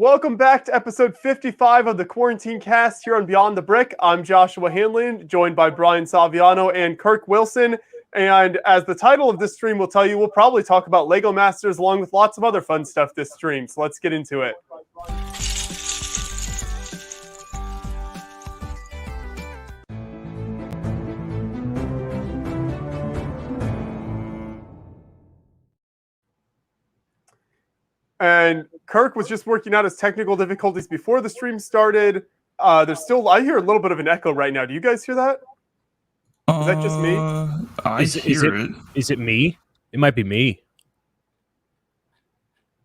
Welcome back to episode 55 of the Quarantine Cast here on Beyond the Brick. I'm Joshua Hanlon, joined by Brian Saviano and Kirk Wilson. And as the title of this stream will tell you, we'll probably talk about Lego Masters along with lots of other fun stuff this stream. So let's get into it. And Kirk was just working out his technical difficulties before the stream started. I hear a little bit of an echo right now. Do you guys hear that? Is that just me? I hear it. Is it me? It might be me.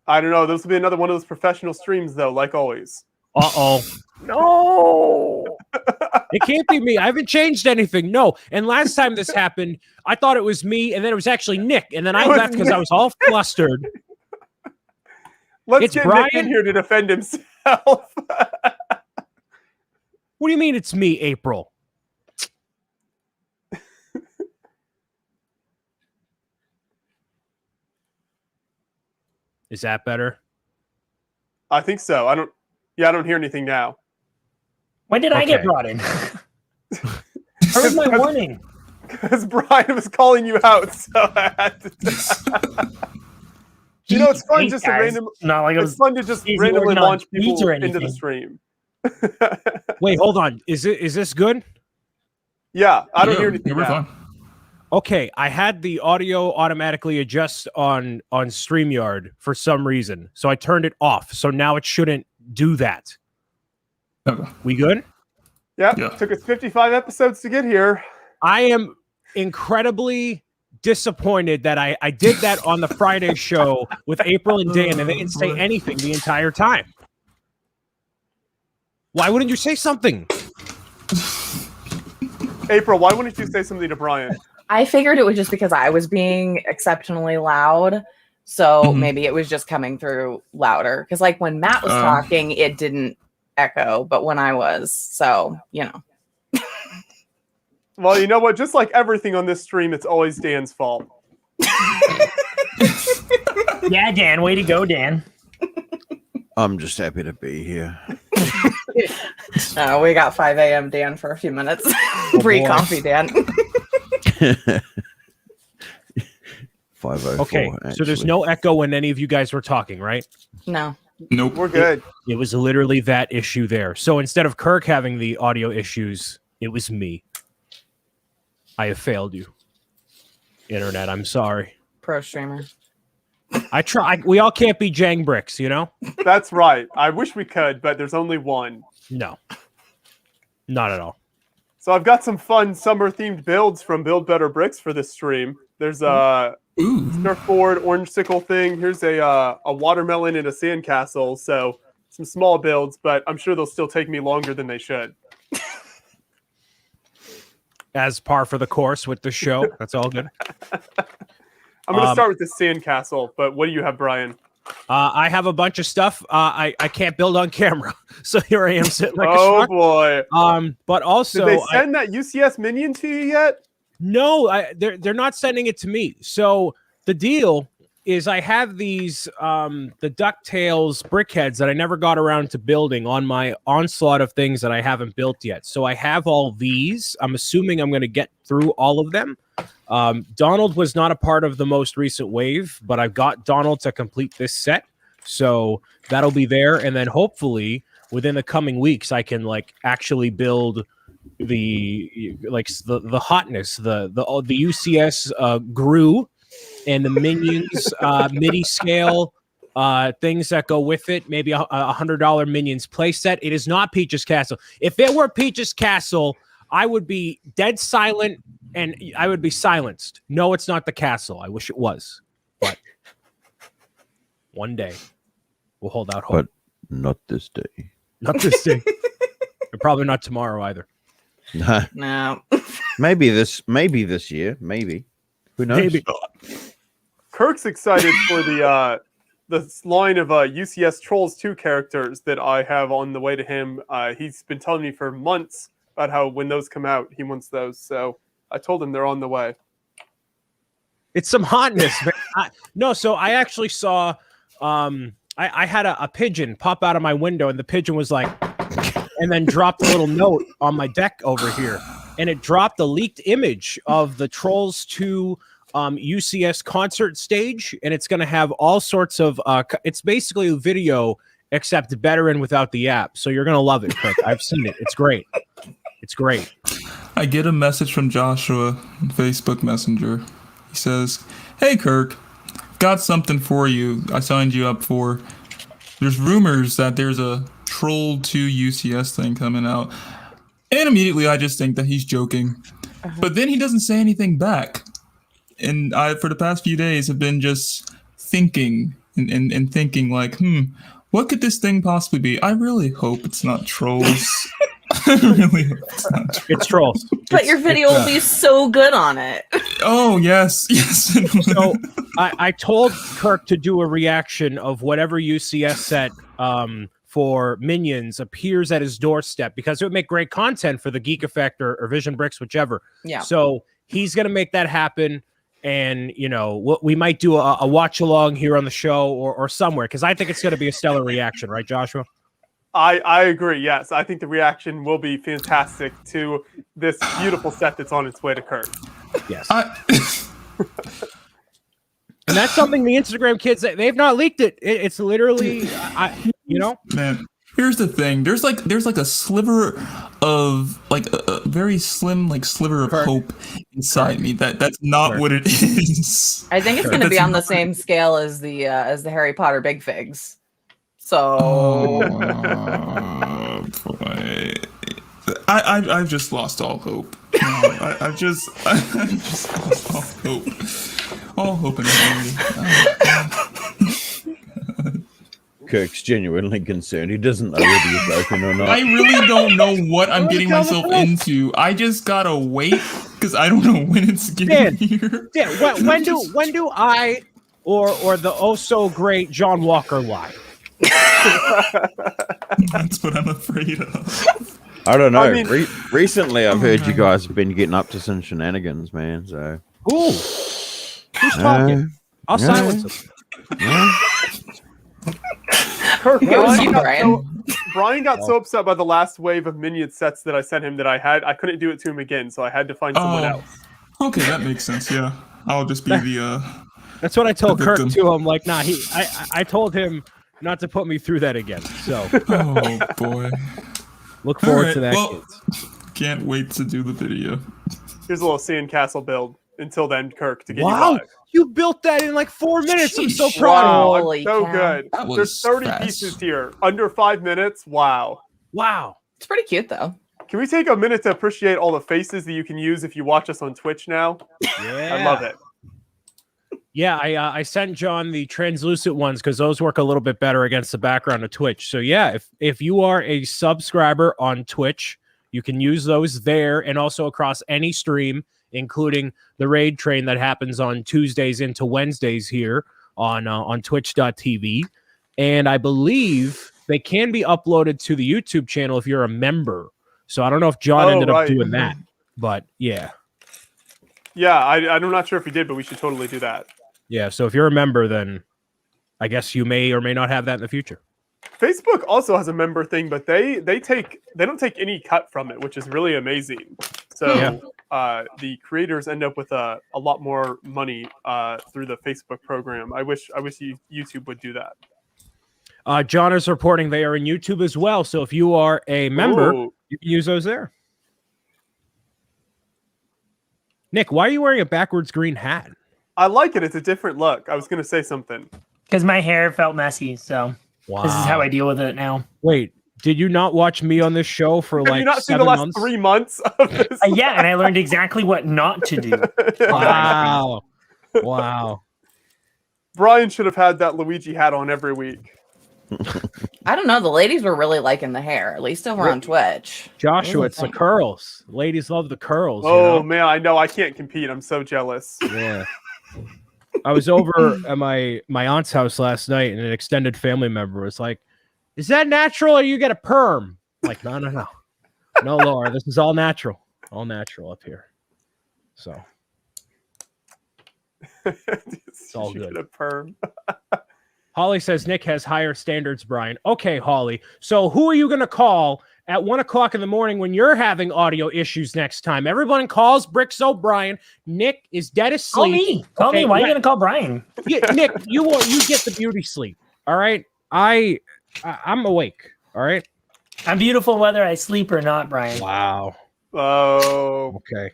I don't know. This will be another one of those professional streams, though, like always. Uh-oh. No! It can't be me. I haven't changed anything. No. And last time this happened, I thought it was me, and then it was actually Nick. And then I left because I was all flustered. Let's get Brian Nick in here to defend himself. What do you mean it's me, April? Is that better? I think so. I don't hear anything now. When did I get brought in? Where's my warning? Because Brian was calling you out, so I had to. You know, it's fun just to it's fun to just randomly launch people into the stream. Wait, hold on. Is this good? Yeah, I don't hear anything now. Fine. Okay, I had the audio automatically adjust on StreamYard for some reason, so I turned it off. So now it shouldn't do that. Okay. We good? Yeah. Took us 55 episodes to get here. I am incredibly disappointed that I did that on the Friday show with April and Dan, and they didn't say anything the entire time. Why wouldn't you say something? April, why wouldn't you say something to Brian? I figured it was just because I was being exceptionally loud. So maybe it was just coming through louder. Because like when Matt was talking, it didn't echo. But when I was, so, you know. Well, you know what? Just like everything on this stream, it's always Dan's fault. Yeah, Dan. Way to go, Dan. I'm just happy to be here. We got 5 a.m. Dan for a few minutes. Pre-coffee, Dan. 5:04. Okay, so there's no echo when any of you guys were talking, right? No. Nope. We're good. It was literally that issue there. So instead of Kirk having the audio issues, it was me. I have failed you. Internet, I'm sorry. Pro streamer. I try. We all can't be Jang Bricks, you know? That's right. I wish we could, but there's only one. No. Not at all. So I've got some fun summer-themed builds from Build Better Bricks for this stream. There's a surfboard, orange sickle thing. Here's a watermelon and a sandcastle. So some small builds, but I'm sure they'll still take me longer than they should. As par for the course with the show. That's all good. I'm going to start with the sandcastle, but what do you have, Brian? I have a bunch of stuff. I can't build on camera, so here I am sitting like a oh schmuck. boy! But also, did they send that UCS minion to you yet? No, they're not sending it to me. So the deal is, I have these the DuckTales brickheads that I never got around to building on my onslaught of things that I haven't built yet. So I have all these. I'm assuming I'm going to get through all of them. Donald was not a part of the most recent wave, but I've got Donald to complete this set. So that'll be there. And then hopefully within the coming weeks, I can like actually build the hotness, the UCS Gru and the minions MIDI scale things that go with it. Maybe a $100 minions playset. It is not Peach's Castle. If it were Peach's Castle, I would be dead silent and I would be silenced. No, it's not the castle. I wish it was. But one day we'll hold out hope. But not this day. Not this day. And probably not tomorrow either. No. Maybe this year. Maybe. Who knows? Maybe. Kirk's excited for the line of UCS Trolls 2 characters that I have on the way to him. He's been telling me for months about how when those come out, he wants those. So I told him they're on the way. It's some hotness. No, so I actually saw I had a pigeon pop out of my window, and the pigeon was like, and then dropped a little note on my deck over here, and it dropped a leaked image of the Trolls 2 UCS concert stage, and it's going to have all sorts of it's basically a video except better and without the app. So you're going to love it, Kirk. I've seen it. It's great. It's great. I get a message from Joshua on Facebook Messenger. He says, "Hey Kirk, got something for you. I signed you up for. There's rumors that there's a Troll 2 UCS thing coming out." And immediately I just think that he's joking. But then he doesn't say anything back. And I, for the past few days, have been just thinking and thinking like, what could this thing possibly be? I really hope it's not Trolls. I really hope it's not Trolls. It's Trolls. But your video will be so good on it. Oh, yes. So I told Kirk to do a reaction of whatever UCS set for Minions appears at his doorstep, because it would make great content for the Geek Effect or Vision Bricks, whichever. Yeah. So he's going to make that happen. And, you know, we might do a watch along here on the show or somewhere, because I think it's going to be a stellar reaction. Right, Joshua? I agree. Yes, I think the reaction will be fantastic to this beautiful set that's on its way to Kirk. Yes. And that's something the Instagram kids, they've not leaked it. It's literally, Man, here's the thing. There's like a sliver of like a very slim sliver of hope inside me that's not what it is. I think it's going to be on the same scale as the Harry Potter Big Figs. So, boy. I've just lost all hope. I've just lost all hope. All hope and Harry. Kirk's genuinely concerned. He doesn't know whether he's joking or not. I really don't know what I'm getting myself into. I just gotta wait because I don't know when it's getting here. Dan, when do I or the oh so great John Walker lie? That's what I'm afraid of. I don't know. I mean- Recently, I've heard you guys have been getting up to some shenanigans, man. So, Ooh, who's talking? I'll silence him. Kirk, It was you, Brian. Brian got so upset by the last wave of Minion sets that I sent him that I couldn't do it to him again, so I had to find someone else. Okay, that makes sense. Yeah, I'll just be the. That's what I told Kirk victim. too. I'm like, nah. I told him not to put me through that again. So, Oh boy. look forward Alright, to that. well- Kids. Can't wait to do the video. Here's a little sandcastle build. Until then, Kirk, to get you Wow, live. you built that in like 4 minutes. I'm so Sheesh. proud of you. Wow, Holy I'm so cow. good. That was There's 30 fast. pieces here. Under 5 minutes. Wow. Wow. It's pretty cute, though. Can we take a minute to appreciate all the faces that you can use if you watch us on Twitch now? Yeah, I love it. Yeah, I sent John the translucent ones because those work a little bit better against the background of Twitch. So yeah, if you are a subscriber on Twitch, you can use those there and also across any stream, including the raid train that happens on Tuesdays into Wednesdays here on twitch.tv. And I believe they can be uploaded to the YouTube channel if you're a member. So I don't know if John ended up doing that, but yeah. Yeah, I'm not sure if he did, but we should totally do that. Yeah, so if you're a member, then I guess you may or may not have that in the future. Facebook also has a member thing, but they don't take any cut from it, which is really amazing. So the creators end up with a lot more money through the Facebook program. I wish YouTube would do that. John is reporting they are in YouTube as well. So if you are a member, Ooh. you can use those there. Nick, why are you wearing a backwards green hat? I like it. It's a different look. I was going to say something. Because my hair felt messy, so Wow. this is how I deal with it now. Wait, did you not watch me on this show for Have like you not seen 7 the last months? 3 months of this? Yeah, and I learned exactly what not to do. Wow. Wow. Brian should have had that Luigi hat on every week. I don't know. The ladies were really liking the hair, at least over on Twitch. Joshua, it's the curls. Ladies love the curls. you Oh know? man, I know. I can't compete. I'm so jealous. Yeah. I was over at my aunt's house last night, and an extended family member was like, "Is that natural, or you get a perm?" I'm like, no, no, Laura. This is all natural up here. So It's all good. A perm. Holly says Nick has higher standards, Brian. Okay, Holly. So who are you going to call at 1 o'clock in the morning when you're having audio issues next time? Everyone calls Bricks O'Brien. Nick is dead asleep. Call me. Why are you going to call Brian? Yeah, Nick, you get the beauty sleep. All right. I'm awake. All right. I'm beautiful whether I sleep or not, Brian. Wow. Oh. Okay.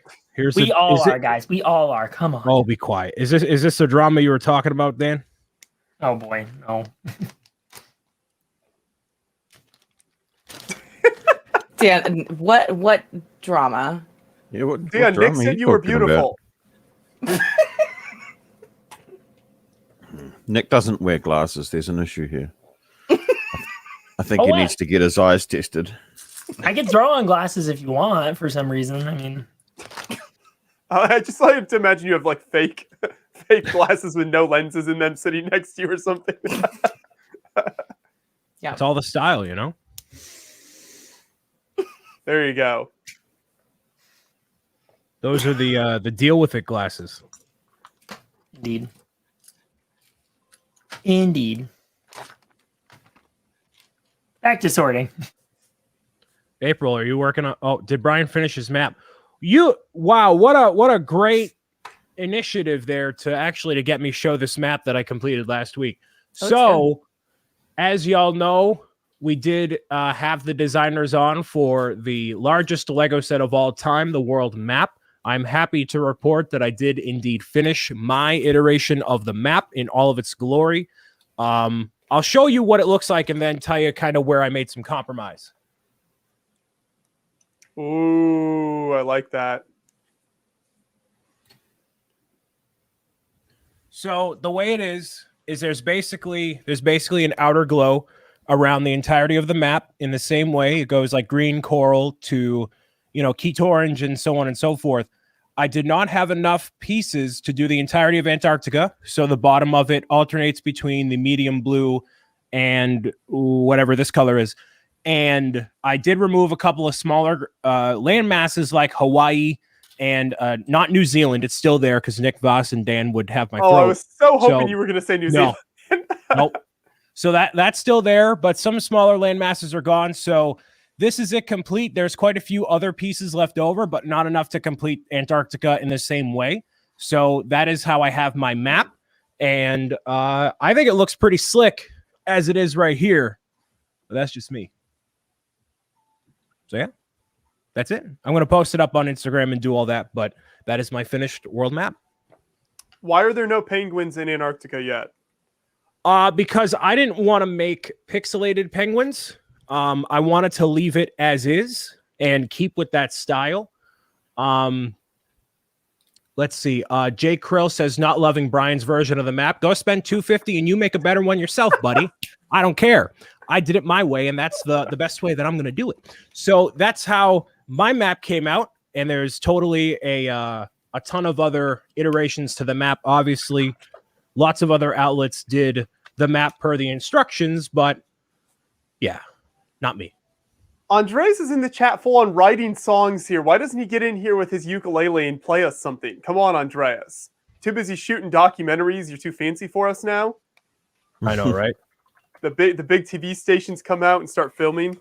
We all are, guys. We all are. Come on. Oh, be quiet. Is this the drama you were talking about, Dan? Oh boy, no. Dan, what drama? Yeah, what Dan, Nick drama said you you were talking about? beautiful. Nick doesn't wear glasses. There's an issue here. I think Oh, he what? needs to get his eyes tested. I can throw on glasses if you want for some reason. I mean, I just like to imagine you have like fake glasses with no lenses in them sitting next to you or something. It's all the style, you know? There you go. Those are the deal with it glasses. Indeed. Back to sorting. April, are you working on? Oh, did Brian finish his map? Wow, what a great initiative there to get me show this map that I completed last week. So, as y'all know, we did have the designers on for the largest Lego set of all time, the world map. I'm happy to report that I did indeed finish my iteration of the map in all of its glory. I'll show you what it looks like and then tell you kind of where I made some compromise. Ooh, I like that. So the way it is there's basically an outer glow around the entirety of the map in the same way. It goes like green coral to, Keat orange and so on and so forth. I did not have enough pieces to do the entirety of Antarctica, so the bottom of it alternates between the medium blue and whatever this color is. And I did remove a couple of smaller land masses like Hawaii and not New Zealand. It's still there because Nick Voss and Dan would have my throat. I was so hoping you were going to say New Zealand. Nope. So that's still there, but some smaller land masses are gone. So this is it complete. There's quite a few other pieces left over, but not enough to complete Antarctica in the same way. So that is how I have my map. And I think it looks pretty slick as it is right here. But that's just me. So yeah, that's it. I'm going to post it up on Instagram and do all that, but that is my finished world map. Why are there no penguins in Antarctica yet? Because I didn't want to make pixelated penguins. I wanted to leave it as is and keep with that style. Let's see. Jay Krill says not loving Brian's version of the map. Go spend $250 and you make a better one yourself, buddy. I don't care. I did it my way, and that's the best way that I'm going to do it. So that's how my map came out, and there's totally a ton of other iterations to the map. Obviously, lots of other outlets did the map per the instructions, but yeah, not me. Andres is in the chat full on writing songs here. Why doesn't he get in here with his ukulele and play us something? Come on, Andreas. Too busy shooting documentaries. You're too fancy for us now. I know, right? The big TV stations come out and start filming.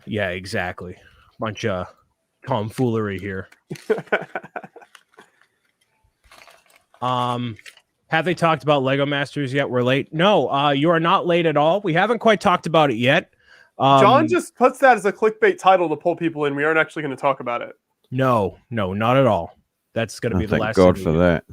Yeah, exactly. Bunch of tomfoolery here. Have they talked about Lego Masters yet? We're late. No, you are not late at all. We haven't quite talked about it yet. John just puts that as a clickbait title to pull people in. We aren't actually going to talk about it. No, not at all. That's going to be the last. Thank God for that.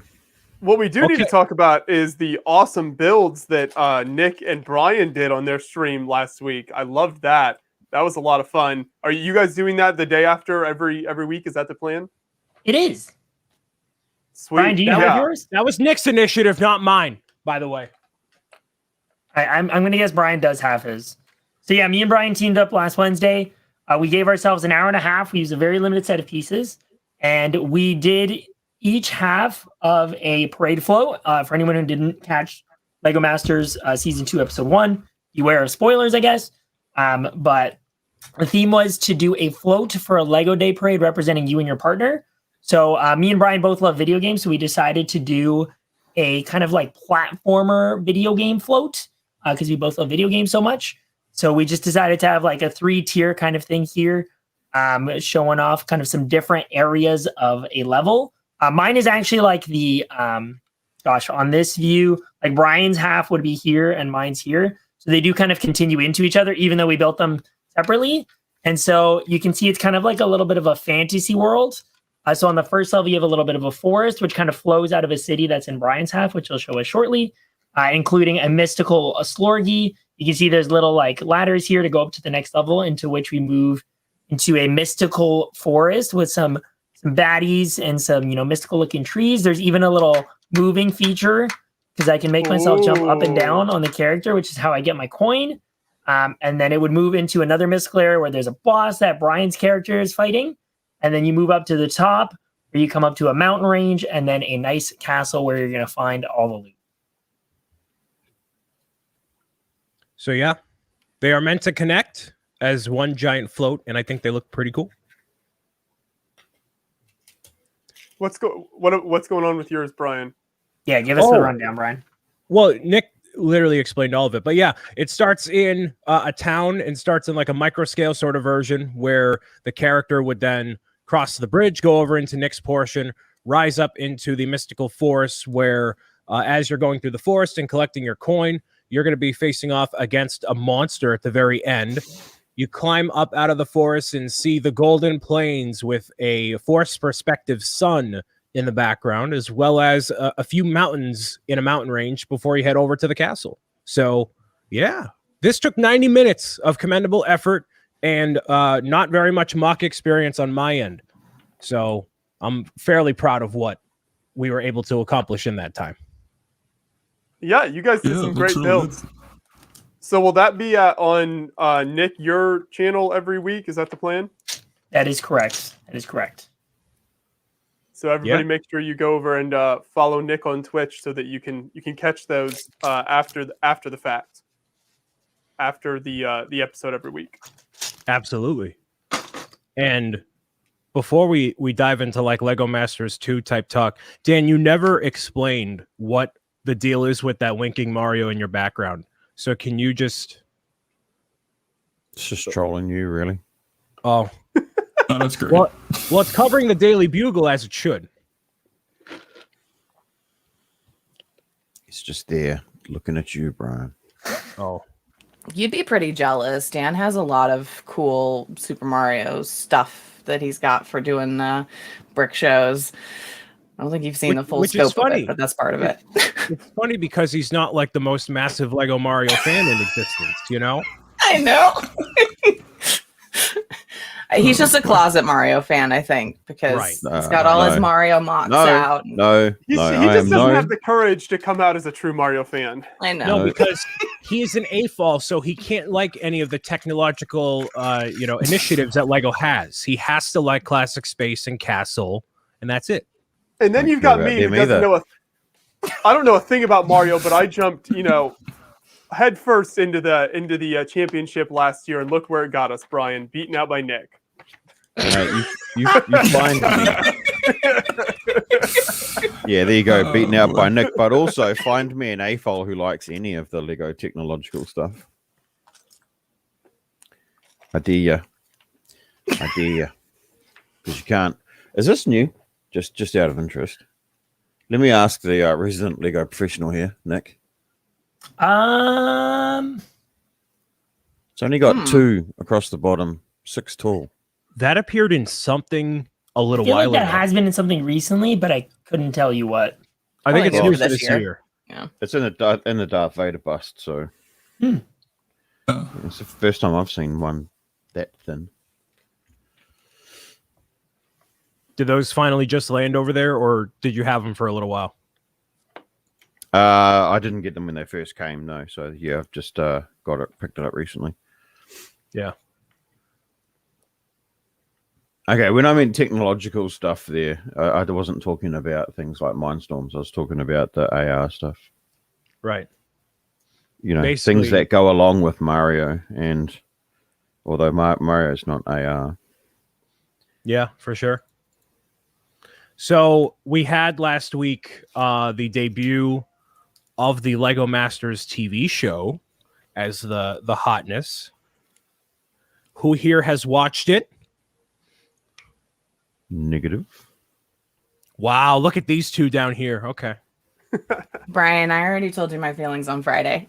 What we do need to talk about is the awesome builds that Nick and Brian did on their stream last week. I loved that. That was a lot of fun. Are you guys doing that the day after every week? Is that the plan? It is. Sweet. Brian, do you have yours? That was Nick's initiative, not mine, by the way. I'm going to guess Brian does have his. So yeah, me and Brian teamed up last Wednesday. We gave ourselves an hour and a half. We used a very limited set of pieces, and we did each half of a parade flow. For anyone who didn't catch Lego Masters Season 2, Episode 1, beware of spoilers, I guess. But the theme was to do a float for a Lego Day parade representing you and your partner. So me and Brian both love video games, so we decided to do a kind of like platformer video game float because we both love video games so much. So we just decided to have like a 3-tier kind of thing here, showing off kind of some different areas of a level. Mine is actually like the, on this view, like Brian's half would be here and mine's here. So they do kind of continue into each other, even though we built them separately. And so you can see it's kind of like a little bit of a fantasy world. So on the first level, you have a little bit of a forest, which kind of flows out of a city that's in Brian's half, which he'll show us shortly, including a mystical slorgy. You can see there's little like ladders here to go up to the next level, into which we move into a mystical forest with some baddies and some, mystical looking trees. There's even a little moving feature because I can make myself jump up and down on the character, which is how I get my coin. And then it would move into another mystical area where there's a boss that Brian's character is fighting. And then you move up to the top where you come up to a mountain range and then a nice castle where you're going to find all the loot. So yeah, they are meant to connect as one giant float, and I think they look pretty cool. What's going on with yours, Brian? Yeah, give us the rundown, Brian. Well, Nick literally explained all of it, but yeah, it starts in a town and starts in like a micro scale sort of version where the character would then cross the bridge, go over into Nick's portion, rise up into the mystical forest where as you're going through the forest and collecting your coin, you're going to be facing off against a monster at the very end. You climb up out of the forest and see the golden plains with a forest perspective sun in the background, as well as a few mountains in a mountain range before you head over to the castle. So, yeah, this took 90 minutes of commendable effort and not very much mock experience on my end. So I'm fairly proud of what we were able to accomplish in that time. Yeah, you guys did some great builds. So will that be on Nick, your channel every week? Is that the plan? That is correct. So everybody make sure you go over and follow Nick on Twitch so that you can catch those after the fact, after the episode every week. Absolutely. And before we dive into like Lego Masters 2 type talk, Dan, you never explained what the deal is with that winking Mario in your background. So can you just... It's just trolling you, really. Oh. Oh, that's great. Well, it's covering the Daily Bugle as it should. It's just there looking at you, Brian. Oh. You'd be pretty jealous. Dan has a lot of cool Super Mario stuff that he's got for doing brick shows. I don't think you've seen the full scope of it, but that's part of it. It's funny because he's not like the most massive Lego Mario fan in existence, you know? I know. He's just a closet Mario fan, I think, because he's got all his Mario mocks out. No, he just doesn't have the courage to come out as a true Mario fan. I know. No, because he's an AFOL, so he can't like any of the technological, initiatives that Lego has. He has to like Classic Space and Castle, and that's it. And then you've got me who doesn't know I don't know a thing about Mario, but I jumped, head first into the championship last year, and look where it got us, Brian, beaten out by Nick. You find me. Yeah, there you go, beaten out by Nick, but also find me an AFOL who likes any of the Lego technological stuff. I dare you. Because you can't. Is this new? Just out of interest. Let me ask the resident Lego professional here, Nick. It's only got 2 across the bottom, 6 tall. That appeared in something a little I feel while like that ago. has been in something recently, but I couldn't tell you what. I think it's Probably new for this year. Yeah. It's in the Darth Vader bust, so it's the first time I've seen one that thin. Did those finally just land over there, or did you have them for a little while? I didn't get them when they first came, no. So yeah, I've just picked it up recently. Yeah. Okay, when I meant technological stuff there, I wasn't talking about things like Mindstorms. I was talking about the AR stuff. Right. Basically, things that go along with Mario, and although Mario's not AR. Yeah, for sure. So we had last week the debut of the Lego Masters TV show as the hotness. Who here has watched it? Negative. Wow, look at these two down here. Okay. Brian, I already told you my feelings on Friday.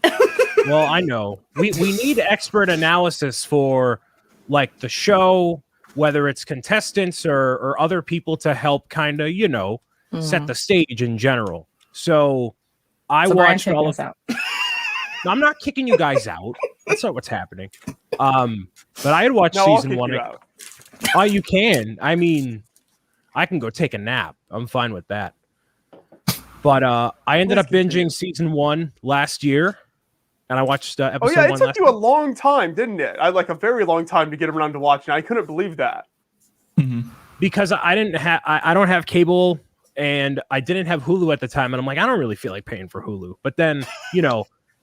Well, I know. We need expert analysis for like the show, whether it's contestants or other people to help kind of, set the stage in general. So I watched all of out. No, I'm not kicking you guys out. That's not what's happening. But I had watched season one. Oh, you can. I mean, I can go take a nap. I'm fine with that. But I ended up binging season 1 last year, and I watched episode 1. Oh yeah, it took you a long time, didn't it? Like a very long time to get around to watching. I couldn't believe that. Mm-hmm. Because I don't have cable, and I didn't have Hulu at the time, and I'm like, I don't really feel like paying for Hulu. But then,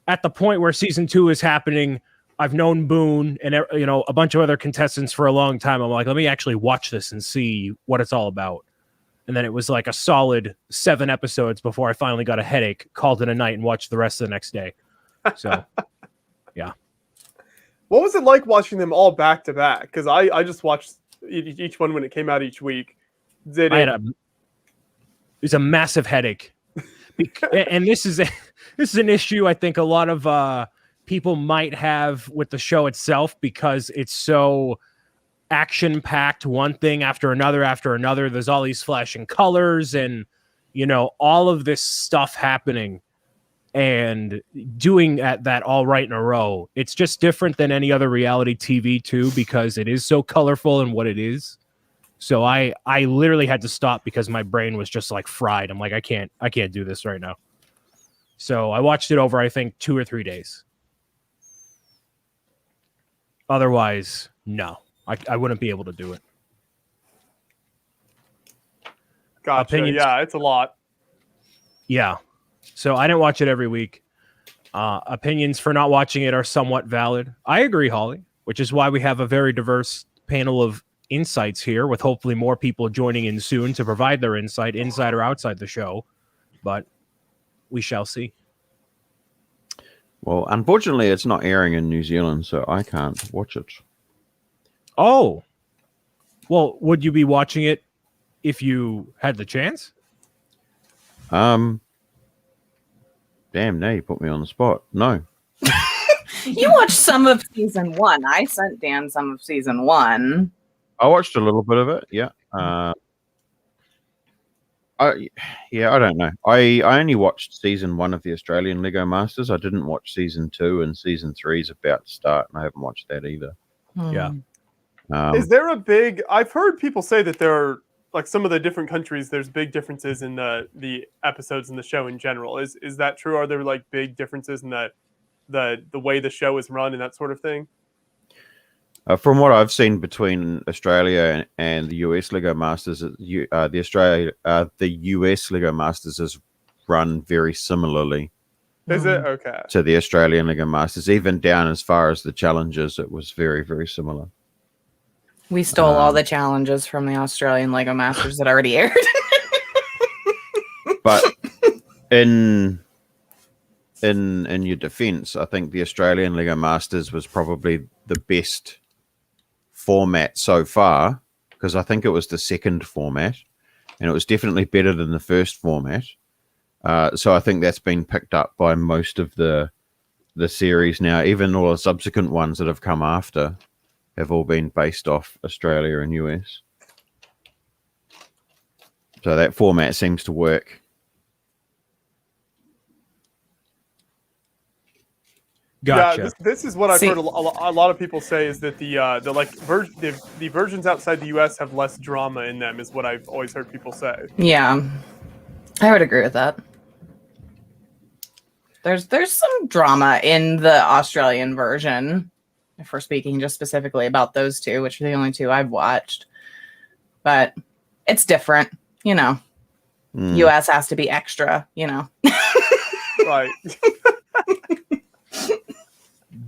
at the point where season 2 is happening, I've known Boone and a bunch of other contestants for a long time. I'm like, let me actually watch this and see what it's all about. And then it was like a solid 7 episodes before I finally got a headache, called it a night, and watched the rest of the next day. So, yeah. What was it like watching them all back to back? Because I just watched each one when it came out each week. It was a massive headache. And this is an issue I think a lot of people might have with the show itself, because it's so action-packed, one thing after another. There's all these flashing colors and, all of this stuff happening and doing that all right in a row. It's just different than any other reality TV too, because it is so colorful in what it is. So I literally had to stop because my brain was just like fried. I'm like, I can't do this right now. So I watched it over, I think, 2 or 3 days. Otherwise, no, I wouldn't be able to do it. Gotcha. Opinions? Yeah, it's a lot. Yeah. So I didn't watch it every week. Opinions for not watching it are somewhat valid. I agree, Holly, which is why we have a very diverse panel of insights here, with hopefully more people joining in soon to provide their insight, inside or outside the show. But we shall see. Well, unfortunately, it's not airing in New Zealand, so I can't watch it. Oh. Well, would you be watching it if you had the chance? Damn, now you put me on the spot. No. You watched some of season 1. I sent Dan some of season 1. I watched a little bit of it, yeah. I don't know. I only watched season 1 of the Australian Lego Masters. I didn't watch season 2, and season 3 is about to start, and I haven't watched that either. Yeah. Is there I've heard people say that there are, like, some of the different countries, there's big differences in the episodes in the show in general. Is that true? Are there like big differences in the way the show is run and that sort of thing? From what I've seen between Australia and the US Lego Masters, the US Lego Masters is run very similarly. Is it? Okay. To the Australian Lego Masters, even down as far as the challenges, it was very, very similar. We stole all the challenges from the Australian Lego Masters that already aired. But in your defense, I think the Australian Lego Masters was probably the best format so far, because I think it was the second format, and it was definitely better than the first format. So I think that's been picked up by most of the series now. Even all the subsequent ones that have come after have all been based off Australia and US. So that format seems to work. Gotcha. Yeah, this is what I've heard a lot of people say, is that the versions outside the US have less drama in them, is what I've always heard people say. Yeah, I would agree with that. There's some drama in the Australian version, if we're speaking just specifically about those two, which are the only two I've watched. But it's different, US has to be extra, Right.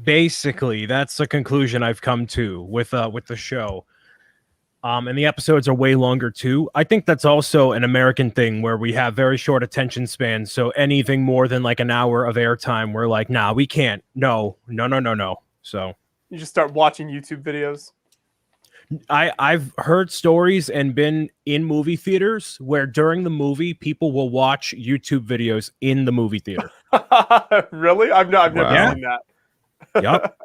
Basically, that's the conclusion I've come to with the show. And the episodes are way longer too. I think that's also an American thing where we have very short attention spans. So anything more than like an hour of airtime, we're like, nah, we can't. No. So You just start watching YouTube videos. I've heard stories and been in movie theaters where during the movie people will watch YouTube videos in the movie theater. Really? I've never Wow. seen that. Yep.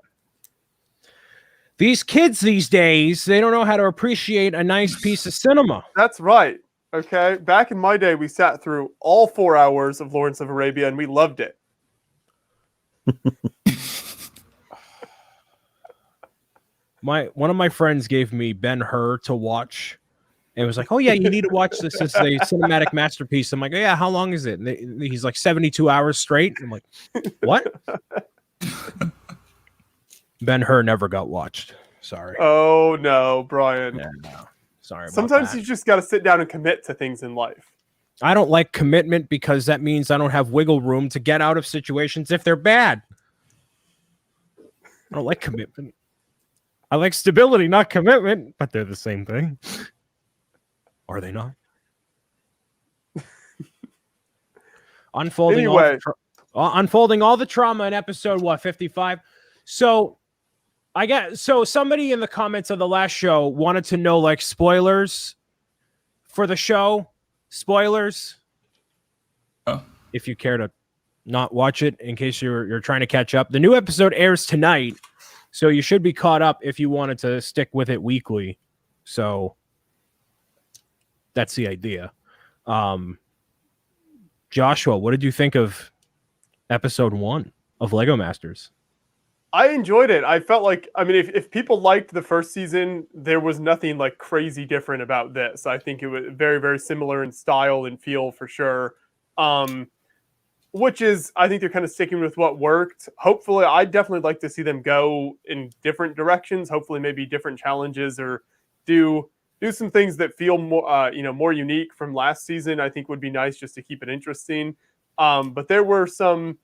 These kids these days, they don't know how to appreciate a nice piece of cinema. That's right. Okay. Back in my day, we sat through all 4 hours of Lawrence of Arabia and we loved it. One of my friends gave me Ben-Hur to watch. And was like, oh, yeah, you need to watch this. It's a cinematic masterpiece. I'm like, oh, yeah, how long is it? And he's like 72 hours straight. I'm like, what? Ben-Hur never got watched. Sorry. Oh, no, Brian. Yeah, no. Sorry about Sometimes that. you just got to sit down and commit to things in life. I don't like commitment because that means I don't have wiggle room to get out of situations if they're bad. I don't like commitment. I like stability, not commitment, but they're the same thing. Are they not? Unfolding all the trauma in episode 55. So somebody in the comments of the last show wanted to know like spoilers for the show. Spoilers. Oh. If you care to not watch it in case you're trying to catch up. The new episode airs tonight, so you should be caught up if you wanted to stick with it weekly. So that's the idea. Joshua, what did you think of episode 1 of Lego Masters? I enjoyed it. I felt like, I mean, if people liked the first season, there was nothing like crazy different about this. I think it was very, very similar in style and feel for sure. Which is, I think they're kind of sticking with what worked. Hopefully, I'd definitely like to see them go in different directions. Hopefully, maybe different challenges or do some things that feel more, more unique from last season. I think would be nice just to keep it interesting. But there were some,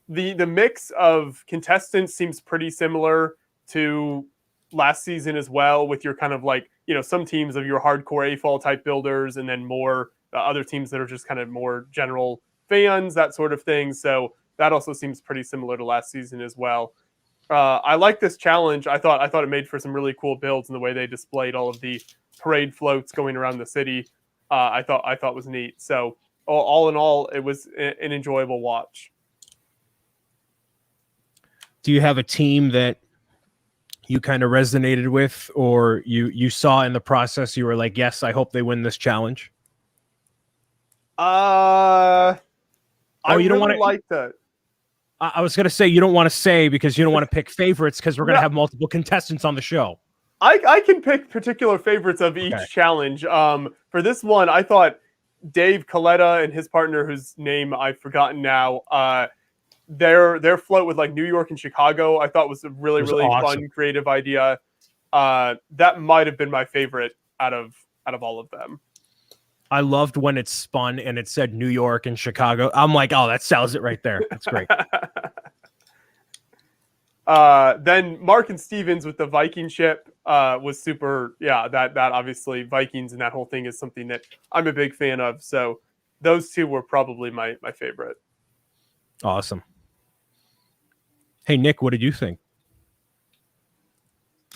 the mix of contestants seems pretty similar to last season as well, with your kind of like, some teams of your hardcore AFOL type builders, and then more other teams that are just kind of more general fans, that sort of thing. So that also seems pretty similar to last season as well. I like this challenge. I thought it made for some really cool builds, and the way they displayed all of the parade floats going around the city, I thought was neat. So all in all, it was an enjoyable watch. Do you have a team that you kind of resonated with, or you saw in the process, you were like, yes, I hope they win this challenge? You don't want to like that. I was going to say you don't want to say because you don't want to pick favorites because we're going to have multiple contestants on the show. I can pick particular favorites of each challenge. For this one, I thought Dave Coletta and his partner, whose name I've forgotten now, their float with like New York and Chicago, I thought was a really awesome. Fun, creative idea. That might have been my favorite out of all of them. I loved when it spun and it said New York and Chicago. I'm like, oh, that sells it right there. That's great. Then Mark and Stevens with the Viking ship was super. Yeah, that obviously Vikings and that whole thing is something that I'm a big fan of. So those two were probably my favorite. Awesome. Hey, Nick, what did you think?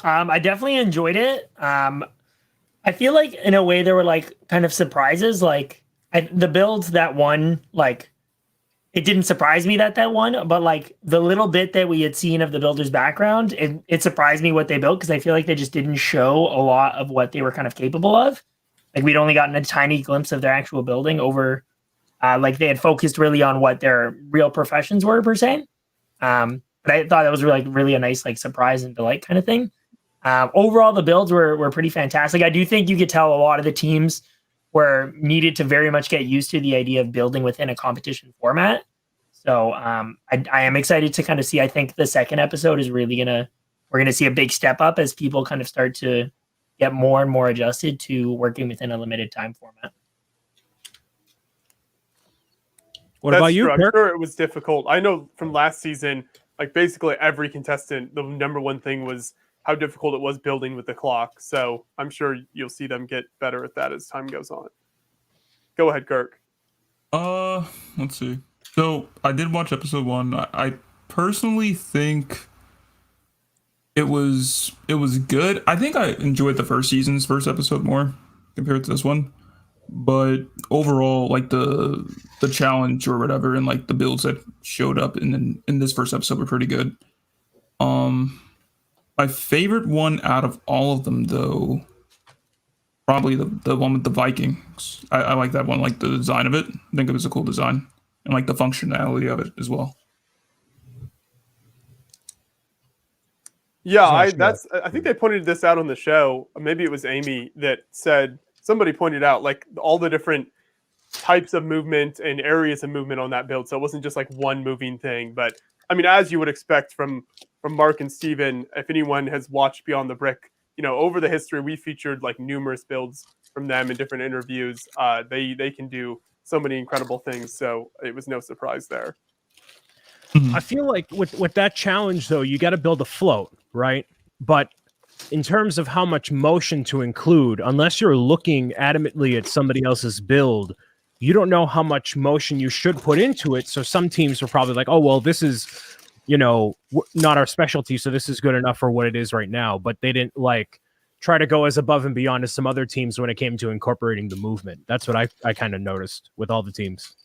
I definitely enjoyed it. I feel like in a way there were like kind of surprises. Like the builds that won, like it didn't surprise me that won, but like the little bit that we had seen of the builder's background, it surprised me what they built, because I feel like they just didn't show a lot of what they were kind of capable of. Like we'd only gotten a tiny glimpse of their actual building over, like they had focused really on what their real professions were per se. But I thought that was really a nice like surprise and delight kind of thing. Overall, the builds were pretty fantastic. I do think you could tell a lot of the teams were needed to very much get used to the idea of building within a competition format. So I am excited to kind of see. I think the second episode is really we're gonna see a big step up as people kind of start to get more and more adjusted to working within a limited time format. What about you, Kirk? Kirk? I'm sure it was difficult. I know from last season, like basically every contestant, the number one thing was how difficult it was building with the clock. So I'm sure you'll see them get better at that as time goes on. Go ahead, Kirk. Let's see. So I did watch episode 1. I personally think it was good. I think I enjoyed the first episode more compared to this one. But overall, like the challenge or whatever, and like the builds that showed up in this first episode were pretty good. My favorite one out of all of them, though, probably the one with the Vikings. I like that one, like the design of it. I think it was a cool design, and like the functionality of it as well. Yeah, I think they pointed this out on the show. Maybe it was Amy that said, somebody pointed out like all the different types of movement and areas of movement on that build. So it wasn't just like one moving thing. But I mean, as you would expect from Mark and Steven, if anyone has watched Beyond the Brick, over the history, we featured like numerous builds from them in different interviews. They can do so many incredible things. So it was no surprise there. I feel like with that challenge, though, you got to build a float, right? But in terms of how much motion to include, unless you're looking adamantly at somebody else's build, you don't know how much motion you should put into it. So some teams are probably like, oh, well, this is, not our specialty, so this is good enough for what it is right now. But they didn't like try to go as above and beyond as some other teams when it came to incorporating the movement. That's what I kind of noticed with all the teams.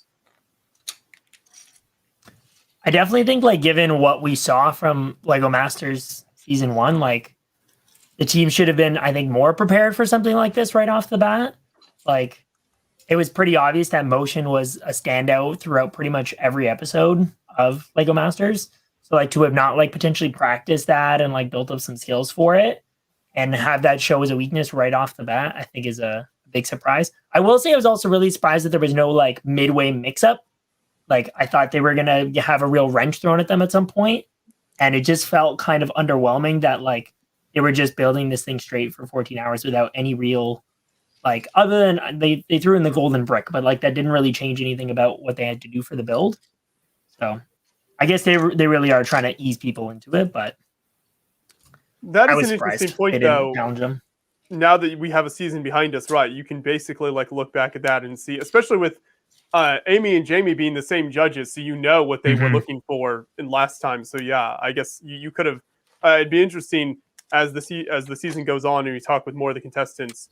I definitely think, like, given what we saw from Lego Masters Season 1, like, the team should have been, I think, more prepared for something like this right off the bat. Like, it was pretty obvious that motion was a standout throughout pretty much every episode of Lego Masters. So, like, to have not, like, potentially practiced that and, like, built up some skills for it and have that show as a weakness right off the bat, I think is a big surprise. I will say I was also really surprised that there was no, like, midway mix-up. Like, I thought they were going to have a real wrench thrown at them at some point, and it just felt kind of underwhelming that, like, they were just building this thing straight for 14 hours without any real, like, other than they threw in the golden brick, but, like, that didn't really change anything about what they had to do for the build. So I guess they really are trying to ease people into it, but that is an interesting point, though. Challenge them. Now that we have a season behind us, right, you can basically, like, look back at that and see, especially with Amy and Jamie being the same judges, so what they were looking for in last time. So yeah, I guess you could have. It'd be interesting as the season goes on and you talk with more of the contestants.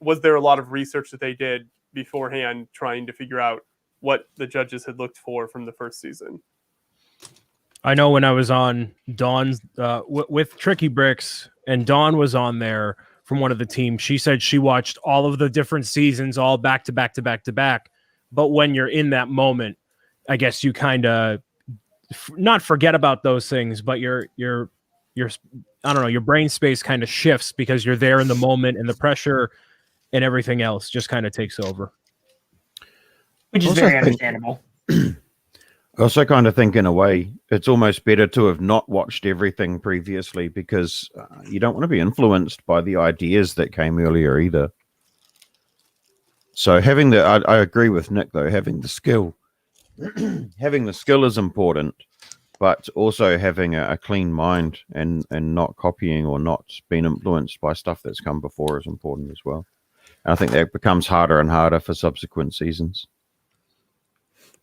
Was there a lot of research that they did beforehand, trying to figure out what the judges had looked for from the first season? I know when I was on Dawn's with Tricky Bricks, and Dawn was on there from one of the teams. She said she watched all of the different seasons, all back to back to back to back. But when you're in that moment, I guess you kind of not forget about those things, but your I don't know, your brain space kind of shifts because you're there in the moment, and the pressure and everything else just kind of takes over. Which is very understandable. I also kind of think, in a way, it's almost better to have not watched everything previously, because you don't want to be influenced by the ideas that came earlier either. So having I agree with Nick, though, having the skill is important, but also having a clean mind and not copying or not being influenced by stuff that's come before is important as well. And I think that becomes harder and harder for subsequent seasons.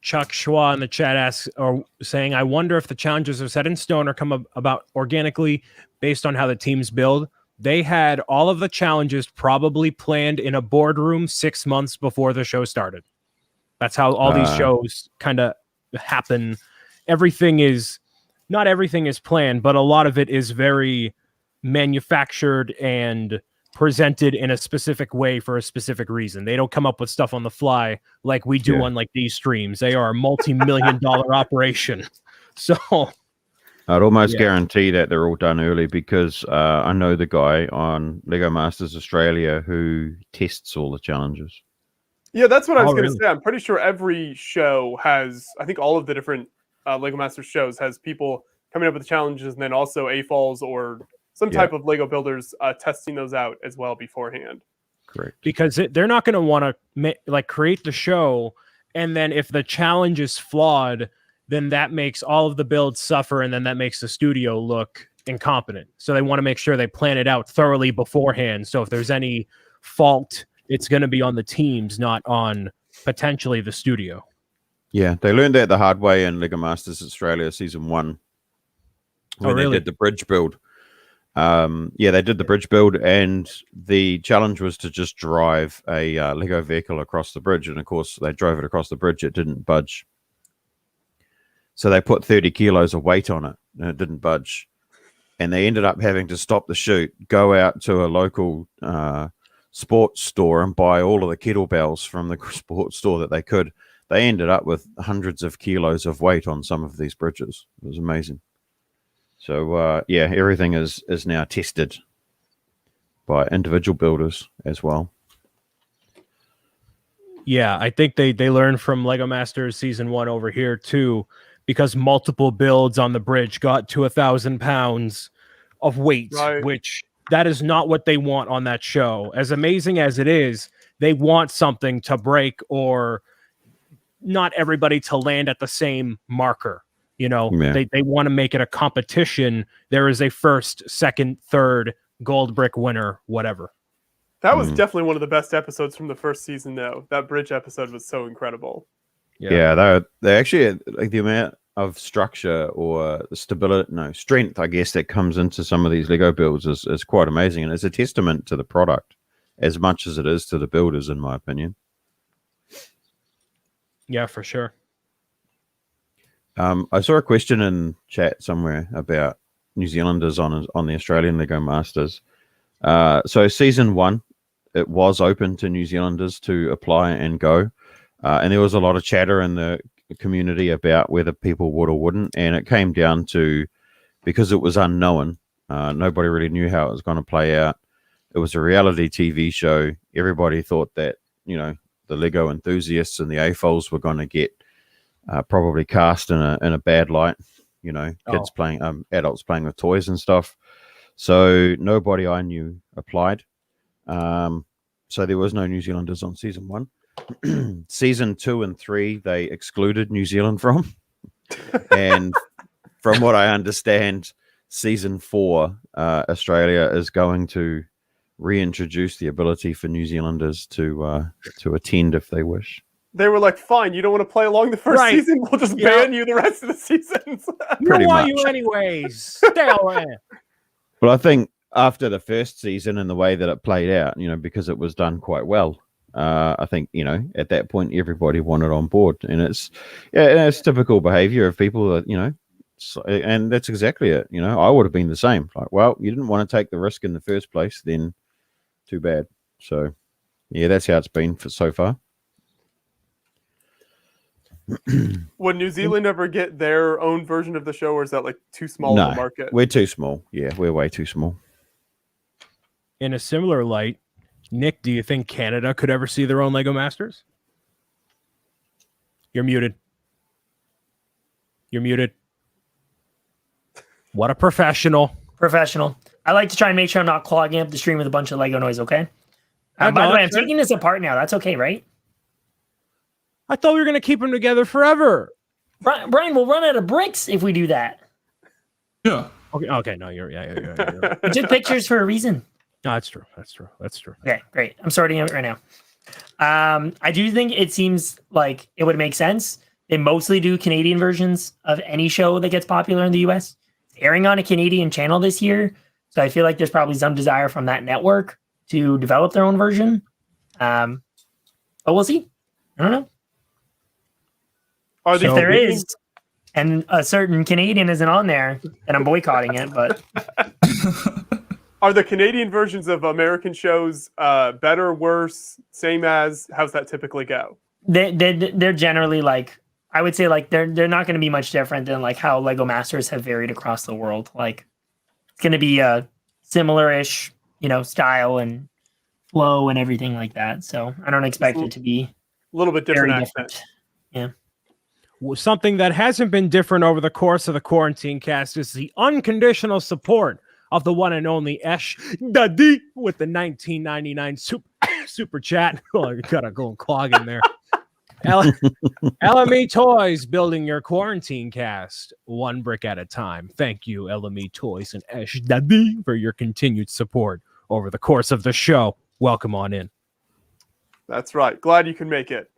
Chuck Schwa in the chat saying, I wonder if the challenges are set in stone or come about organically based on how the teams build. They had all of the challenges probably planned in a boardroom 6 months before the show started. That's how all these shows kind of happen. Not everything is planned, but a lot of it is very manufactured and presented in a specific way for a specific reason. They don't come up with stuff on the fly like we do on like these streams. They are a multi-million-dollar operation. So I'd almost guarantee that they're all done early, because I know the guy on Lego Masters Australia who tests all the challenges. Yeah, that's what I was going to say. I'm pretty sure every show has, I think all of the different Lego Masters shows has people coming up with the challenges, and then also AFOLs or some type of Lego builders testing those out as well beforehand. Correct. Because they're not going to want to create the show, and then if the challenge is flawed, then that makes all of the builds suffer, and then that makes the studio look incompetent. So they want to make sure they plan it out thoroughly beforehand. So if there's any fault, it's going to be on the teams, not on potentially the studio. Yeah, they learned that the hard way in Lego Masters Australia Season 1 when they did the bridge build. They did the bridge build, and the challenge was to just drive a Lego vehicle across the bridge. And of course, they drove it across the bridge. It didn't budge. So they put 30 kilos of weight on it, and it didn't budge. And they ended up having to stop the shoot, go out to a local sports store and buy all of the kettlebells from the sports store that they could. They ended up with hundreds of kilos of weight on some of these bridges. It was amazing. So, everything is now tested by individual builders as well. Yeah, I think they learned from Lego Masters Season 1 over here, too, because multiple builds on the bridge got to 1,000 pounds of weight, which that is not what they want on that show. As amazing as it is, they want something to break or not everybody to land at the same marker. They want to make it a competition. There is a first, second, third gold brick winner, whatever. That was definitely one of the best episodes from the first season, though. That bridge episode was so incredible. Yeah, they actually, like, the amount of structure or strength, I guess, that comes into some of these Lego builds is quite amazing. And it's a testament to the product as much as it is to the builders, in my opinion. Yeah, for sure. I saw a question in chat somewhere about New Zealanders on the Australian Lego Masters. So Season 1, it was open to New Zealanders to apply and go. And there was a lot of chatter in the community about whether people would or wouldn't. And it came down to, because it was unknown, nobody really knew how it was going to play out. It was a reality TV show. Everybody thought that, the Lego enthusiasts and the AFOLs were going to get probably cast in a bad light, kids playing, adults playing with toys and stuff. So nobody I knew applied. So there was no New Zealanders on Season 1. Season 2 and 3, they excluded New Zealand from. And from what I understand, Season 4, Australia is going to reintroduce the ability for New Zealanders to attend if they wish. They were like, fine, you don't want to play along the first season? We'll just ban you the rest of the seasons. We don't want you anyways. Stay away. But I think after the first season and the way that it played out, because it was done quite well, I think, at that point, everybody wanted on board. And it's typical behavior of people that, and that's exactly it. I would have been the same. Like, well, you didn't want to take the risk in the first place, then too bad. So, yeah, that's how it's been so far. Would New Zealand ever get their own version of the show, or is that like too small of a market? We're too small. Yeah, we're way too small. In a similar light, Nick, do you think Canada could ever see their own Lego Masters? You're muted. You're muted. What a professional. I like to try and make sure I'm not clogging up the stream with a bunch of Lego noise, okay? By the way, I'm taking this apart now. That's okay, right? I thought we were going to keep them together forever. Brian, we'll run out of bricks if we do that. Yeah. Okay. No, you're right. We took pictures for a reason. No, that's true. Okay, great. I'm sorting it right now. I do think it seems like it would make sense. They mostly do Canadian versions of any show that gets popular in the US. It's airing on a Canadian channel this year, so I feel like there's probably some desire from that network to develop their own version. But we'll see. I don't know. If there is, and a certain Canadian isn't on there, then I'm boycotting it. But are the Canadian versions of American shows better, worse, same as? How's that typically go? They're generally like, I would say, like they're not going to be much different than like how Lego Masters have varied across the world. Like it's going to be a similar-ish, style and flow and everything like that. So I don't expect it to be a little bit different. Yeah. Something that hasn't been different over the course of the quarantine cast is the unconditional support of the one and only Esh Dadi with the 1999 super chat. Oh, I gotta go and clog in there. LME Toys, building your quarantine cast one brick at a time. Thank you, LME Toys and Ash Daddy, for your continued support over the course of the show. Welcome on in. That's right. Glad you can make it.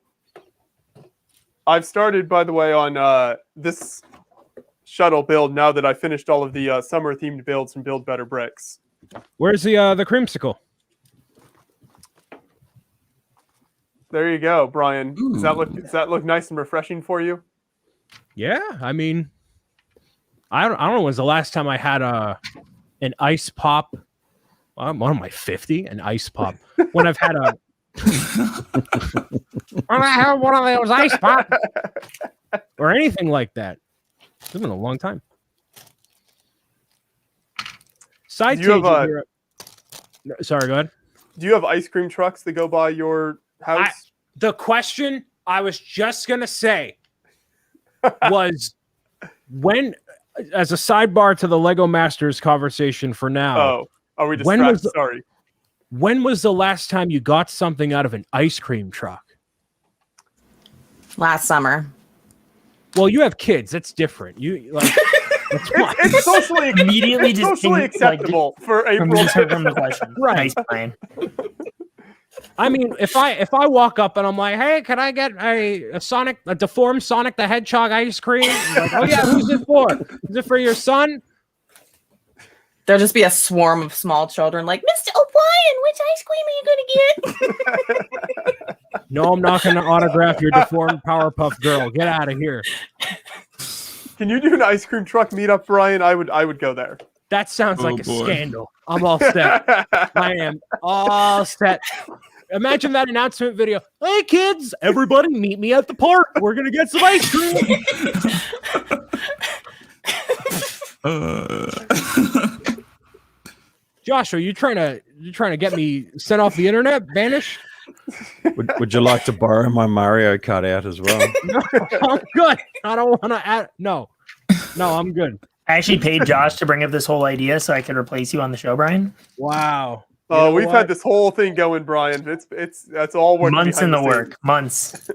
I've started, by the way, on this shuttle build now that I finished all of the summer-themed builds from Build Better Bricks. Where's the creamsicle? There you go, Brian. Does that look nice and refreshing for you? Yeah, I mean, I don't know. When's the last time I had an ice pop? What am I, 50? An ice pop. When I've had a when I have one of those ice pop or anything like that. It's been a long time. Side tangent here. Sorry, go ahead. Do you have ice cream trucks that go by your house? The question I was just gonna say was when, as a sidebar to the Lego Masters conversation for now. Oh, are we distracted? Sorry. When was the last time you got something out of an ice cream truck? Last summer. Well, you have kids. That's different. You like. It's socially Immediately it's just socially acceptable for April. From the question. Right. Nice, Brian. I mean, if I walk up and I'm like, hey, can I get a deformed Sonic the Hedgehog ice cream? Like, oh yeah, who's it for? Is it for your son? There'll just be a swarm of small children like, Mr. O'Brien, which ice cream are you going to get? No, I'm not going to autograph your deformed Powerpuff Girl. Get out of here. Can you do an ice cream truck meetup, Brian? I would go there. That sounds like a scandal. I'm all set. I am all set. Imagine that announcement video. Hey, kids, everybody meet me at the park. We're going to get some ice cream. Josh, are you trying to get me sent off the internet? Banish? Would you like to borrow my Mario cutout as well? No, I'm good. I don't want to add. No, I'm good. I actually paid Josh to bring up this whole idea so I could replace you on the show, Brian. Wow. Oh, we've had this whole thing going, Brian. That's all working months in the scenes. work. Months.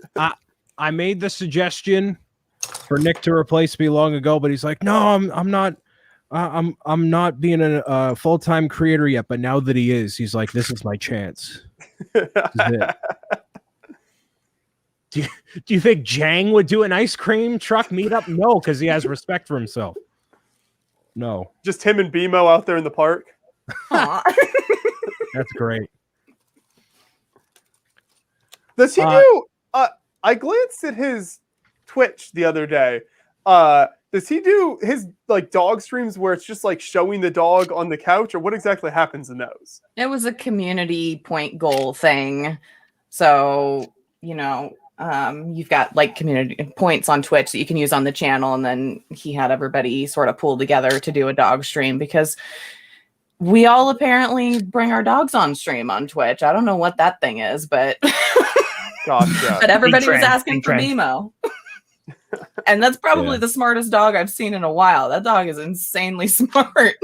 I made the suggestion for Nick to replace me long ago, but he's like, no, I'm not. I'm not being a full-time creator yet, but now that he is, he's like, this is my chance. This is it. Do you think Jang would do an ice cream truck meetup? No, because he has respect for himself. No. Just him and BMO out there in the park. That's great. Does he do? I glanced at his Twitch the other day. Does he do his like dog streams where it's just like showing the dog on the couch, or what exactly happens in those? It was a community point goal thing. So, you've got like community points on Twitch that you can use on the channel. And then he had everybody sort of pull together to do a dog stream because we all apparently bring our dogs on stream on Twitch. I don't know what that thing is, but Gotcha. but everybody was trend, asking for trend. BMO. And that's probably the smartest dog I've seen in a while. That dog is insanely smart.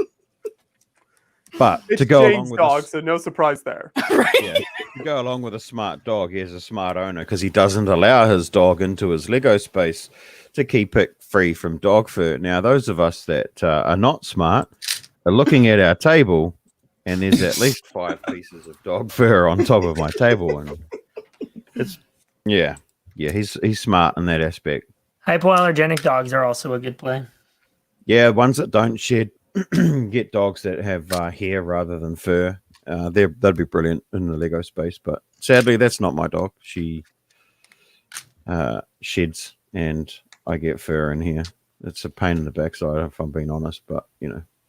But It's to go Jane's along with dog, so no surprise there. Right? Yeah, to go along with a smart dog, he has a smart owner because he doesn't allow his dog into his Lego space to keep it free from dog fur. Now, those of us that are not smart are looking at our table, and there's at least 5 pieces of dog fur on top of my table, and it's he's smart in that aspect. Hypoallergenic dogs are also a good play. Yeah, ones that don't shed. Get dogs that have hair rather than fur. That'd be brilliant in the Lego space, but sadly, that's not my dog. She sheds, and I get fur in here. It's a pain in the backside, if I'm being honest, but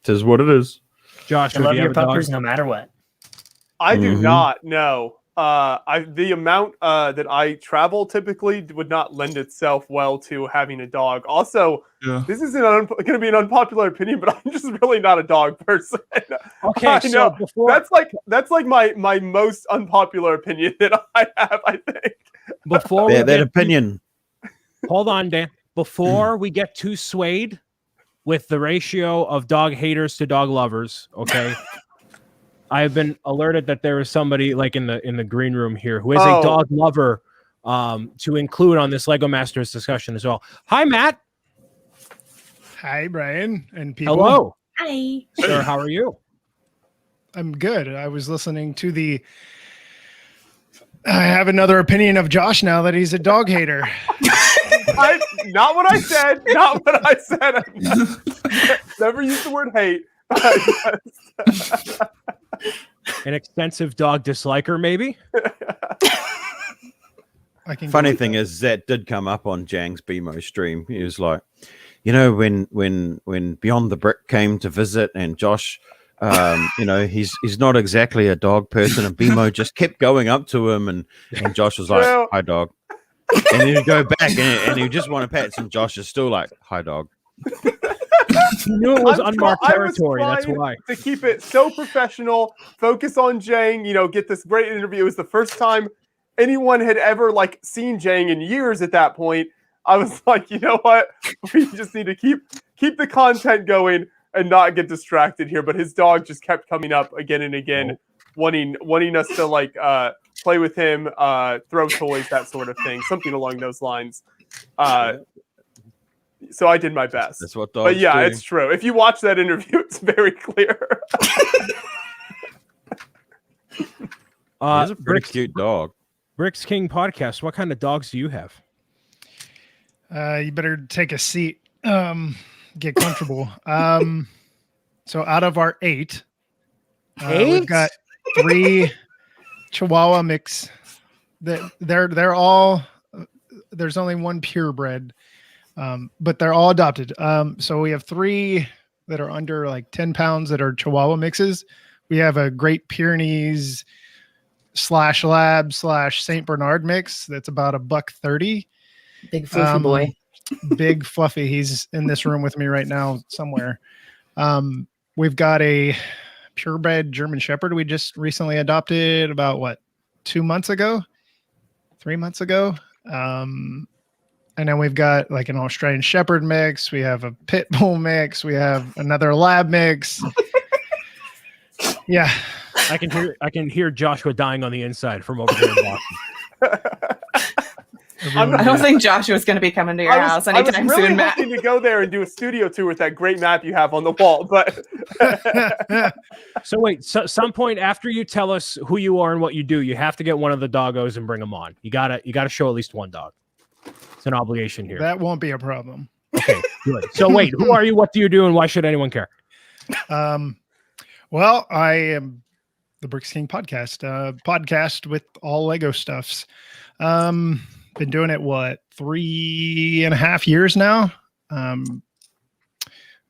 tis what it is. Josh, I love your puppers no matter what. I do not know. The amount that I travel typically would not lend itself well to having a dog. Also, this isn't going to be an unpopular opinion, but I'm just really not a dog person. Okay, so before that's like my most unpopular opinion that I have. I think before that opinion. Hold on, Dan. Before we get too swayed with the ratio of dog haters to dog lovers, okay. I have been alerted that there is somebody like in the green room here who is a dog lover to include on this Lego Masters discussion as well. Hi, Matt. Hi, Brian and people. Hello. Hi. Sir, how are you? I'm good. I was listening to I have another opinion of Josh now that he's a dog hater. Not what I said. Not what I said. Never used the word hate. An extensive dog disliker, maybe? Funny thing is that did come up on Jang's BMO stream. He was like, you know, when Beyond the Brick came to visit and Josh, you know, he's not exactly a dog person, and BMO just kept going up to him, and Josh was like, hi, dog. And then he'd go back and he just want to pet, and Josh is still like, hi, dog. He knew it was unmarked territory. That's why. To keep it so professional, focus on Jang, you know, get this great interview. It was the first time anyone had ever like seen Jang in years at that point. I was like, you know what? We just need to keep the content going and not get distracted here. But his dog just kept coming up again and again, wanting us to like play with him, throw toys, that sort of thing, something along those lines. So I did my best. That's what dogs But yeah, do. it's true. If you watch that interview, it's very clear. He's a pretty cute dog. Bricks King podcast. What kind of dogs do you have? You better take a seat. Get comfortable. So out of our 8, we've got 3 Chihuahua mix. They're all. There's only one purebred, but they're all adopted. So we have 3 that are under like 10 pounds that are Chihuahua mixes. We have a Great Pyrenees /Lab /Saint Bernard mix that's about $130. Big fluffy boy. Big fluffy. He's in this room with me right now somewhere. We've got a purebred German Shepherd we just recently adopted about 2 months ago, 3 months ago. And then we've got like an Australian Shepherd mix. We have a Pit Bull mix. We have another Lab mix. Yeah. I can hear Joshua dying on the inside from over there in Boston. I don't think Joshua's going to be coming to your house anytime I was really soon, Matt. hoping to go there and do a studio tour with that great map you have on the wall, but So wait, some point after you tell us who you are and what you do, you have to get one of the doggos and bring them on. You gotta show at least one dog. It's an obligation here. That won't be a problem. Okay, good. So wait, who are you? What do you do? And why should anyone care? Well, I am the Bricks King podcast with all Lego stuffs. Been doing it 3.5 years now.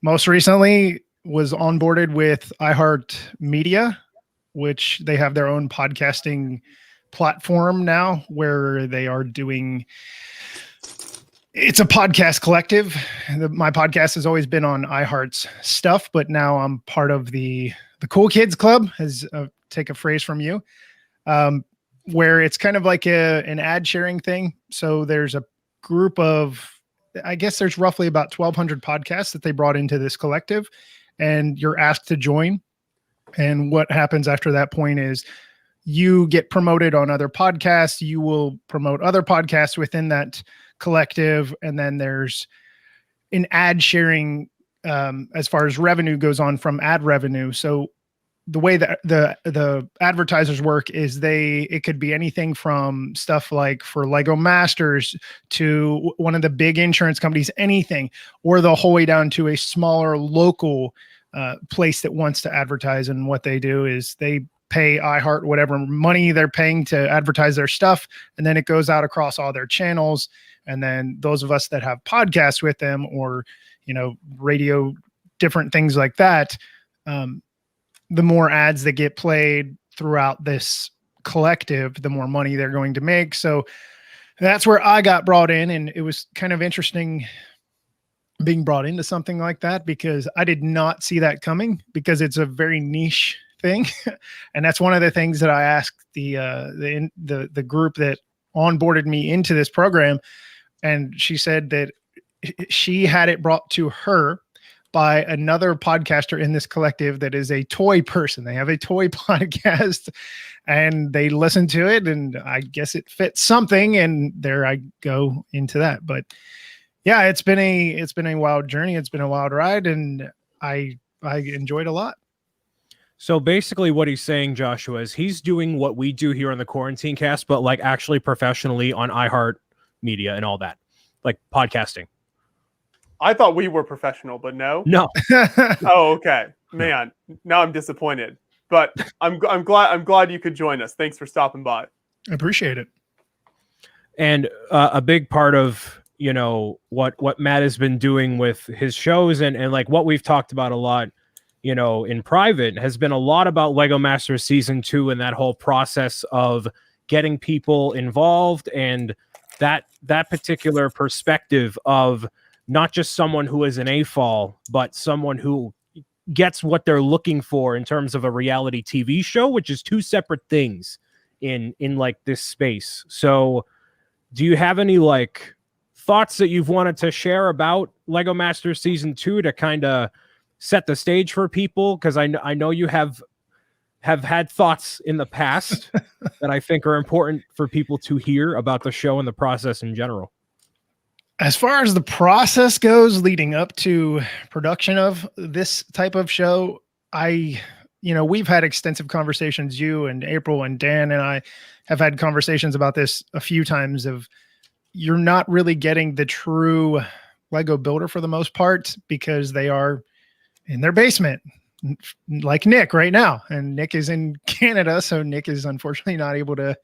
Most recently was onboarded with iHeartMedia, which they have their own podcasting platform now where they are doing. It's a podcast collective. My podcast has always been on iHeart's stuff, but now I'm part of the Cool Kids Club, as take a phrase from you, where it's kind of like an ad sharing thing. So there's a group of, I guess there's roughly about 1,200 podcasts that they brought into this collective, and you're asked to join. And what happens after that point is you get promoted on other podcasts. You will promote other podcasts within that collective. And then there's an ad sharing as far as revenue goes on from ad revenue. So the way that the advertisers work is it could be anything from stuff like for Lego Masters to one of the big insurance companies, anything, or the whole way down to a smaller local place that wants to advertise. And what they do is they pay iHeart whatever money they're paying to advertise their stuff, and then it goes out across all their channels. And then those of us that have podcasts with them, or radio, different things like that, the more ads that get played throughout this collective, the more money they're going to make. So that's where I got brought in, and it was kind of interesting being brought into something like that because I did not see that coming, because it's a very niche thing. And that's one of the things that I asked the group that onboarded me into this program. And she said that she had it brought to her by another podcaster in this collective that is a toy person. They have a toy podcast and they listen to it, and I guess it fits something, and there I go into that. But yeah, it's been a wild journey. It's been a wild ride, and I enjoyed a lot. So basically what he's saying, Joshua, is he's doing what we do here on the Quarantine Cast, but like actually professionally on iHeart Media and all that, like podcasting. I thought we were professional, but no. No. Oh, okay. Man, now I'm disappointed. But I'm glad you could join us. Thanks for stopping by. I appreciate it. And a big part of, you know, what Matt has been doing with his shows and like what we've talked about a lot, you know, in private, has been a lot about Lego Masters Season 2 and that whole process of getting people involved, and that particular perspective of not just someone who is an AFOL, but someone who gets what they're looking for in terms of a reality TV show, which is two separate things in like this space. So do you have any like thoughts that you've wanted to share about Lego Masters Season 2 to kind of set the stage for people? Because I know you have had thoughts in the past that I think are important for people to hear about the show and the process in general. As far as the process goes leading up to production of this type of show, we've had extensive conversations. You and April and Dan and I have had conversations about this a few times of you're not really getting the true Lego builder for the most part because they are in their basement, like Nick right now. And Nick is in Canada, so Nick is unfortunately not able to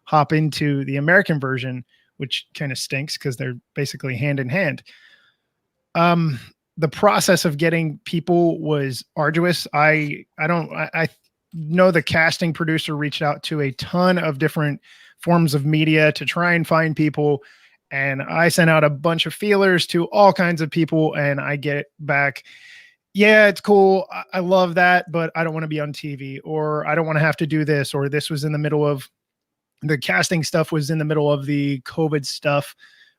hop into the American version, which kind of stinks because they're basically hand in hand. The process of getting people was arduous. I know the casting producer reached out to a ton of different forms of media to try and find people. And I sent out a bunch of feelers to all kinds of people, and I get back, yeah, it's cool. I love that, but I don't want to be on TV, or I don't want to have to do this, or this was in the middle of the casting stuff was in the middle of the COVID stuff.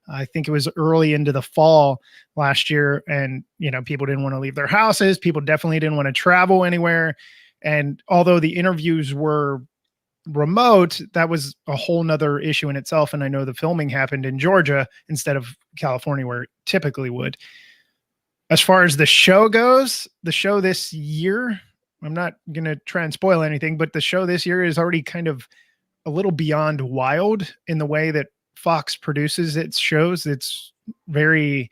I think it was early into the fall last year. And, people didn't want to leave their houses. People definitely didn't want to travel anywhere. And although the interviews were remote, that was a whole nother issue in itself. And I know the filming happened in Georgia instead of California, where it typically would. As far as the show goes, the show this year, I'm not going to try and spoil anything, but the show this year is already kind of a little beyond wild in the way that Fox produces its shows. It's very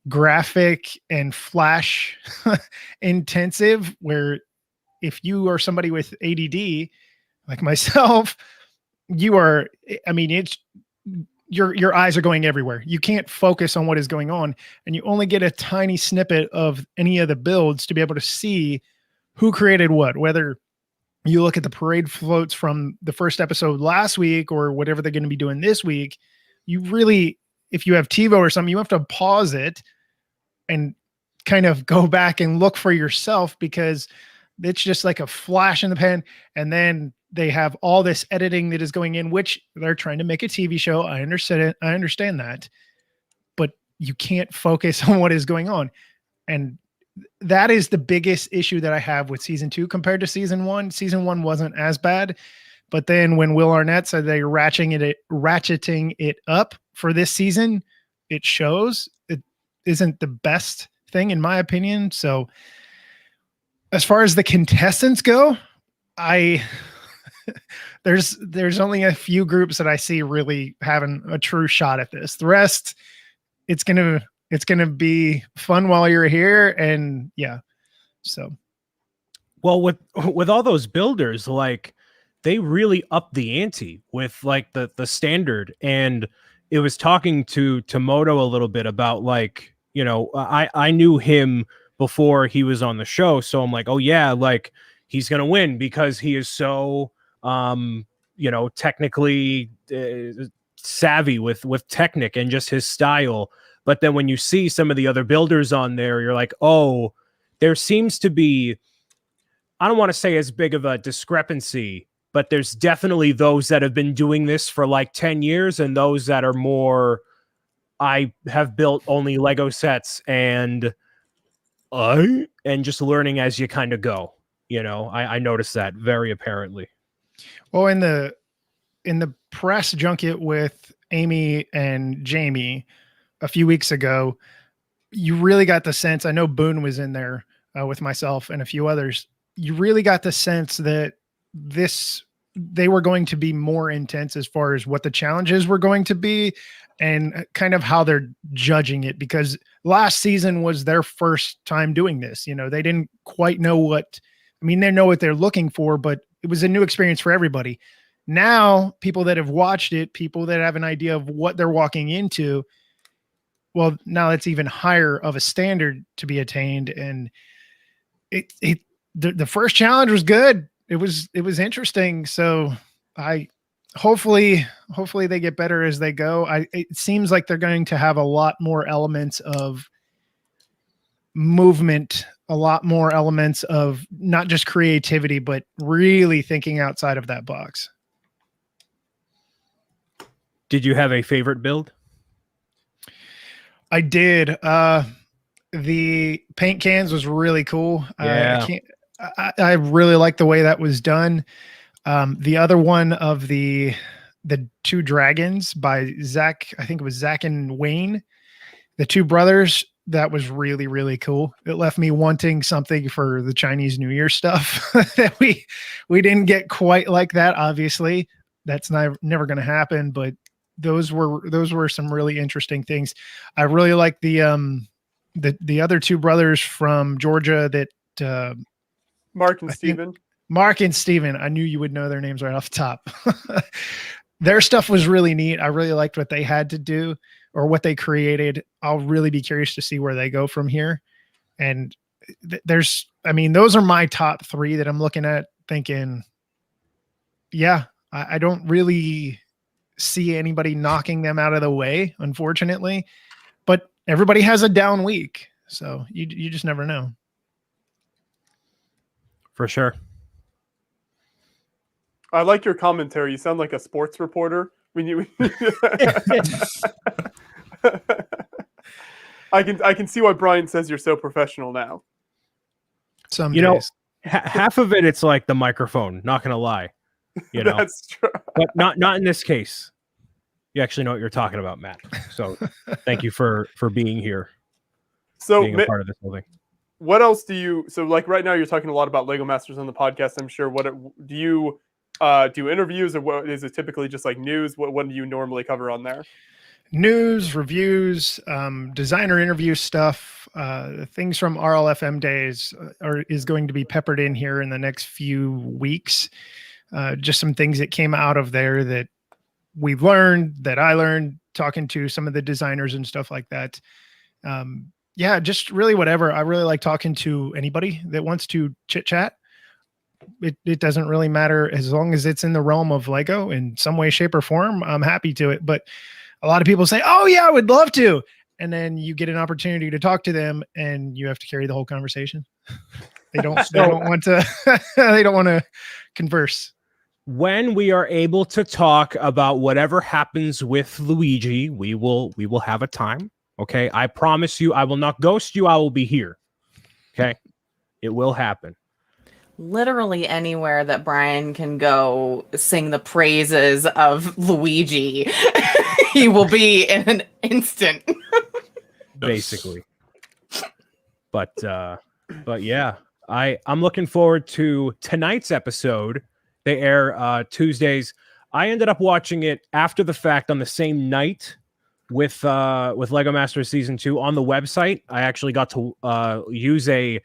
graphic and flash intensive, where if you are somebody with ADD like myself, your eyes are going everywhere. You can't focus on what is going on, and you only get a tiny snippet of any of the builds to be able to see who created what, whether you look at the parade floats from the first episode last week or whatever they're going to be doing this week. You really, if you have TiVo or something, you have to pause it and kind of go back and look for yourself, because it's just like a flash in the pan. And then they have all this editing that is going in, which they're trying to make a TV show. I understand it. I understand that, but you can't focus on what is going on. And that is the biggest issue that I have with season 2 compared to season 1. Season 1 wasn't as bad, but then when Will Arnett said they're ratcheting it up for this season, it shows it isn't the best thing in my opinion. So as far as the contestants go, there's only a few groups that I see really having a true shot at this. The rest, it's going to be fun while you're here. And yeah. So. Well, with all those builders, like they really upped the ante with like the standard. And it was talking to Moto a little bit about like, I knew him before he was on the show. So I'm like, oh yeah, like he's going to win because he is so, technically savvy with Technic and just his style. But then when you see some of the other builders on there, you're like, oh, there seems to be, I don't want to say as big of a discrepancy, but there's definitely those that have been doing this for like 10 years and those that are more, I have built only Lego sets and and just learning as you kind of go. You know, I noticed that very apparently. Well, in the press junket with Amy and Jamie a few weeks ago, you really got the sense. I know Boone was in there with myself and a few others. You really got the sense that they were going to be more intense as far as what the challenges were going to be and kind of how they're judging it, because last season was their first time doing this. You know, they didn't quite know they know what they're looking for, but it was a new experience for everybody. Now, people that have watched it, people that have an idea of what they're walking into, well, now it's even higher of a standard to be attained. And the first challenge was good. It was interesting. So hopefully they get better as they go. It seems like they're going to have a lot more elements of movement, a lot more elements of not just creativity, but really thinking outside of that box. Did you have a favorite build? I did. The paint cans was really cool. Yeah. I really like the way that was done. The other one of the two dragons by Zach, I think it was Zach and Wayne, the two brothers, that was really, really cool. It left me wanting something for the Chinese New Year stuff that we didn't get quite like that. Obviously, that's never going to happen, but those were some really interesting things. I really like the other two brothers from Georgia that Mark and Steven. Mark and Steven. I knew you would know their names right off the top. Their stuff was really neat. I really liked what they had to do or what they created. I'll really be curious to see where they go from here. And those are my top three that I'm looking at thinking, yeah, I don't really see anybody knocking them out of the way, unfortunately, but everybody has a down week. So you just never know. For sure. I like your commentary. You sound like a sports reporter when you. I can see why Brian says you're so professional now. Some you know, days. half of it, it's like the microphone. Not gonna lie, you know. That's true. But not in this case. You actually know what you're talking about, Matt. So thank you for being here. So being a part of this whole thing. What else do you? So like right now, you're talking a lot about Lego Masters on the podcast. I'm sure. What do you do? Interviews, or what is it typically just like news? What do you normally cover on there? News, reviews, designer interview stuff, things from RLFM days is going to be peppered in here in the next few weeks. Just some things that came out of there that we've learned, that I learned talking to some of the designers and stuff like that. Yeah, just really whatever. I really like talking to anybody that wants to chit chat. It doesn't really matter as long as it's in the realm of Lego in some way, shape, or form. I'm happy to it. But a lot of people say, "Oh yeah, I would love to," and then you get an opportunity to talk to them, and you have to carry the whole conversation. They don't want to. They don't want to converse. When we are able to talk about whatever happens with Luigi, we will have a time. Okay, I promise you, I will not ghost you. I will be here. Okay, it will happen. Literally anywhere that Brian can go sing the praises of Luigi, he will be in an instant. Basically. But yeah, I'm looking forward to tonight's episode. They air Tuesdays. I ended up watching it after the fact on the same night with Lego Masters Season 2 on the website. I actually got to use a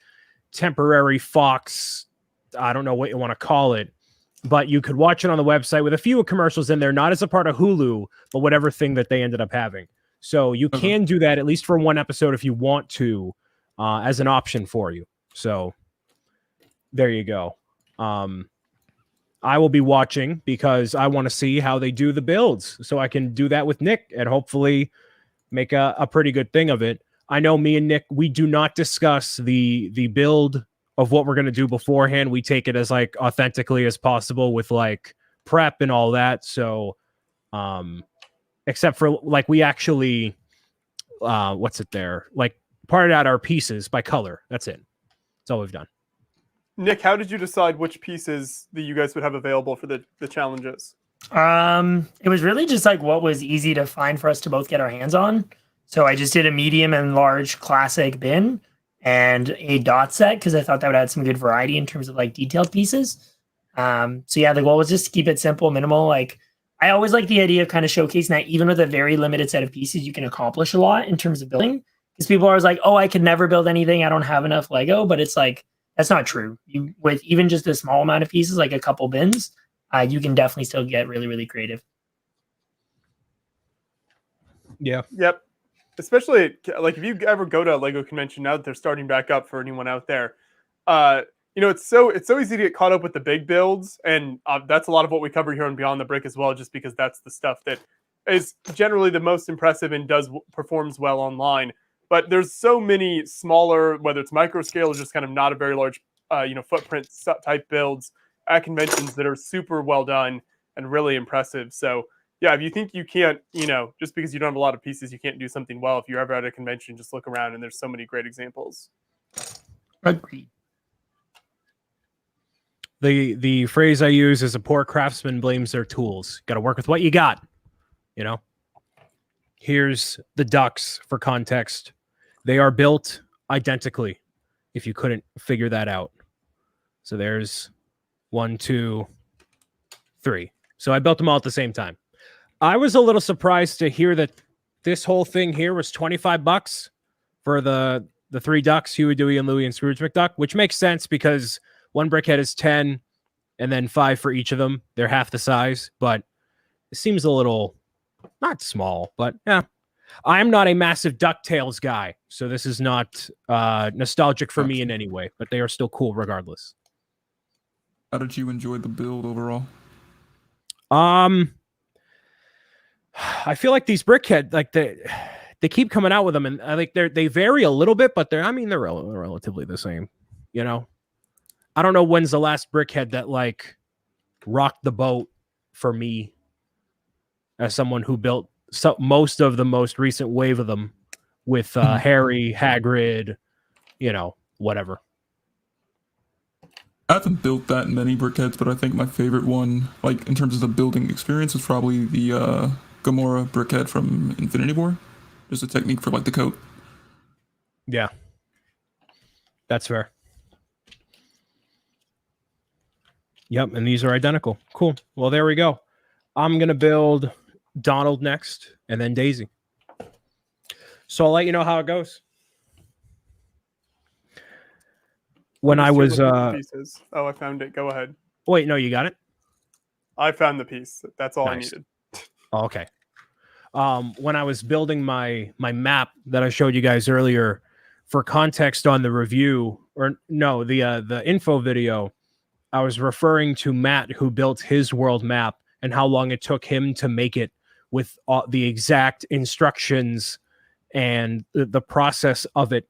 temporary Fox, I don't know what you want to call it, but you could watch it on the website with a few commercials in there, not as a part of Hulu, but whatever thing that they ended up having. So you can do that at least for one episode if you want to, as an option for you. So there you go. I will be watching because I want to see how they do the builds so I can do that with Nick and hopefully make a pretty good thing of it. I know me and Nick, we do not discuss the build of what we're going to do beforehand. We take it as like authentically as possible with like prep and all that. So, except for like we actually, like parted out our pieces by color. That's it. That's all we've done. Nick, how did you decide which pieces that you guys would have available for the challenges? It was really just like what was easy to find for us to both get our hands on. So I just did a medium and large classic bin and a dot set because I thought that would add some good variety in terms of like detailed pieces. So yeah, the goal was just to keep it simple, minimal. Like I always like the idea of kind of showcasing that even with a very limited set of pieces, you can accomplish a lot in terms of building. Because people are always like, oh, I can never build anything. I don't have enough Lego. But it's like, that's not true. You with even just a small amount of pieces, like a couple bins, you can definitely still get really, really creative. Yeah. Yep. Especially like if you ever go to a Lego convention now that they're starting back up for anyone out there, it's so easy to get caught up with the big builds, and that's a lot of what we cover here on Beyond the Brick as well, just because that's the stuff that is generally the most impressive and performs well online. But there's so many smaller, whether it's micro scale or just kind of not a very large, footprint type builds at conventions that are super well done and really impressive. So yeah, if you think you can't, just because you don't have a lot of pieces, you can't do something well. If you're ever at a convention, just look around and there's so many great examples. Agreed. The phrase I use is a poor craftsman blames their tools. Got to work with what you got. Here's the ducks for context. They are built identically, if you couldn't figure that out. So there's 1, 2, 3. So I built them all at the same time. I was a little surprised to hear that this whole thing here was $25 for the 3 ducks, Huey, Dewey, and Louie, and Scrooge McDuck, which makes sense because one brickhead is 10 and then 5 for each of them. They're half the size, but it seems a little not small, but yeah. I'm not a massive DuckTales guy, so this is not nostalgic for me in any way, but they are still cool regardless. How did you enjoy the build overall? I feel like these brickhead, like they keep coming out with them, and I think they vary a little bit, but they're relatively the same. I don't know when's the last brickhead that like rocked the boat for me as someone who built most of the most recent wave of them with Harry, Hagrid, whatever. I haven't built that many brickheads, but I think my favorite one, like in terms of the building experience, is probably the Gamora brickhead from Infinity War. There's a technique for like the coat. Yeah, that's fair. Yep, and these are identical. Cool. Well, there we go. I'm gonna build Donald next, and then Daisy. So I'll let you know how it goes. When I was pieces. Oh, I found it. Go ahead. Wait, no, you got it? I found the piece. That's all Nice. I needed. Oh, okay. When I was building my map that I showed you guys earlier, for context on the review, or no, the info video, I was referring to Matt, who built his world map and how long it took him to make it with the exact instructions and the process of it.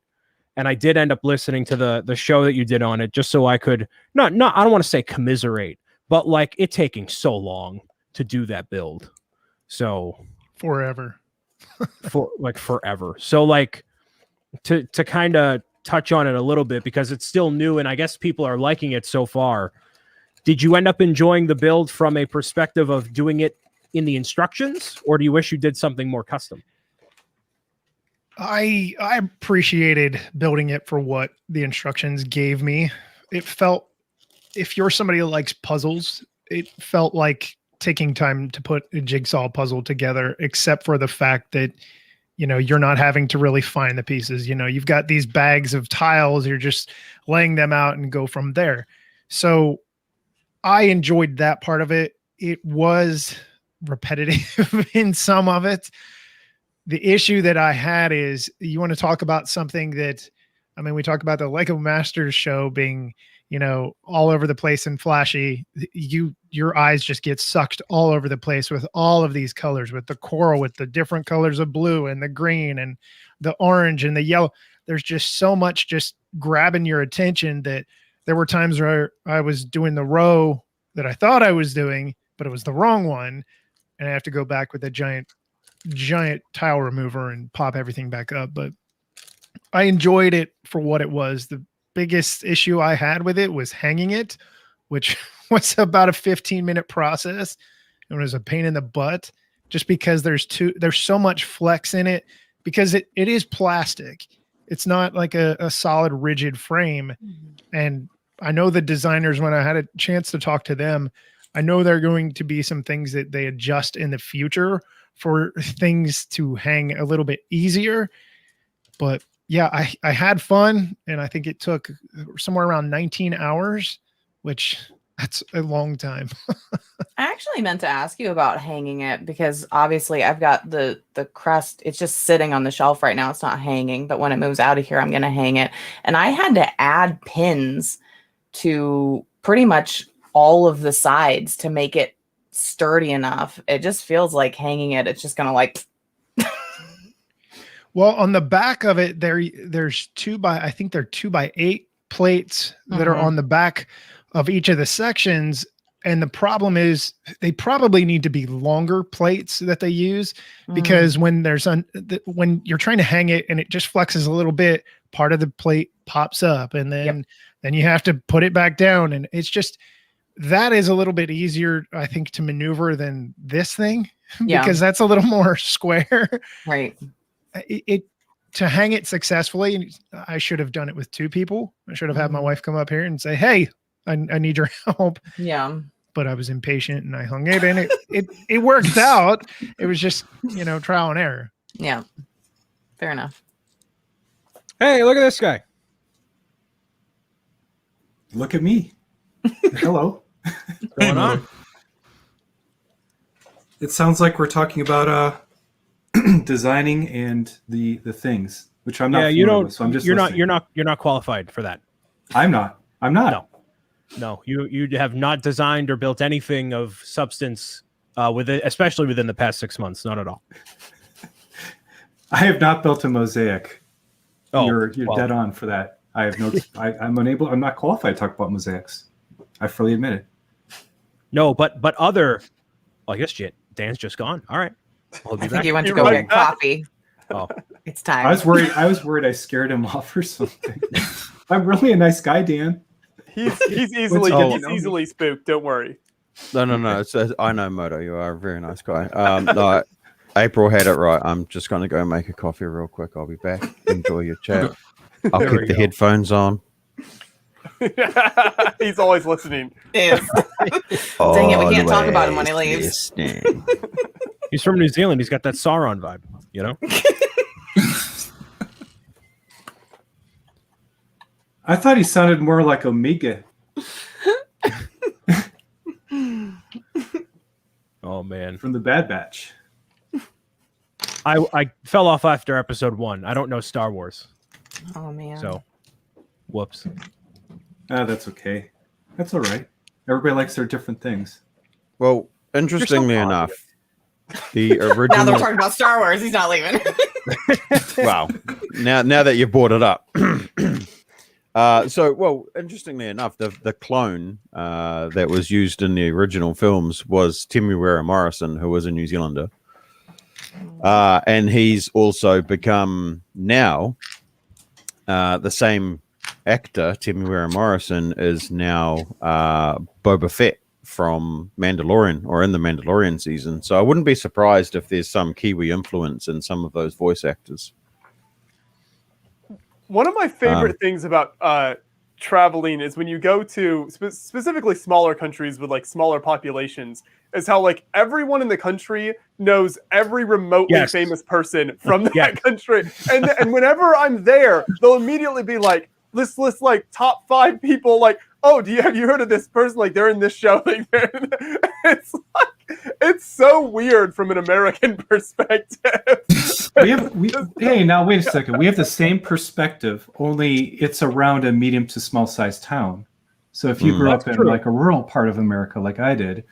And I did end up listening to the show that you did on it, just so I could not I don't want to say commiserate, but like it taking so long to do that build. So Forever. forever. So like to kind of touch on it a little bit because it's still new and I guess people are liking it so far. Did you end up enjoying the build from a perspective of doing it in the instructions, or do you wish you did something more custom? I appreciated building it for what the instructions gave me. It felt, if you're somebody who likes puzzles, it felt like taking time to put a jigsaw puzzle together, except for the fact that, you're not having to really find the pieces. You've got these bags of tiles, you're just laying them out and go from there. So I enjoyed that part of it. It was repetitive in some of it. The issue that I had is, you want to talk about something that, we talk about the Lego Masters show being, all over the place and flashy. Your eyes just get sucked all over the place with all of these colors, with the coral, with the different colors of blue and the green and the orange and the yellow. There's just so much just grabbing your attention that there were times where I was doing the row that I thought I was doing, but it was the wrong one. And I have to go back with a giant tile remover and pop everything back up. But I enjoyed it for what it was. The biggest issue I had with it was hanging it, which was about a 15-minute process. It was a pain in the butt just because there's so much flex in it because it is plastic. It's not like a solid rigid frame. And I know the designers, when I had a chance to talk to them, I know there are going to be some things that they adjust in the future for things to hang a little bit easier. But yeah, I had fun, and I think it took somewhere around 19 hours, which that's a long time. I actually meant to ask you about hanging it because obviously I've got the crust. It's just sitting on the shelf right now. It's not hanging, but when it moves out of here, I'm going to hang it. And I had to add pins to pretty much all of the sides to make it sturdy enough. It just feels like hanging it. It's just going to like. Well, on the back of it, there's 2x8 plates that are on the back of each of the sections. And the problem is they probably need to be longer plates that they use because when when you're trying to hang it and it just flexes a little bit, part of the plate pops up and then you have to put it back down. And it's just, that is a little bit easier, I think, to maneuver than this thing because that's a little more square. Right. It to hang it successfully, I should have done it with two people. I should have had my wife come up here and say, "Hey, I need your help." Yeah. But I was impatient and I hung it, and it worked out. It was just trial and error. Yeah. Fair enough. Hey, look at this guy. Look at me. Hello. What's going on? It sounds like we're talking about designing and the things, which I'm not. Yeah, you don't. With, so I'm just. You're listening. not. You're not qualified for that. I'm not. No. You have not designed or built anything of substance especially within the past 6 months. Not at all. I have not built a mosaic. Oh, you're dead on for that. I have no. I'm unable. I'm not qualified to talk about mosaics. I fully admit it. No, but other. Well, I guess Dan's just gone. All right. I think he went to go get coffee. Oh, it's time. I was worried I scared him off or something. I'm really a nice guy, Dan. He's easily spooked. Don't worry. No. I know, Moto. You are a very nice guy. No, April had it right. I'm just going to go make a coffee real quick. I'll be back. Enjoy your chat. I'll keep the headphones on. He's always listening. Dang it, we can't talk about him when he leaves. he's from New Zealand. He's got that Sauron vibe, I thought he sounded more like Omega. Oh man, from the Bad Batch. I fell off after episode 1. I don't know Star Wars. Oh man. So, whoops. That's okay. That's all right. Everybody likes their different things. Well, interestingly enough, the original. Now they're talking about Star Wars. He's not leaving. Wow. Now that you brought it up. Interestingly enough, the clone that was used in the original films was Temuera Morrison, who was a New Zealander. And he's also become now the same actor, Temuera Morrison, is now Boba Fett from Mandalorian, or in the Mandalorian season. So I wouldn't be surprised if there's some Kiwi influence in some of those voice actors. One of my favorite things about traveling is when you go to specifically smaller countries with like smaller populations, is how like everyone in the country knows every remotely famous person from that country. And whenever I'm there, they'll immediately be like, list like top 5 people, like, oh, have you heard of this person? Like they're in this show. Like, it's so weird from an American perspective. Hey, now wait a second. We have the same perspective, only it's around a medium to small sized town. So if you grew up in like a rural part of America, like I did,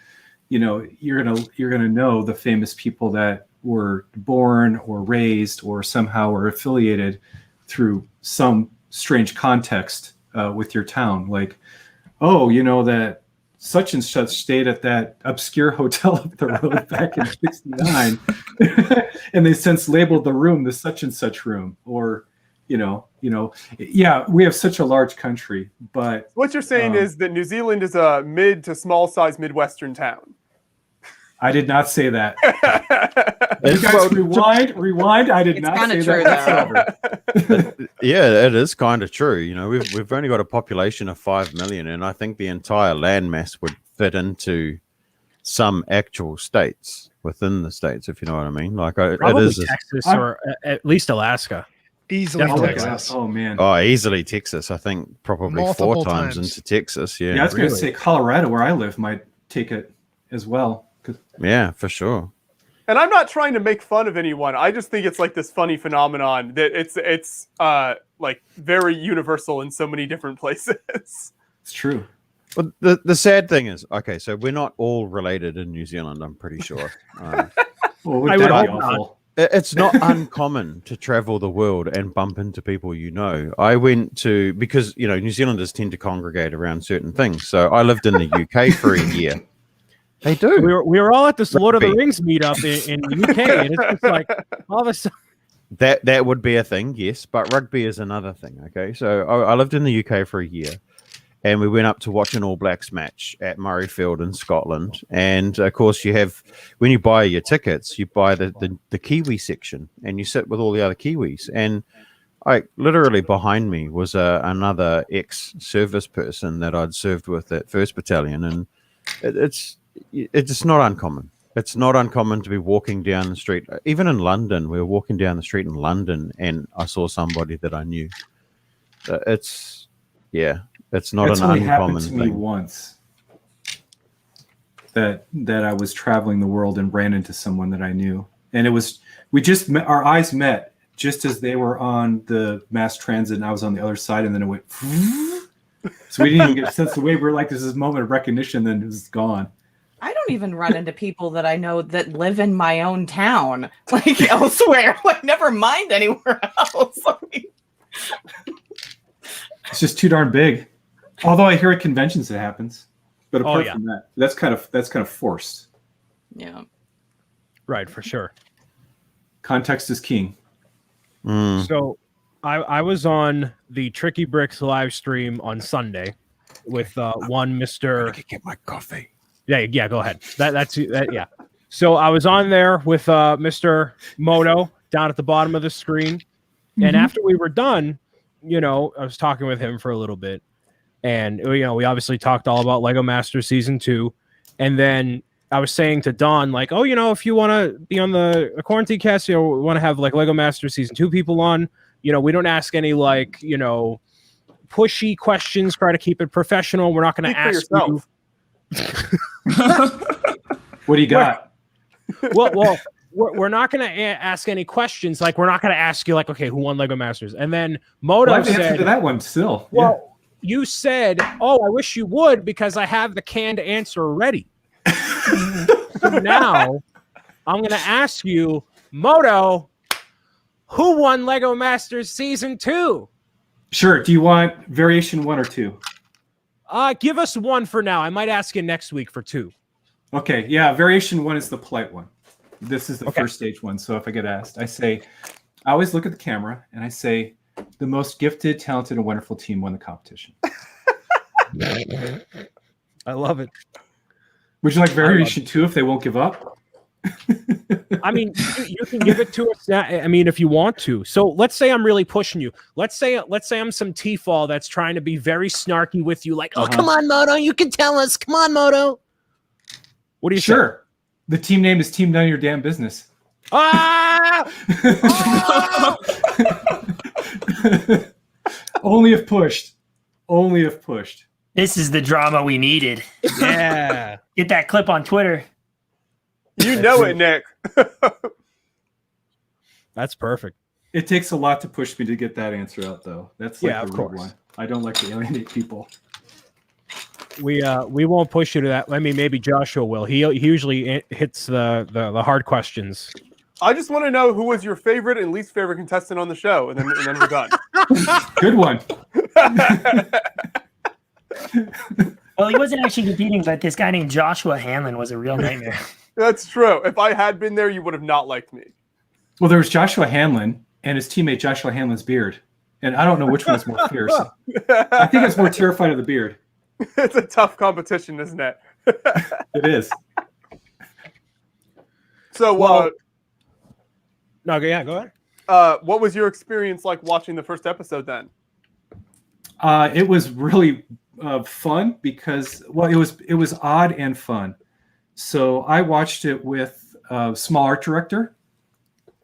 you're gonna know the famous people that were born or raised or somehow are affiliated through some strange context with your town. Like, oh, that such and such stayed at that obscure hotel up the road back in '69, and they since labeled the room the such and such room. Or, Yeah, we have such a large country, but What you're saying is that New Zealand is a mid to small size Midwestern town. I did not say that. You It's guys well- rewind. I did It's not kinda say true, that whatsoever. Yeah, it is kind of true. We've only got a population of 5 million, and I think the entire landmass would fit into some actual states within the states, if you know what I mean. Like it Probably is Texas or at least Alaska. Easily Oh, look at Texas. that. Oh man. easily Texas. I think probably Multiple 4 times times. into Texas. Yeah, I Yeah, was going to say Colorado, where I live, might take it as well. 'Cause- yeah, for sure. And I'm not trying to make fun of anyone. I just think it's like this funny phenomenon that it's like very universal in so many different places. It's true. But the sad thing is, okay, so we're not all related in New Zealand. I'm pretty sure. Well, would I that would be hope not. awful? It's not uncommon to travel the world and bump into people you know. I went to, because New Zealanders tend to congregate around certain things. So I lived in the UK for a year. They do. We were all at this Lord of the Rugby. Rings meetup in UK, and it's just like all of a sudden. That would be a thing, yes, but rugby is another thing. Okay, so I lived in the UK for a year, and we went up to watch an All Blacks match at Murrayfield in Scotland. And of course, you have, when you buy your tickets, you buy the Kiwi section, and you sit with all the other Kiwis. And literally behind me was another ex-service person that I'd served with at 1st Battalion, and it's not uncommon. It's not uncommon to be walking down the street. Even in London, we were walking down the street in London, and I saw somebody that I knew. It's not That's an only happened uncommon to me thing. once. That I was traveling the world and ran into someone that I knew, and we just met, our eyes met just as they were on the mass transit, and I was on the other side, and then it went. So we didn't even get a sense of the way. We were like, there's this moment of recognition, then it was gone. I don't even run into people that I know that live in my own town, like elsewhere. Like, never mind anywhere else. It's just too darn big. Although I hear at conventions it happens, but apart from that, that's kind of forced. Yeah. Right, for sure. Context is king. So I was on the Tricky Bricks live stream on Sunday with one Mr. I could get my coffee. Yeah, go ahead. That's yeah. So I was on there with Mr. Moto down at the bottom of the screen. And after we were done, I was talking with him for a little bit. And we obviously talked all about Lego Masters Season 2. And then I was saying to Don, like, oh, if you want to be on the quarantine cast, we want to have like Lego Masters Season 2 people on. We don't ask any like, pushy questions, try to keep it professional. We're not going to ask you. What do you got? Well, we're not going to ask any questions. Like, we're not going to ask you, like, okay, who won Lego Masters? And then Moto I have the answer said, to that one still. well, you said, oh, I wish you would because I have the canned answer ready. So now I'm going to ask you, Moto, who won Lego Masters Season 2? Sure. Do you want variation 1 or 2? Give us 1 for now. I might ask you next week for 2. Okay. Yeah. Variation 1 is the polite one. This is the Okay. first stage one. So if I get asked, I always look at the camera and I say, the most gifted, talented, and wonderful team won the competition. I love it. Would you like variation 2 if they won't give up? I mean, you can give it to us. I mean, if you want to. So let's say I'm really pushing you. Let's say I'm some T-fall that's trying to be very snarky with you, like, oh, come on, Moto, you can tell us. Come on, Moto. What do you say? Sure. The team name is Team None of Your Damn Business. Ah! Only if pushed. Only if pushed. This is the drama we needed. Yeah. Get that clip on Twitter. You know it, Nick. That's perfect. It takes a lot to push me to get that answer out, though. That's like Yeah, the of rude course. one. I don't like to alienate people. We won't push you to that. I mean, maybe Joshua will. He usually hits the hard questions. I just want to know who was your favorite and least favorite contestant on the show, and then we're done. Good one. Well, he wasn't actually competing, but this guy named Joshua Hanlon was a real nightmare. That's true. If I had been there, you would have not liked me. Well, there was Joshua Hanlon and his teammate Joshua Hanlon's beard. And I don't know which one is more fierce. I think it's more terrified of the beard. It's a tough competition, isn't it? It is. So, No, yeah, go ahead. what was your experience like watching the first episode then? It was really fun because, well, it was odd and fun. So I watched it with a small art director,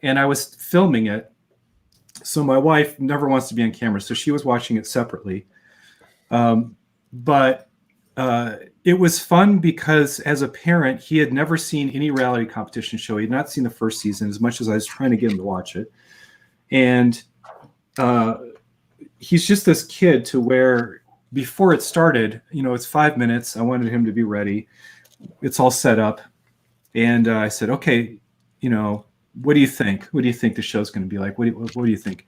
and I was filming it. So my wife never wants to be on camera, so she was watching it separately. But it was fun because as a parent, he had never seen any reality competition show. He had not seen the first season as much as I was trying to get him to watch it. And he's just this kid to where before it started, it's 5 minutes. I wanted him to be ready. It's all set up. And I said, okay, what do you think? What do you think the show's going to be like? What do you think?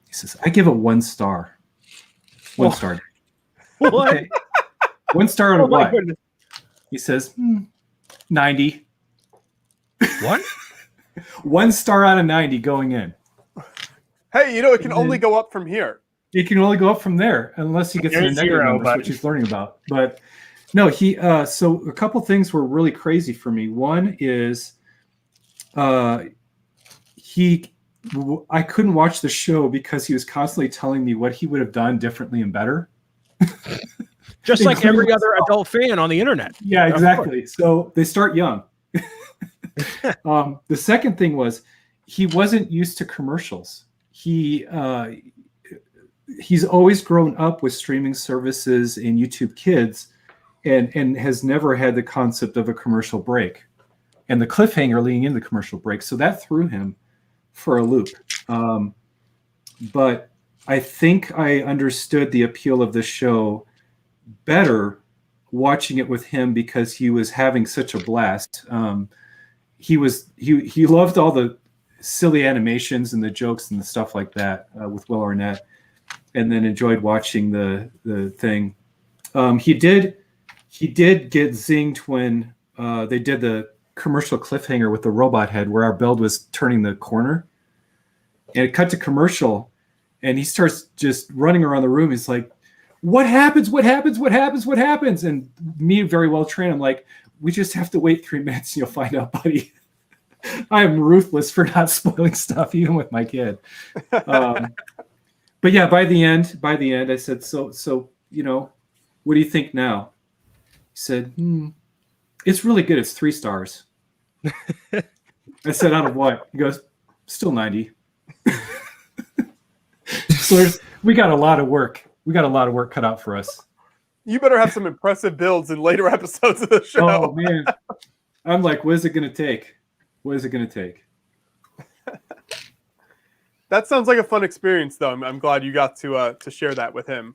He says, I give it 1 star. 1 star. What? Okay. 1 star out of my what? goodness. He says, 90. What? 1 star out of 90 going in. Hey, it can only go up from here. It can only go up from there unless he gets There's into negative zero, numbers, but- which he's learning about. But no, so a couple things were really crazy for me. One is I couldn't watch the show because he was constantly telling me what he would have done differently and better. Just like every other adult fan on the internet. Yeah, Of exactly. So they start young. The second thing was he wasn't used to commercials. He's always grown up with streaming services and YouTube Kids and has never had the concept of a commercial break and the cliffhanger leading into the commercial break. So that threw him for a loop. But I think I understood the appeal of this show better watching it with him because he was having such a blast. He loved all the silly animations and the jokes and the stuff like that with Will Arnett, and then enjoyed watching the thing. He did get zinged when they did the commercial cliffhanger with the robot head where our build was turning the corner, and it cut to commercial, and he starts just running around the room. He's like, what happens? What happens? What happens? What happens? And me, very well trained, I'm like, we just have to wait 3 minutes and you'll find out, buddy. I am ruthless for not spoiling stuff, even with my kid. But yeah, by the end, I said, so, what do you think now? He said, it's really good. It's 3 stars. I said, out of what? He goes, still 90. So we got a lot of work. We got a lot of work cut out for us. You better have some impressive builds in later episodes of the show. Oh man, I'm like, what is it going to take? What is it going to take? That sounds like a fun experience, though. I'm glad you got to share that with him.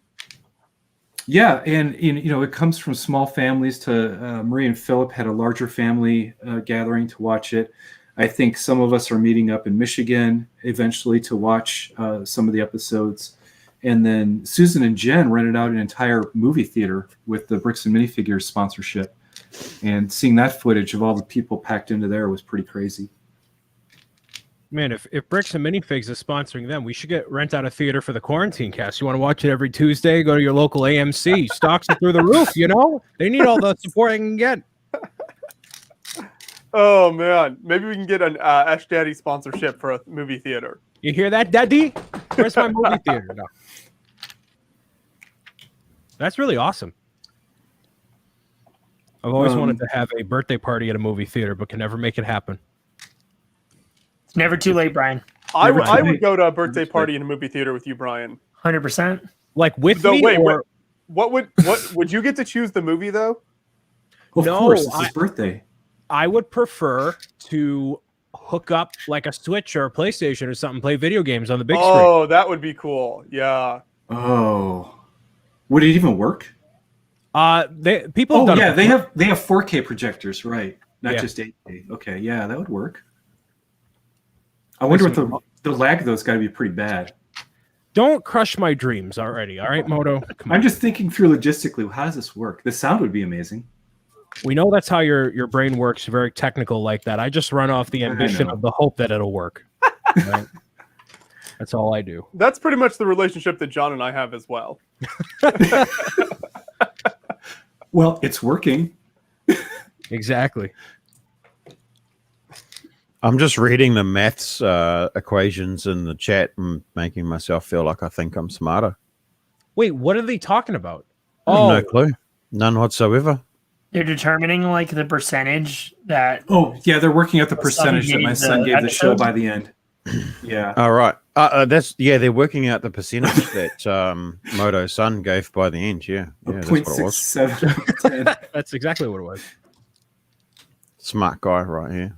Yeah, and it comes from small families to Marie and Philip had a larger family gathering to watch it. I think some of us are meeting up in Michigan eventually to watch some of the episodes. And then Susan and Jen rented out an entire movie theater with the Bricks and Minifigures sponsorship. And seeing that footage of all the people packed into there was pretty crazy. Man, if Bricks and Minifigs is sponsoring them, we should rent out a theater for the quarantine cast. You want to watch it every Tuesday? Go to your local AMC. Stocks are through the roof, They need all the support they can get. Oh, man. Maybe we can get an Ash Daddy sponsorship for a movie theater. You hear that, Daddy? Where's my movie theater? No. That's really awesome. I've always wanted to have a birthday party at a movie theater, but can never make it happen. It's never too late, Brian. I would go to a birthday party in a movie theater with you, Brian. 100%. Like with So me, wait, or... what would you get to choose the movie though? Of No, course, it's his birthday. I would prefer to hook up like a Switch or a PlayStation or something, play video games on the big screen. Oh, that would be cool. Yeah. Oh, would it even work? People. Oh have done yeah, it they have 4K projectors, right? Not Yeah. just 8K. Okay, yeah, that would work. I wonder what the lag of those got to be pretty bad. Don't crush my dreams already. All right, Moto. Come on. I'm just thinking through logistically. How does this work? The sound would be amazing. We know that's how your brain works. Very technical like that. I just run off the ambition know. of the hope that it'll work. Right? That's all I do. That's pretty much the relationship that John and I have as well. Well, it's working. Exactly. I'm just reading the maths equations in the chat and making myself feel like I think I'm smarter. Wait, what are they talking about? No clue. None whatsoever. They're determining like the percentage that. Oh, yeah, they're working out the My son percentage that my gave son the gave the show episode. by the end. Yeah. All right. They're working out the percentage that Moto's son gave by the end. Yeah, that's what it was. 0.67. That's exactly what it was. Smart guy right here.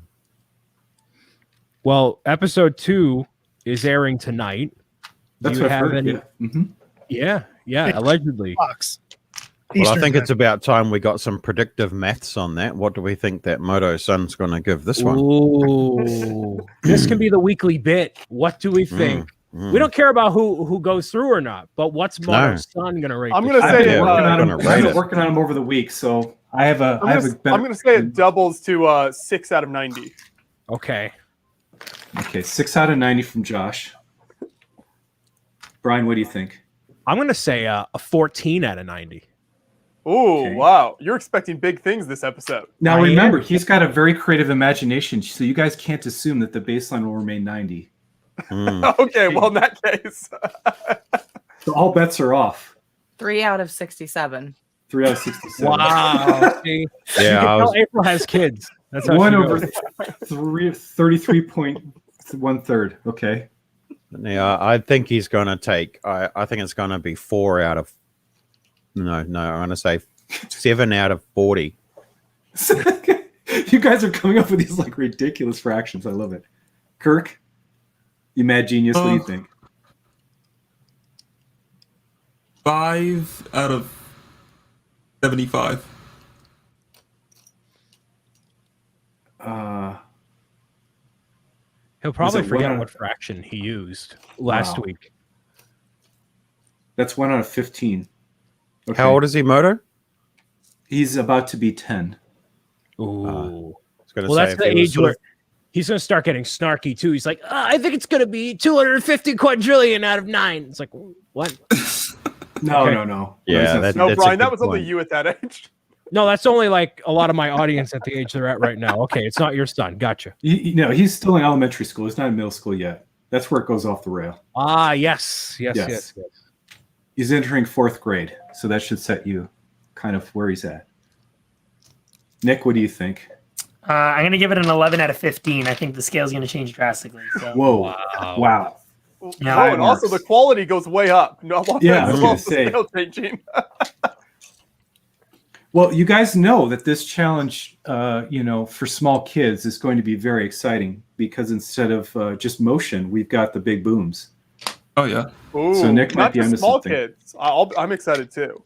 Well, episode 2 is airing tonight. That's Do you what I've have heard. any? Yeah. Yeah, allegedly. Fox. Well, I Eastern think time. it's about time we got some predictive maths on that. What do we think that Moto's son's going to give this one? Ooh, this can be the weekly bit. What do we think? We don't care about who goes through or not, but what's Moto's son gonna rate? I'm this gonna show? say I've been it, working on gonna him. rate I've been it. working on him over the week, so I have a. I'm gonna say it doubles to 6 out of 90. Okay. Okay, 6 out of 90 from Josh. Brian, what do you think? I'm gonna say a 14 out of 90. Ooh, Okay. wow. You're expecting big things this episode. Now I remember, am. he's got a very creative imagination, so you guys can't assume that the baseline will remain 90. Okay, well, in that case. So all bets are off. 3 out of 67. 3 out of 67. Wow. See? Yeah, You I can was, tell April has kids. That's how 1 she over goes. 33.1/3. Okay. yeah, I think he's going to take. I think it's going to be 4 out of. No, I'm going to say 7 out of 40. You guys are coming up with these like ridiculous fractions. I love it. Kirk, you mad genius. What do you think? 5 out of 75. He'll probably it forget one- what fraction he used last Wow. week. That's 1 out of 15. Okay. How old is he, Moto? He's about to be 10. Ooh. I was gonna Well, say, that's if the he was age sort where of- he's going to start getting snarky too. He's like, I think it's going to be 250 quadrillion out of 9. It's like, what? No, Okay. no. Yeah, That's No, that's a Brian, that good was only point. you at that age. No, that's only like a lot of my audience at the age they're at right now. Okay, it's not your son. Gotcha. No, he's still in elementary school. He's not in middle school yet. That's where it goes off the rail. Ah, yes. Yes. He's entering 4th grade, so that should set you kind of where he's at. Nick, what do you think? I'm going to give it an 11 out of 15. I think the scale's going to change drastically. So. Whoa. Wow. Yeah, Oh, it and also works. the quality goes way up. No, Yeah, I was gonna the say. scale changing. Well, you guys know that this challenge, for small kids is going to be very exciting because instead of just motion, we've got the big booms. Oh, yeah. Ooh, So Nick might not be just onto small something. kids. I'm excited too.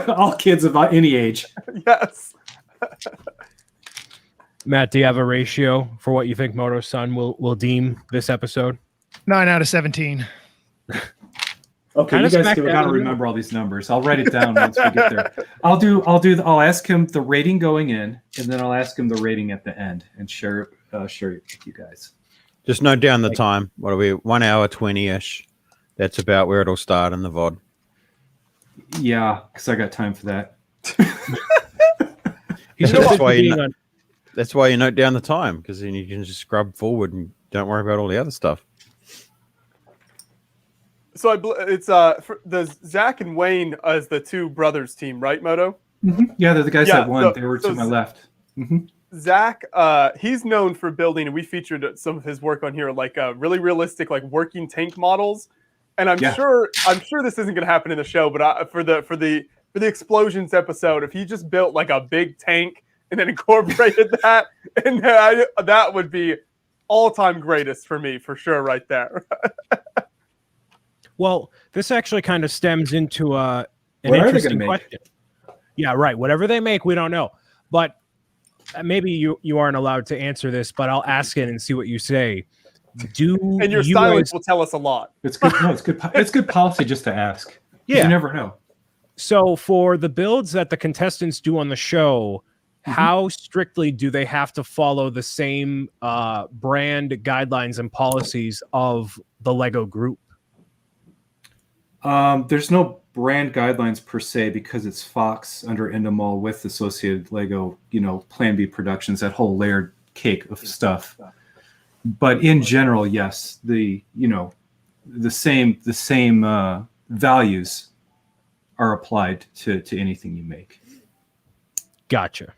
All kids of any age. Yes. Matt, do you have a ratio for what you think Moto's son will deem this episode? 9 out of 17. Okay, Kinda you guys smack got dab to in the remember all these numbers. I'll write it down once we get there. I'll ask him the rating going in, and then I'll ask him the rating at the end and share it with you guys. Just note down the time. What are we? 1 hour 20-ish. That's about where it'll start in the VOD. Yeah, because I got time for that. He's That's supposed to why be you being know- on- That's why you note down the time, because then you can just scrub forward and don't worry about all the other stuff. So it's the Zach and Wayne as the two brothers team, right, Moto? Yeah, they're the guys Yeah, that won. so- They were so to my Z- left. Zach, he's known for building, and we featured some of his work on here, like really realistic, like working tank models. And I'm Yeah. sure this isn't going to happen in the show, but for the explosions episode, if he just built like a big tank and then incorporated that, and that would be all-time greatest for me, for sure, right there. Well, this actually kind of stems into an What are they interesting gonna make? question. Yeah, right. Whatever they make, we don't know. But maybe you aren't allowed to answer this, but I'll ask it and see what you say. Do And your you silence guys- will tell us a lot. It's good. No, it's good. It's good policy just to ask. 'Cause Yeah. you never know. So for the builds that the contestants do on the show, how strictly do they have to follow the same brand guidelines and policies of the Lego group? There's no brand guidelines per se because it's Fox under Endemol with associated Lego, Plan B Productions, that whole layered cake of stuff. But in general, yes, the same values are applied to anything you make. Gotcha.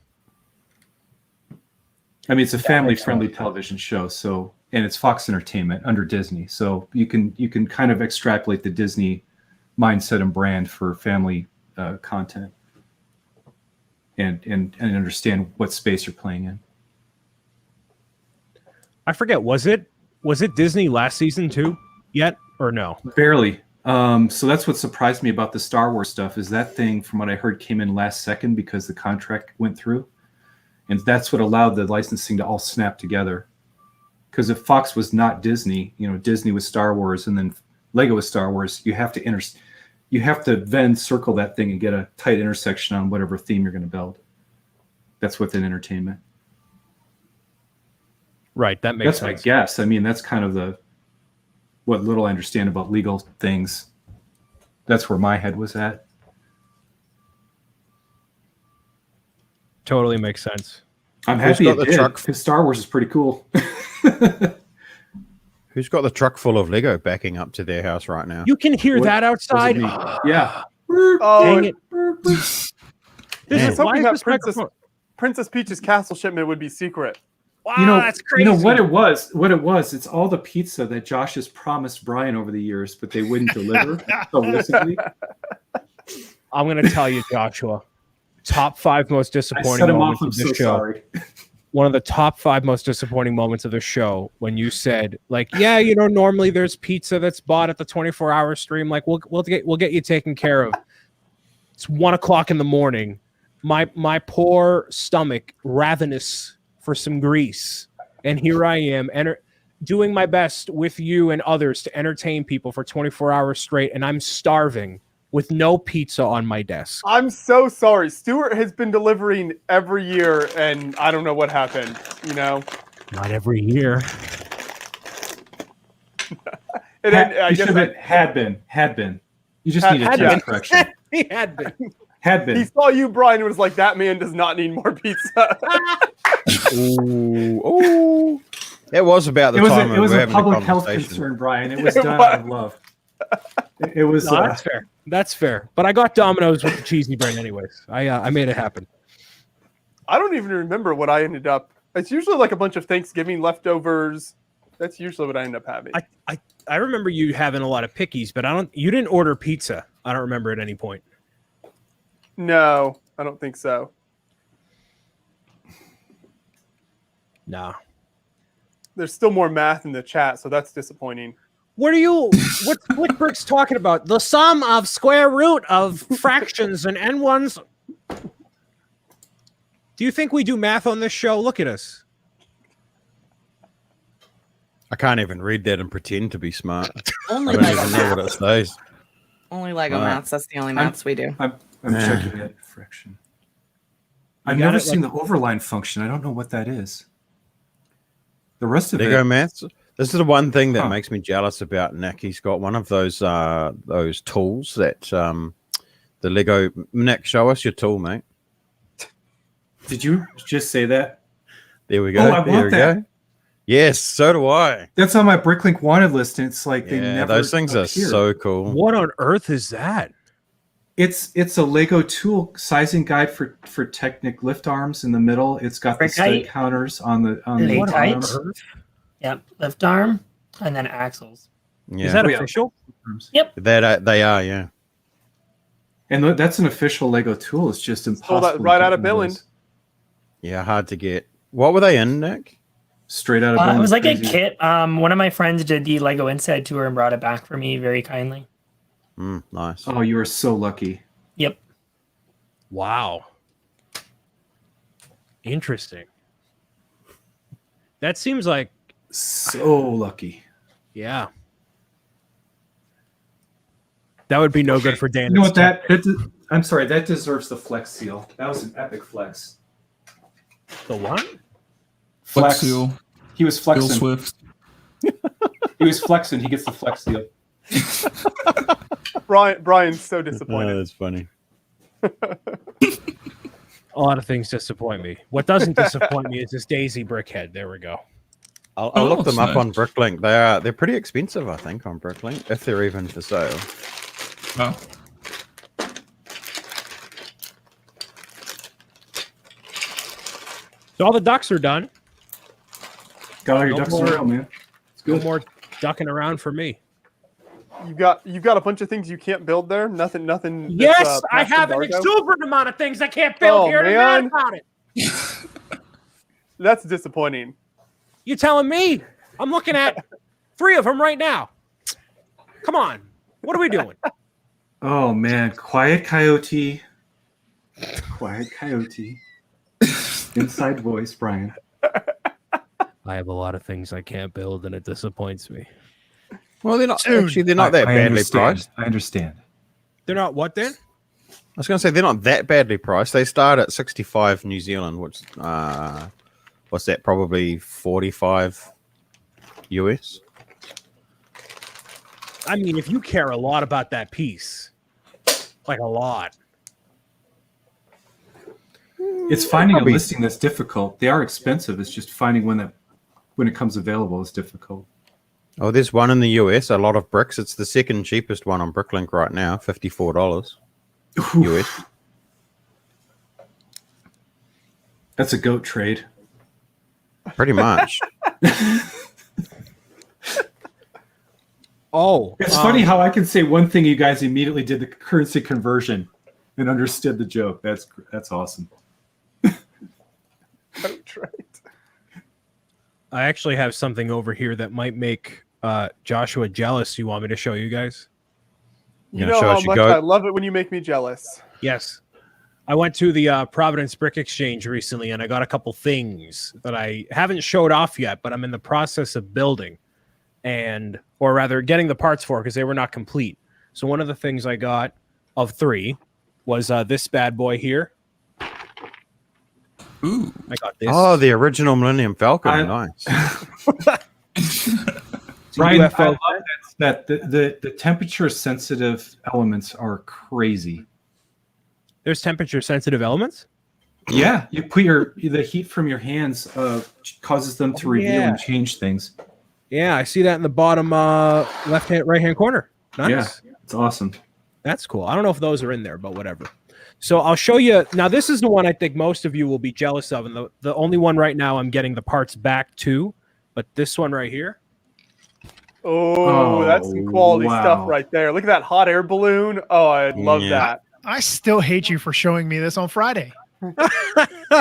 I mean, it's a family-friendly television show, and it's Fox Entertainment under Disney, so you can kind of extrapolate the Disney mindset and brand for family content, and understand what space you're playing in. I forget, was it Disney last season too yet or no? Barely. So that's what surprised me about the Star Wars stuff is that thing, from what I heard, came in last second because the contract went through. And that's what allowed the licensing to all snap together. Because if Fox was not Disney, Disney was Star Wars and then Lego was Star Wars, you have to then circle that thing and get a tight intersection on whatever theme you're going to build. That's within entertainment. Right, that makes sense. That's my guess. I mean, that's kind of what little I understand about legal things. That's where my head was at. Totally makes sense. I'm happy it did, because Star Wars is pretty cool. Who's got the truck full of Lego backing up to their house right now? You can hear that outside. Yeah. Oh, dang it. This is something that Princess Peach's castle shipment would be secret. Wow, that's crazy. What it was, it's all the pizza that Josh has promised Brian over the years, but they wouldn't deliver so recently. I'm going to tell you, Joshua, top 5 most disappointing moments of the show. Sorry. One of the top 5 most disappointing moments of the show when you said, like, yeah, normally there's pizza that's bought at the 24-hour stream. Like, we'll get you taken care of. It's 1:00 in the morning. My poor stomach ravenous for some grease, and here I am doing my best with you and others to entertain people for 24 hours straight, and I'm starving with no pizza on my desk. I'm so sorry. Stuart has been delivering every year, and I don't know what happened. Not every year. Had been. You just needed to correction. He had been. Had been. He saw you, Brian, and was like, that man does not need more pizza. Oh, it was about the time it was we were a having public a health conversation. concern, Brian. It was done out of love. It was. No, that's fair. That's fair. But I got Domino's with the cheesy bread anyways. I made it happen. I don't even remember what I ended up. It's usually like a bunch of Thanksgiving leftovers. That's usually what I end up having. I remember you having a lot of pickies, but you didn't order pizza. I don't remember at any point. No, I don't think so. Nah. There's still more math in the chat, so that's disappointing. What Brick's talking about? The sum of square root of fractions and n1s. Do you think we do math on this show? Look at us. I can't even read that and pretend to be smart. Only I don't Lego even know what it maths. says. Only Lego maths. That's the only maths we do. I'm checking it. Fraction. I've never seen the overline function. I don't know what that is. The rest of Lego it. maths. This is the one thing that makes me jealous about Nick. He's got one of those tools that the Lego. Nick, show us your tool, mate. Did you just say that? There we go. Oh, I there want we that. go. Yes, so do I. That's on my Bricklink wanted list, and it's like they never. Those things are appear. so cool. What on earth is that? It's a Lego tool sizing guide for Technic lift arms in the middle. It's got the stake counters on the Late-height. Yep, lift arm and then axles. Yeah. Is that official? Yep. They are, yeah. And that's an official Lego tool. It's just impossible. Stole that right out of Billund. Yeah, hard to get. What were they in, Nick? Straight out of Billund. It was like a kit. One of my friends did the Lego Inside tour and brought it back for me very kindly. Nice. Oh, you are so lucky. Yep. Wow. Interesting. That seems like so lucky. Yeah. That would be no good for Dan. You know what I'm sorry, that deserves the flex seal. That was an epic flex. The what? Flex Flex. seal. He was Bill flexing. Swift. He was flexing. He gets the flex deal. Brian's so Oh, disappointed. that's funny. A lot of things disappoint me. What doesn't disappoint me is this Daisy brickhead. There we go. I'll look them up nice. on Bricklink. They're pretty expensive, I think, on Bricklink, if they're even for sale. Wow. So all the ducks are done. Got all your No ducks in more- a row, man. It's No good. more ducking around for me. You've got a bunch of things you can't build there. Nothing. that's, Yes, I past have an embargo? exuberant amount of things I can't build Oh, here. And I'm man. mad about it. That's disappointing. You telling me? I'm looking at 3 of them right now. Come on. What are we doing? Oh man, quiet coyote. Quiet coyote. Inside voice, Brian. I have a lot of things I can't build, and it disappoints me. Well, they're not Soon. actually. They're not that I badly understand. priced. I understand. They're not what then? I was going to say they're not that badly priced. They start at 65 New Zealand, which what's that? Probably 45 US. I mean, if you care a lot about that piece, like a lot. It's finding Probably. a listing that's difficult. They are expensive. It's just finding one that, when it comes available, is difficult. Oh, there's one in the US. A lot of bricks. It's the second cheapest one on Bricklink right now. $54 US. That's a goat trade. Pretty much. Oh, It's funny how I can say one thing, you guys immediately did the currency conversion and understood the joke. That's awesome. That's right. I actually have something over here that might make Joshua jealous. You want me to show you guys? You Gonna know show how us your much goat? I love it when you make me jealous. Yes. I went to the Providence Brick Exchange recently, and I got a couple things that I haven't showed off yet, but I'm in the process of building, or rather getting the parts for, because they were not complete. So one of the things I got of 3 was this bad boy here. Ooh. I got this. Oh, the original Millennium Falcon. Nice. Brian, I UFO. love that the temperature sensitive elements are crazy. There's temperature sensitive elements. Yeah, you put the heat from your hands causes them to reveal yeah. and change things. Yeah, I see that in the bottom right hand corner. Nice. Yeah, it's awesome. That's cool. I don't know if those are in there, but whatever. So I'll show you. Now, this is the one I think most of you will be jealous of, and the only one right now I'm getting the parts back to. But this one right here. Oh, that's some quality wow. stuff right there. Look at that hot air balloon. Oh, I love Yeah. that. I still hate you for showing me this on Friday.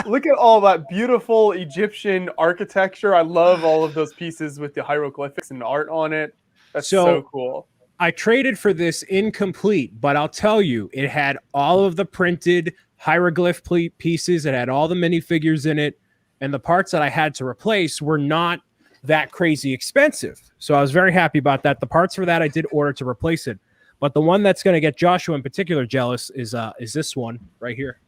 Look at all that beautiful Egyptian architecture. I love all of those pieces with the hieroglyphics and art on it. That's so cool. I traded for this incomplete, but I'll tell you, it had all of the printed hieroglyph pieces. It had all the minifigures in it, and the parts that I had to replace were not that crazy expensive. So I was very happy about that. The parts for that I did order to replace it, but the one that's going to get Joshua in particular jealous is this one right here.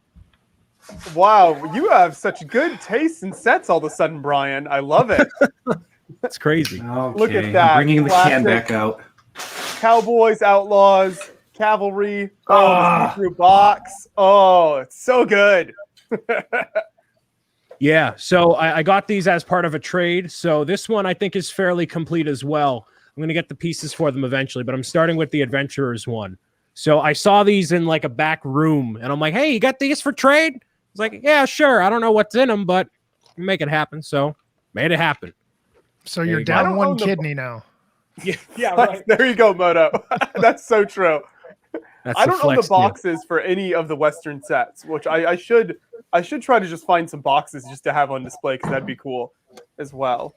Wow, you have such good taste in sets all of a sudden, Brian. I love it. That's crazy. Okay, Look at that. I'm bringing the can Classic. back out. Cowboys, outlaws, cavalry. Oh, Ah. the see-through box. Oh, it's so good. Yeah, so I got these as part of a trade. So this one I think is fairly complete as well. I'm going to get the pieces for them eventually, but I'm starting with the Adventurers one. So I saw these in like a back room, and I'm like, hey, you got these for trade? It's like, yeah, sure. I don't know what's in them, but make it happen. So made it happen. So There you're you go. I down don't one own the- kidney now. Yeah, right. There you go, Moto. That's so true. That's I the don't own the flex deal. boxes for any of the Western sets, which I should try to just find some boxes just to have on display because that'd be cool as well.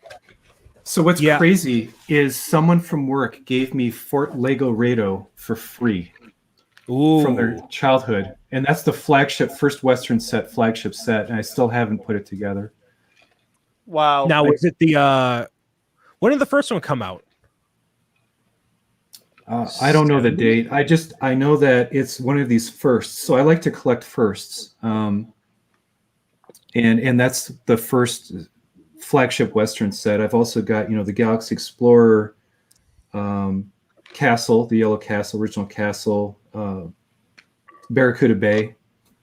So what's Yeah. crazy is someone from work gave me Fort Lego Rado for free Ooh. from their childhood, and that's the first Western flagship set, and I still haven't put it together. Wow. Now, was it the when did the first one come out? I don't know the date. I know that it's one of these firsts. So I like to collect firsts. and that's the first flagship Western set. I've also got the Galaxy Explorer castle, the Yellow Castle, original castle, Barracuda Bay.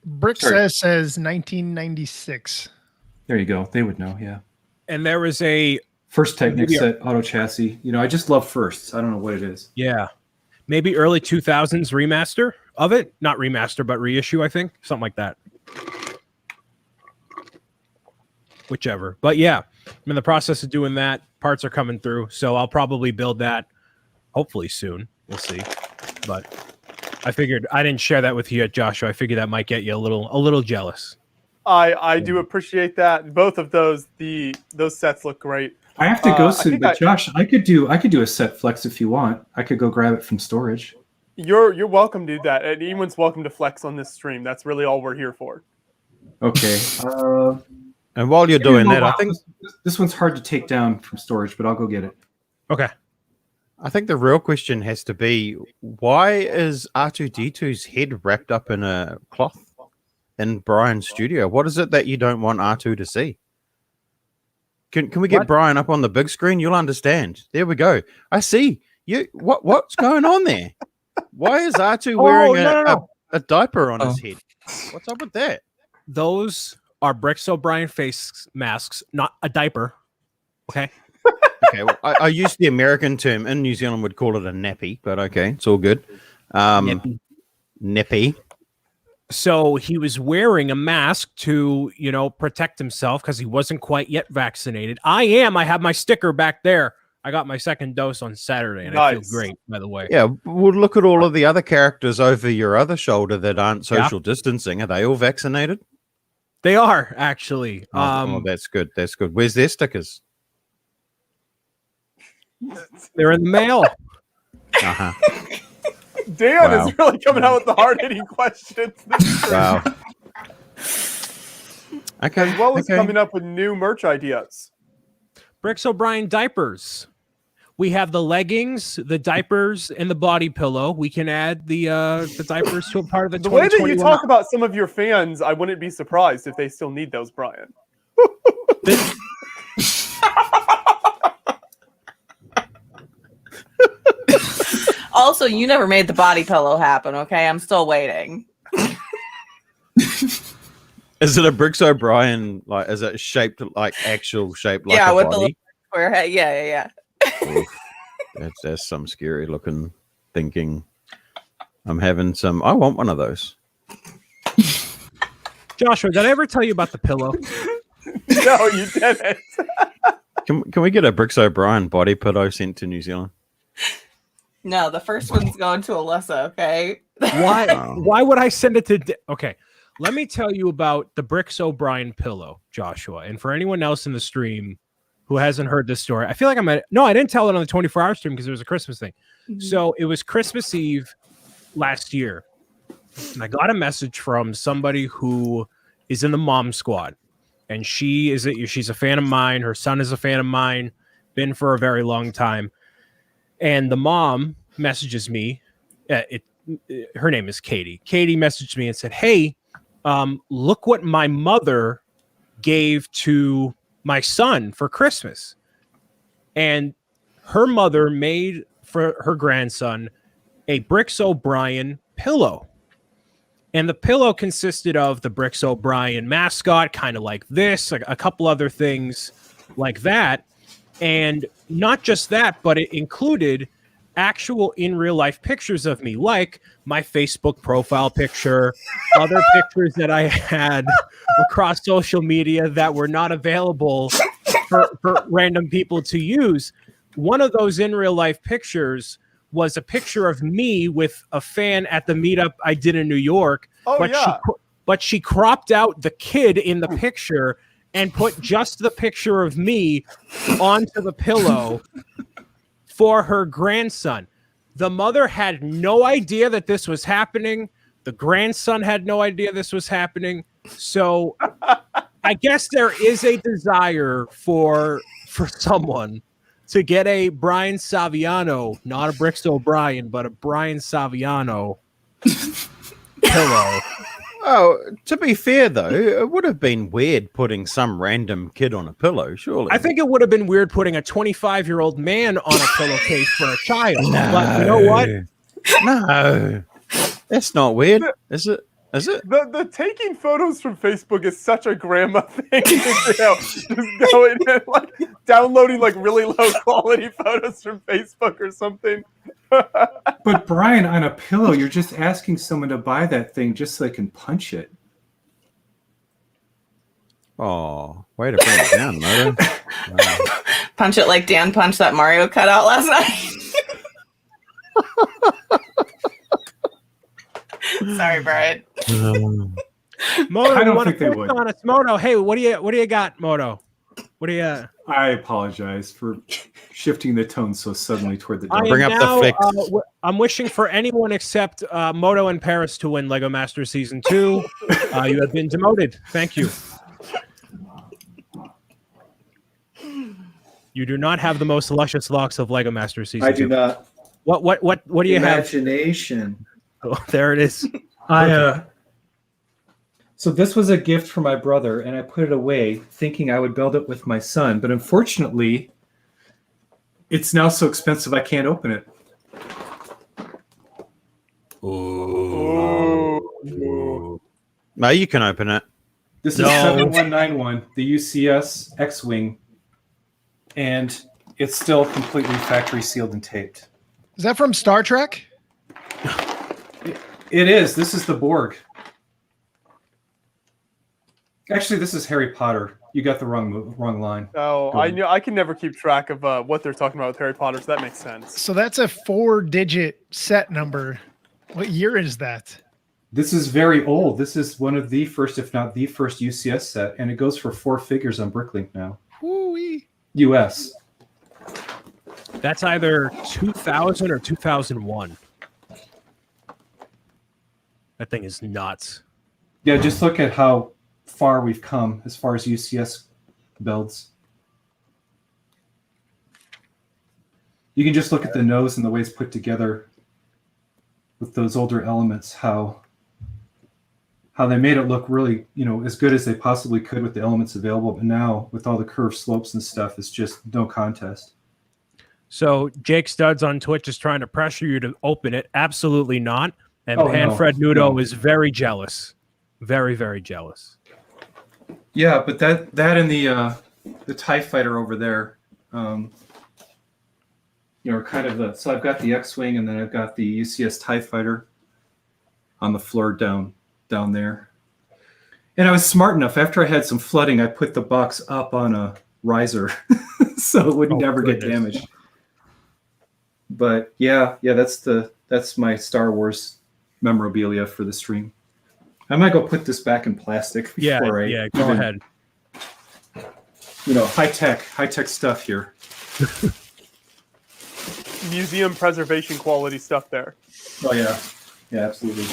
Brick says 1996. There you go. They would know, yeah. And there was a first Technic set auto chassis. I just love firsts. I don't know what it is. Yeah. Maybe early 2000s remaster of it. Not remaster, but reissue, I think. Something like that. Whichever. But yeah, I'm in the process of doing that. Parts are coming through. So I'll probably build that hopefully soon. We'll see. But I figured I didn't share that with you yet, Joshua. I figured that might get you a little jealous. I do appreciate that. Both of those sets look great. I have to go soon, but Josh, I could do a set flex if you want. I could go grab it from storage. You're welcome to do that. And anyone's welcome to flex on this stream. That's really all we're here for. Okay. And while you're doing that, I think this one's hard to take down from storage, but I'll go get it. Okay. I think the real question has to be, why is R2-D2's head wrapped up in a cloth in Brian's studio? What is it that you don't want R2 to see? Can we get Brian up on the big screen? You'll understand. There we go. I see. What's going on there? Why is R2 wearing a diaper on his head? What's up with that? Those are Bricks O'Brien face masks, not a diaper. Okay. Okay, well, I used the American term. In New Zealand, would call it a nappy, but okay, it's all good. Nappy. So he was wearing a mask to, protect himself because he wasn't quite yet vaccinated. I have my sticker back there. I got my second dose on Saturday, and I feel great, by the way. Yeah, well, look at all of the other characters over your other shoulder that aren't social distancing. Are they all vaccinated? They are, actually. Oh, that's good. That's good. Where's their stickers? They're in the mail. Uh-huh. Dan is really coming out with the hard-hitting questions. Wow. Okay. As well as coming up with new merch ideas. Bricks O'Brien diapers. We have the leggings, the diapers, and the body pillow. We can add the diapers to a part of the 2021. The way that you talk about some of your fans, I wouldn't be surprised if they still need those, Brian. Also, you never made the body pillow happen, okay? I'm still waiting. Is it a Bricks O'Brien? Like, is it shaped like actual shape? Like a with body? the little square head. Yeah. Oof, that's some scary looking thinking. I'm having some. I want one of those. Joshua, did I ever tell you about the pillow? No, you didn't. Can we get a Bricks O'Brien body pillow sent to New Zealand? No, the first one's going to Alyssa, okay? Why? Why would I send it to... Okay, let me tell you about the Bricks O'Brien pillow, Joshua. And for anyone else in the stream who hasn't heard this story, I feel like No, I didn't tell it on the 24-hour stream because it was a Christmas thing. Mm-hmm. So it was Christmas Eve last year. And I got a message from somebody who is in the mom squad. And she's a fan of mine. Her son is a fan of mine. Been for a very long time. And the mom messages me. Her name is Katie. Katie messaged me and said, "Hey, look what my mother gave to my son for Christmas." And her mother made for her grandson a Bricks O'Brien pillow. And the pillow consisted of the Bricks O'Brien mascot, kind of like this, a couple other things like that. And not just that, but it included actual in real life pictures of me, like my Facebook profile picture, other pictures that I had across social media that were not available for random people to use. One of those in real life pictures was a picture of me with a fan at the meetup I did in New York. But she cropped out the kid in the picture and put just the picture of me onto the pillow for her grandson. The mother had no idea that this was happening. The grandson had no idea this was happening. So I guess there is a desire for someone to get a Brian Saviano, not a Bricks O'Brien, but a Brian Saviano pillow Oh, to be fair though, it would have been weird putting some random kid on a pillow, surely. I think it would have been weird putting a 25-year-old man on a pillowcase for a child. But you know what? No, that's not weird, is it? Is it? The taking photos from Facebook is such a grandma thing. Just going and like downloading like really low quality photos from Facebook or something. But Brian, on a pillow, you're just asking someone to buy that thing just so they can punch it. Oh, way to bring it down, Moto. Wow. Punch it like Dan punched that Mario cutout last night. Sorry, Brian. Moto, I don't you think they want would. to on us, Moto? Hey, what do you got, Moto? What do you? I apologize for shifting the tone so suddenly toward the I dog. am Bring up the now, fix. I'm wishing for anyone except Moto and Paris to win Lego Master Season 2. You have been demoted. Thank you. You do not have the most luscious locks of Lego Master Season 2. I do not. What do you have? Imagination. Oh, there it is. So this was a gift for my brother, and I put it away thinking I would build it with my son. But unfortunately, it's now so expensive I can't open it. No, you can open it. This is No. 7191, the UCS X-Wing, and it's still completely factory sealed and taped. Is that from Star Trek? It is. This is the Borg. Actually, this is Harry Potter. You got the wrong line. Oh, I knew I can never keep track of what they're talking about with Harry Potter, so that makes sense. So that's a 4-digit set number. What year is that? This is very old. This is one of the first, if not the first, UCS set, and it goes for 4 figures on Bricklink now. Woo-wee. US. That's either 2000 or 2001. That thing is nuts. Yeah, just look at how far we've come as far as UCS builds. You can just look at the nose and the way it's put together with those older elements, how they made it look really, as good as they possibly could with the elements available. But now with all the curved slopes and stuff, it's just no contest. So Jake Studs on Twitch is trying to pressure you to open it. Absolutely not. And Oh, Panfred no. Nudo No. is very jealous. Very, very jealous. Yeah, but that and the TIE fighter over there, are kind of so I've got the X-Wing and then I've got the UCS TIE fighter on the floor down there. And I was smart enough, after I had some flooding, I put the box up on a riser so it would never get damaged. But yeah, that's my Star Wars memorabilia for the stream. I might go put this back in plastic before go ahead. High tech stuff here. Museum preservation quality stuff there. Oh yeah, absolutely.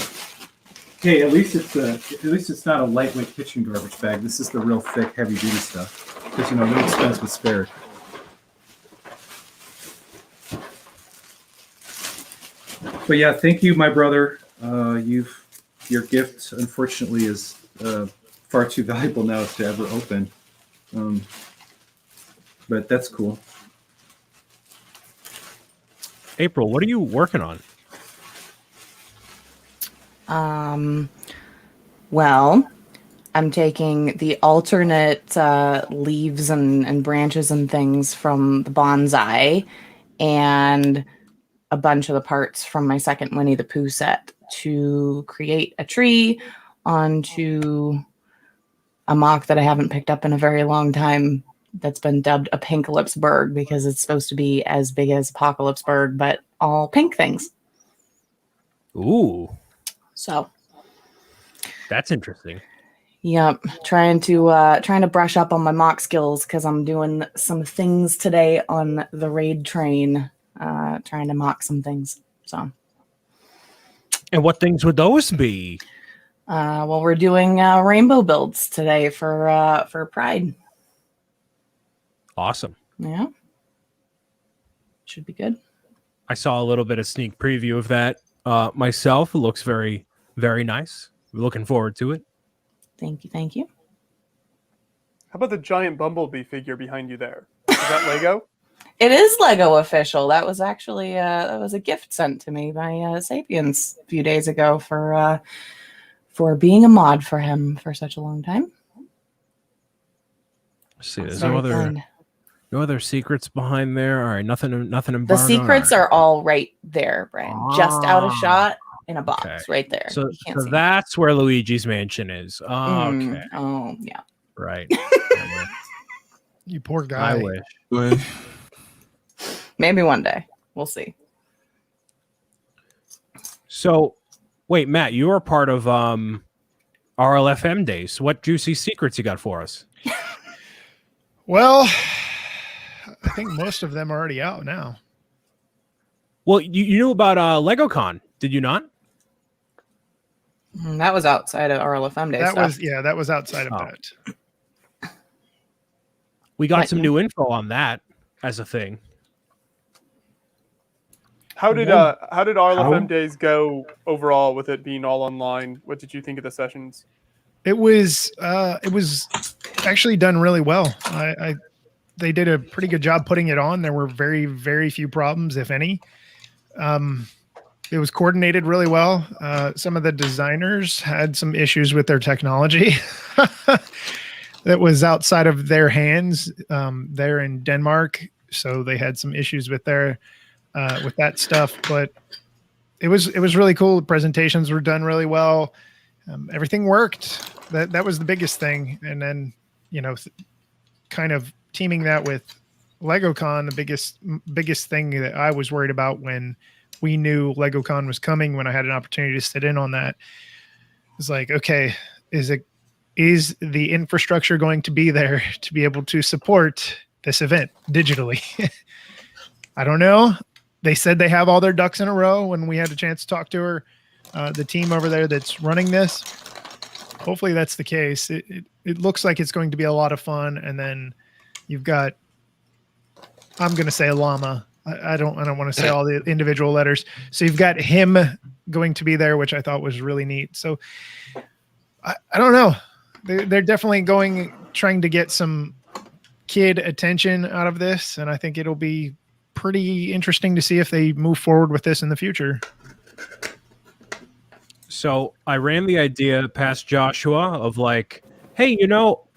Hey, at least it's not a lightweight kitchen garbage bag. This is the real thick, heavy duty stuff. Because no expense was spared. But yeah, thank you, my brother. Your gift, unfortunately, is far too valuable now to ever open. But that's cool. April, what are you working on? Well, I'm taking the alternate leaves and branches and things from the bonsai and a bunch of the parts from my second Winnie the Pooh set to create a tree onto a mock that I haven't picked up in a very long time that's been dubbed a Pinkalypsburg because it's supposed to be as big as Apocalypseburg, but all pink things. Ooh, So that's interesting. yep, trying to brush up on my mock skills because I'm doing some things today on the raid train, trying to mock some things. So, And what things would those be? well, we're doing rainbow builds today for Pride. Awesome. Yeah, should be good. I saw a little bit of sneak preview of that myself. It looks very, very nice. We're looking forward to it. Thank you. Thank you. How about the giant bumblebee figure behind you there? Is that Lego? It is Lego official. That was actually that was a gift sent to me by Sapiens a few days ago for being a mod for him for such a long time. Let's see, there's Very no other secrets behind there. All right, nothing embargoed. The secrets are all right there, Brian. Just out of shot in a box, Okay. right there. So, You can't see that's where Luigi's mansion is. Oh, them. okay, Oh, yeah. right. You poor guy. I wish. Wait. Maybe one day. We'll see. So, wait, Matt, you were part of RLFM days. What juicy secrets you got for us? Well, I think most of them are already out now. Well, you knew about LegoCon, did you not? That was outside of RLFM Day stuff. That was outside of Oh. that. We got Right. some new info on that as a thing. How did RLFM days go overall with it being all online? What did you think of the sessions? It was actually done really well. They did a pretty good job putting it on. There were very, very few problems, if any. It was coordinated really well. Some of the designers had some issues with their technology that was outside of their hands. They're in Denmark, so they had some issues with that stuff. But it was really cool. The presentations were done really well. Everything worked. That was the biggest thing. And then, kind of teaming that with LegoCon, the biggest thing that I was worried about when we knew LegoCon was coming, when I had an opportunity to sit in on that, was like, okay, is the infrastructure going to be there to be able to support this event digitally? I don't know. They said they have all their ducks in a row when we had a chance to talk to her, the team over there that's running this. Hopefully that's the case. It looks like it's going to be a lot of fun. And then you've got, I'm going to say llama. I don't want to say all the individual letters. So you've got him going to be there, which I thought was really neat. So I don't know. They're definitely trying to get some kid attention out of this. And I think it'll be pretty interesting to see if they move forward with this in the future. So I ran the idea past Joshua of like, hey,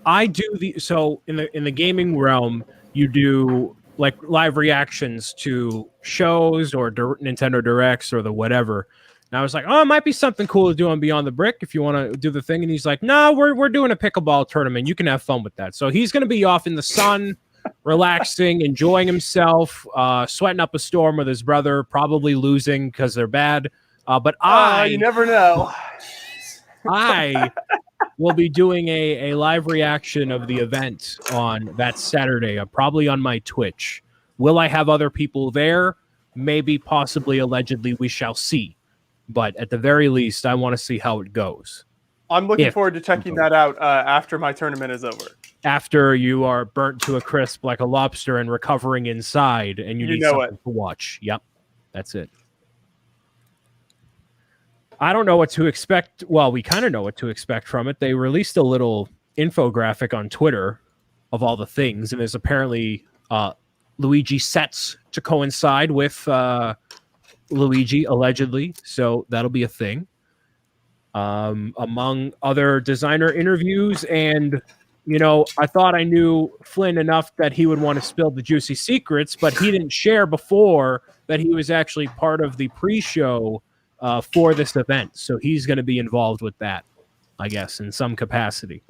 I do so in the gaming realm, you do like live reactions to shows or Nintendo Directs or the whatever. And I was like, oh, it might be something cool to do on Beyond the Brick if you want to do the thing. And he's like, no, we're doing a pickleball tournament. You can have fun with that. So he's going to be off in the sun, relaxing, enjoying himself, sweating up a storm with his brother, probably losing because they're bad. But you never know. I will be doing a live reaction of the event on that Saturday, probably on my Twitch. Will I have other people there? Maybe, possibly, allegedly, we shall see. But at the very least, I want to see how it goes. I'm looking forward to checking that out after my tournament is over. After you are burnt to a crisp like a lobster and recovering inside, and you need something to watch. Yep, that's it. I don't know what to expect. Well, we kind of know what to expect from it. They released a little infographic on Twitter of all the things, and there's apparently Luigi sets to coincide with Luigi, allegedly. So that'll be a thing. Among other designer interviews, and I thought I knew Flynn enough that he would want to spill the juicy secrets, but he didn't share before that he was actually part of the pre-show for this event. So he's going to be involved with that, I guess, in some capacity.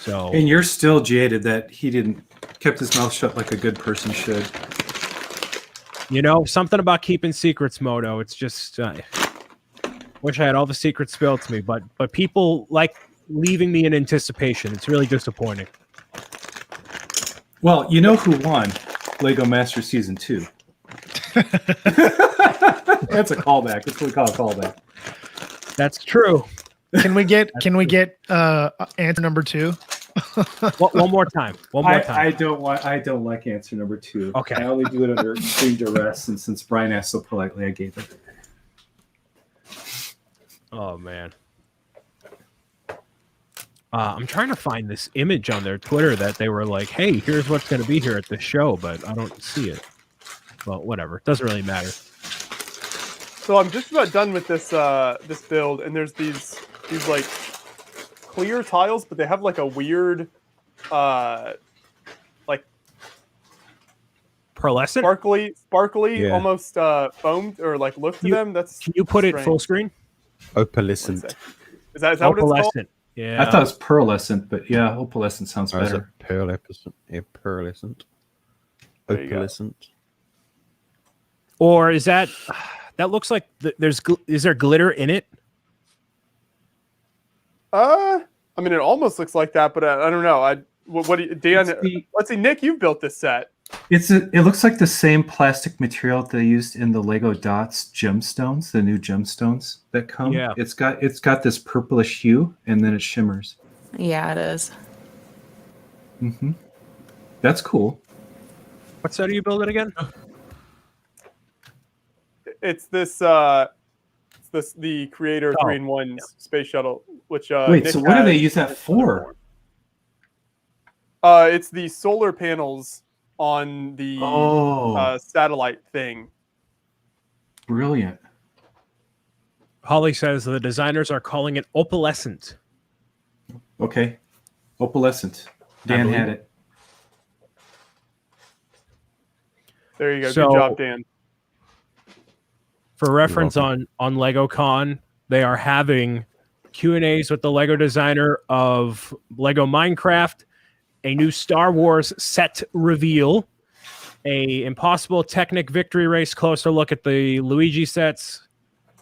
So, and you're still jaded that he didn't kept his mouth shut like a good person should. Something about keeping secrets, Moto. It's just wish I had all the secrets spilled to me, but people like leaving me in anticipation. It's really disappointing. Well, you know who won Lego Master Season 2? That's a callback. That's what we call a callback. That's true. Can we get answer number 2? One more time. I don't like answer number 2. Okay. I only do it under extreme duress, and since Brian asked so politely, I gave it. Oh man. I'm trying to find this image on their Twitter that they were like, "Hey, here's what's going to be here at the show," but I don't see it. Well, whatever. It doesn't really matter. So I'm just about done with this this build, and there's these like clear tiles, but they have like a weird like Pearlescent? sparkly, Yeah. almost foamed or like look to them. That's Can you put it strange. full screen? Opalescent. Is that what it's called? Opalescent. Yeah. I thought it was pearlescent, but yeah, opalescent sounds Or is it better. pearlescent? Yeah, pearlescent. There you go. Opalescent. Or is that looks like is there glitter in it? I mean, it almost looks like that, but I don't know. What do you, Dan? It's the- Let's see, Nick, you've built this set. It looks like the same plastic material they used in the Lego Dots gemstones, the new gemstones that come. Yeah. It's got this purplish hue and then it shimmers. Yeah, it is. Mm-hmm. That's cool. What set are you building again? It's this the Creator 3-in-1 space shuttle, which Wait, Nick so what do they has. use that for? It's the solar panels on the satellite thing. Brilliant. Holly says the designers are calling it opalescent. Okay. Opalescent. Dan had it. There you go. So- Good job, Dan. For reference on LegoCon, they are having Q&As with the Lego designer of Lego Minecraft, a new Star Wars set reveal, a Impossible Technic victory race closer look at the Luigi sets,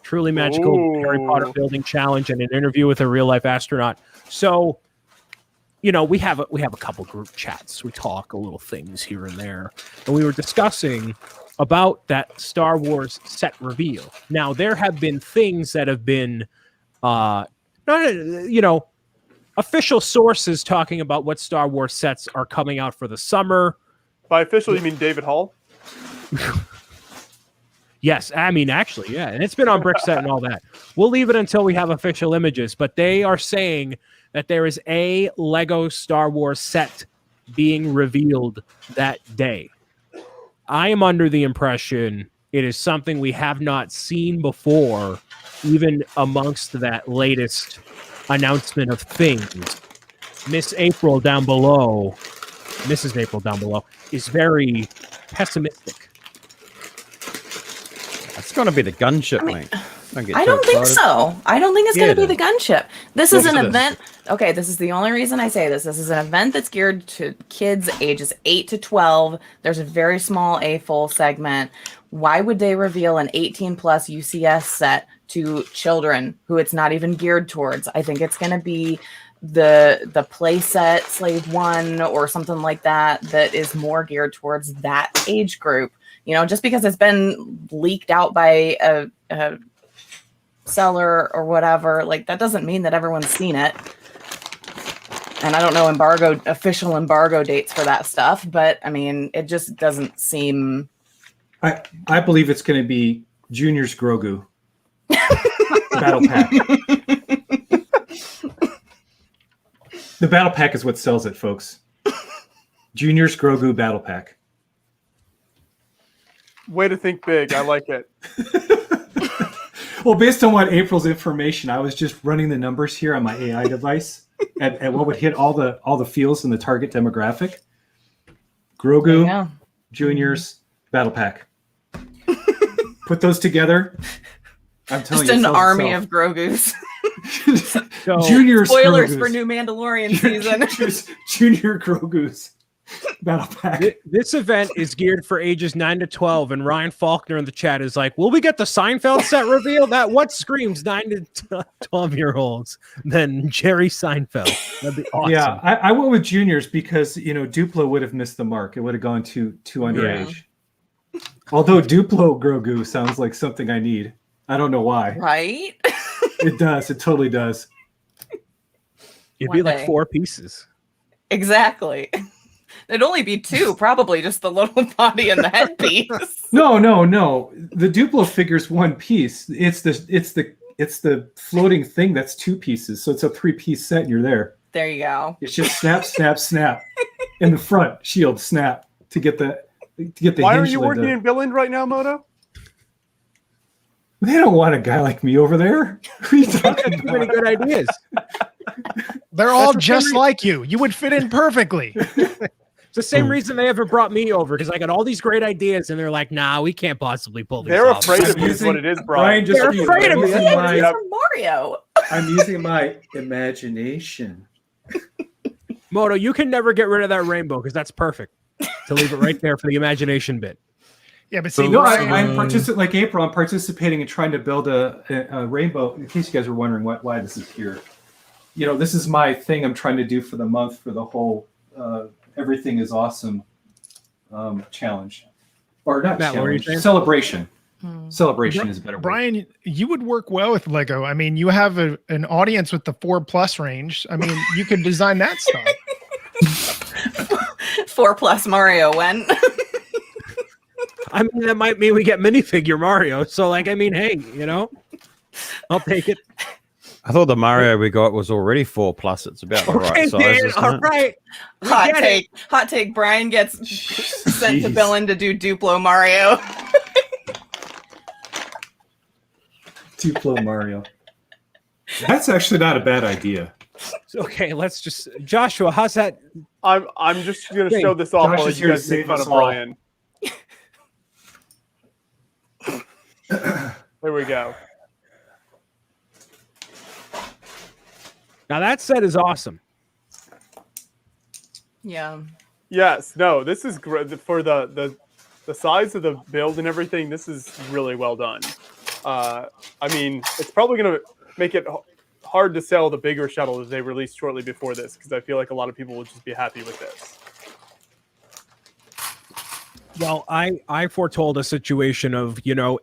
truly magical Harry Potter building challenge, and an interview with a real-life astronaut. So, you know, we have a couple group chats. We talk a little things here and there. And we were discussing about that Star Wars set reveal. Now, there have been things that have been, official sources talking about what Star Wars sets are coming out for the summer. By official, you mean David Hall? Yes, I mean, actually, yeah. And it's been on Brickset and all that. We'll leave it until we have official images, but they are saying that there is a Lego Star Wars set being revealed that day. I am under the impression it is something we have not seen before, even amongst that latest announcement of things. Mrs. April down below is very pessimistic. It's going to be the gunship, mate. I don't think so. I don't think it's going to be the gunship. This is an What's this? event. Okay, this is the only reason I say this. This is an event that's geared to kids ages 8 to 12. There's a very small A full segment. Why would they reveal an 18 plus UCS set to children who it's not even geared towards? I think it's going to be the play set Slave 1 or something like that is more geared towards that age group. You know, just because it's been leaked out by a seller or whatever, like that doesn't mean that everyone's seen it. And I don't know official embargo dates for that stuff, but I mean, it just doesn't seem. I believe it's going to be Junior's Grogu battle pack. The battle pack is what sells it, folks. Junior's Grogu battle pack. Way to think big. I like it. Well, based on what April's information, I was just running the numbers here on my AI device at what would hit all the fields in the target demographic. Grogu, Junior's battle pack. Put those together. I'm telling Just you, an army of Grogus. So, Junior Spoilers Grogus. for new Mandalorian season. Junior Grogu's battle pack. This event is geared for ages 9 to 12, and Ryan Faulkner in the chat is like, will we get the Seinfeld set reveal? That what screams 9 to 12-year-olds than Jerry Seinfeld? That'd be awesome. Yeah, I went with Juniors because Duplo would have missed the mark. It would have gone too underage. Although Duplo Grogu sounds like something I need. I don't know why. Right? It does. It totally does. It'd One be like day. 4 pieces. Exactly. It'd only be 2, probably just the little body and the headpiece. No. The Duplo figure's 1 piece. It's the floating thing that's 2 pieces. So it's a 3-piece set and you're there. There you go. It's just snap, snap, snap. In the front, shield, snap to get the Why are hinge you lid working to- in Billund right now, Moto? They don't want a guy like me over there. What are you talking Too many about? good ideas. They're all the just same like you. You would fit in perfectly. It's the same reason they ever brought me over because I got all these great ideas, and they're like, "Nah, we can't possibly pull this They're off." afraid of I'm you is using- what it is, Brian Brian. just They're used- afraid of I'm me. using It's my- from Mario. I'm using my imagination. Moto, you can never get rid of that rainbow because that's perfect. To leave it right there for the imagination bit. Yeah, but see, So- No, Brian, I'm like April. I'm participating in trying to build a rainbow. In case you guys are wondering why this is here, this is my thing. I'm trying to do for the month for the whole everything is awesome challenge, or not Matt, what were you challenge, saying? celebration. Celebration is a better word. Brian, you would work well with Lego. I mean, you have an audience with the 4+ range. I mean, you could design that stuff. 4+ Mario when? I mean, that might mean we get minifigure Mario. So, hey, I'll take it. I thought the Mario we got was already 4+. It's about the right Okay, size. Dan, Isn't all it? right. We Hot get it. take. Hot take. Brian gets sent to Jeez. Billund to do Duplo Mario. Duplo Mario. That's actually not a bad idea. Okay, let's just Joshua. How's that? I'm just gonna Hey, show this off Josh while is you here to guys make save fun us of all. Brian. There we go. Now that set is awesome. Yeah. Yes, no, this is great for the size of the build and everything. This is really well done. I mean, it's probably going to make it hard to sell the bigger shuttle that they released shortly before this because I feel like a lot of people will just be happy with this. Well, I foretold a situation of,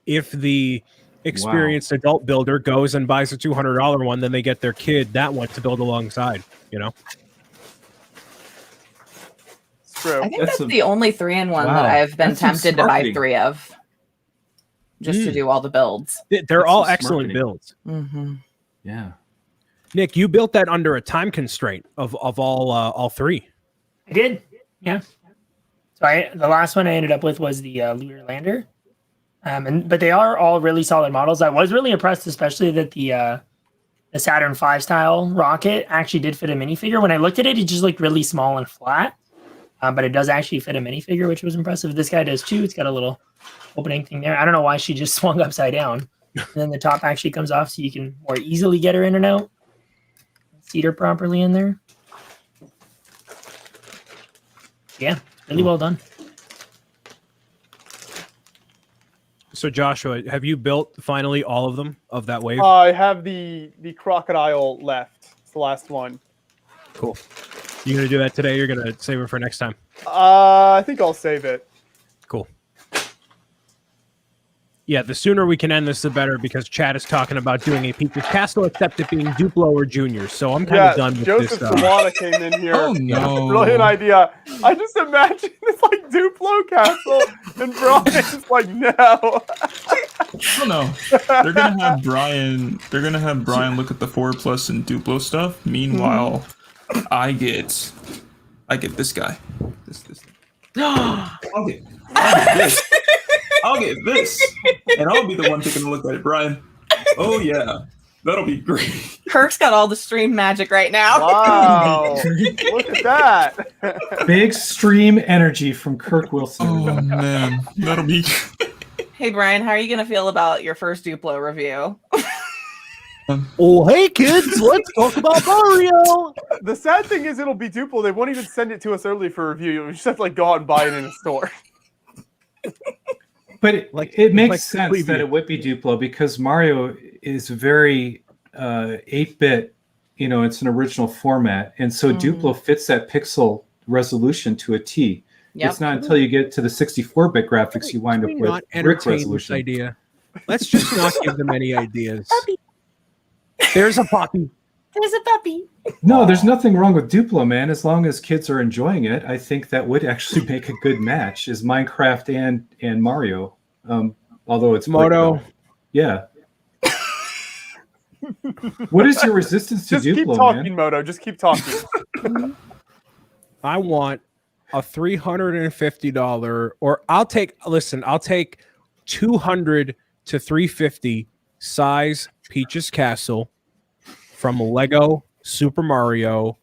if the experienced adult builder goes and buys a $200 one, then they get their kid that one to build alongside, It's true. I think That's that's a- the only 3-in-1 Wow, that I've been that's some tempted to buy marketing. 3 of. Just to do all the builds. They're That's all some excellent marketing. builds. Mm-hmm. Yeah. Nick, you built that under a time constraint of all 3. I did. Yeah. So the last one I ended up with was the Lunar Lander. But they are all really solid models. I was really impressed, especially that the Saturn V style rocket actually did fit a minifigure. When I looked at it, it just looked really small and flat. But it does actually fit a minifigure, which was impressive. This guy does too. It's got a little opening thing there. I don't know why she just swung upside down. And then the top actually comes off so you can more easily get her in and out. Seat her properly in there. Yeah, really well done. So Joshua, have you built finally all of them of that wave? I have the crocodile left. It's the last one. Cool. You gonna do that today? You're gonna save it for next time. I think I'll save it. Cool. Yeah, the sooner we can end this, the better, because Chad is talking about doing a Peaches Castle, except it being Duplo or Junior. So I'm kind Yeah, of done with Joseph this. Sawana came in here. Oh no! Brilliant idea. I just imagine it's like Duplo Castle, and Brian's like, no. Oh no! They're gonna have Brian. They're gonna have Brian look at the 4+ and Duplo stuff. Meanwhile, I get this guy. This. I'll get this. I'll get this, and I'll be the one taking a look at it, Brian. Oh yeah, that'll be great. Kirk's got all the stream magic right now. Wow. Look at that. Big stream energy from Kirk Wilson. Oh man, that'll be. Hey, Brian, how are you going to feel about your first Duplo review? Oh, hey kids, let's talk about Mario. The sad thing is it'll be Duplo. They won't even send it to us early for review. We just have to like go out and buy it in a store. But it Like makes sense preview. that it would be Duplo because Mario is very 8-bit. It's an original format, and so Duplo fits that pixel resolution to a T. Yep. It's not until you get to the 64-bit graphics you wind up Can we with not brick entertain this resolution. idea? Let's just not give them any ideas. There's a puppy. There's a puppy. No, there's nothing wrong with Duplo, man. As long as kids are enjoying it, I think that would actually make a good match. Is Minecraft and Mario, although it's brick, Moto. though. Yeah. What is your resistance to Just keep Duplo, talking, man? Moto. Just keep talking. I want a $350, or I'll take 200 to 350 size Peach's Castle from Lego Super Mario.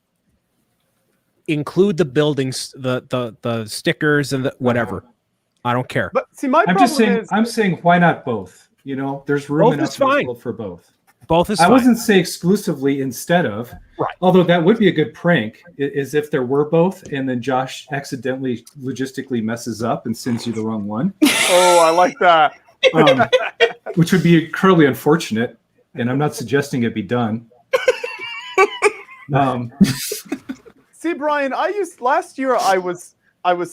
Include the buildings, the stickers, and the whatever. I don't care. But see, my I'm problem just saying. is I'm saying, why not both? You know, there's room Both enough is in this fine. world for both. Both is I fine. wasn't say exclusively instead of, Right. Although that would be a good prank, is if there were both, and then Josh accidentally logistically messes up and sends you the wrong one, oh, I like that. which would be incredibly unfortunate. And I'm not suggesting it be done. See, Brian, last year I was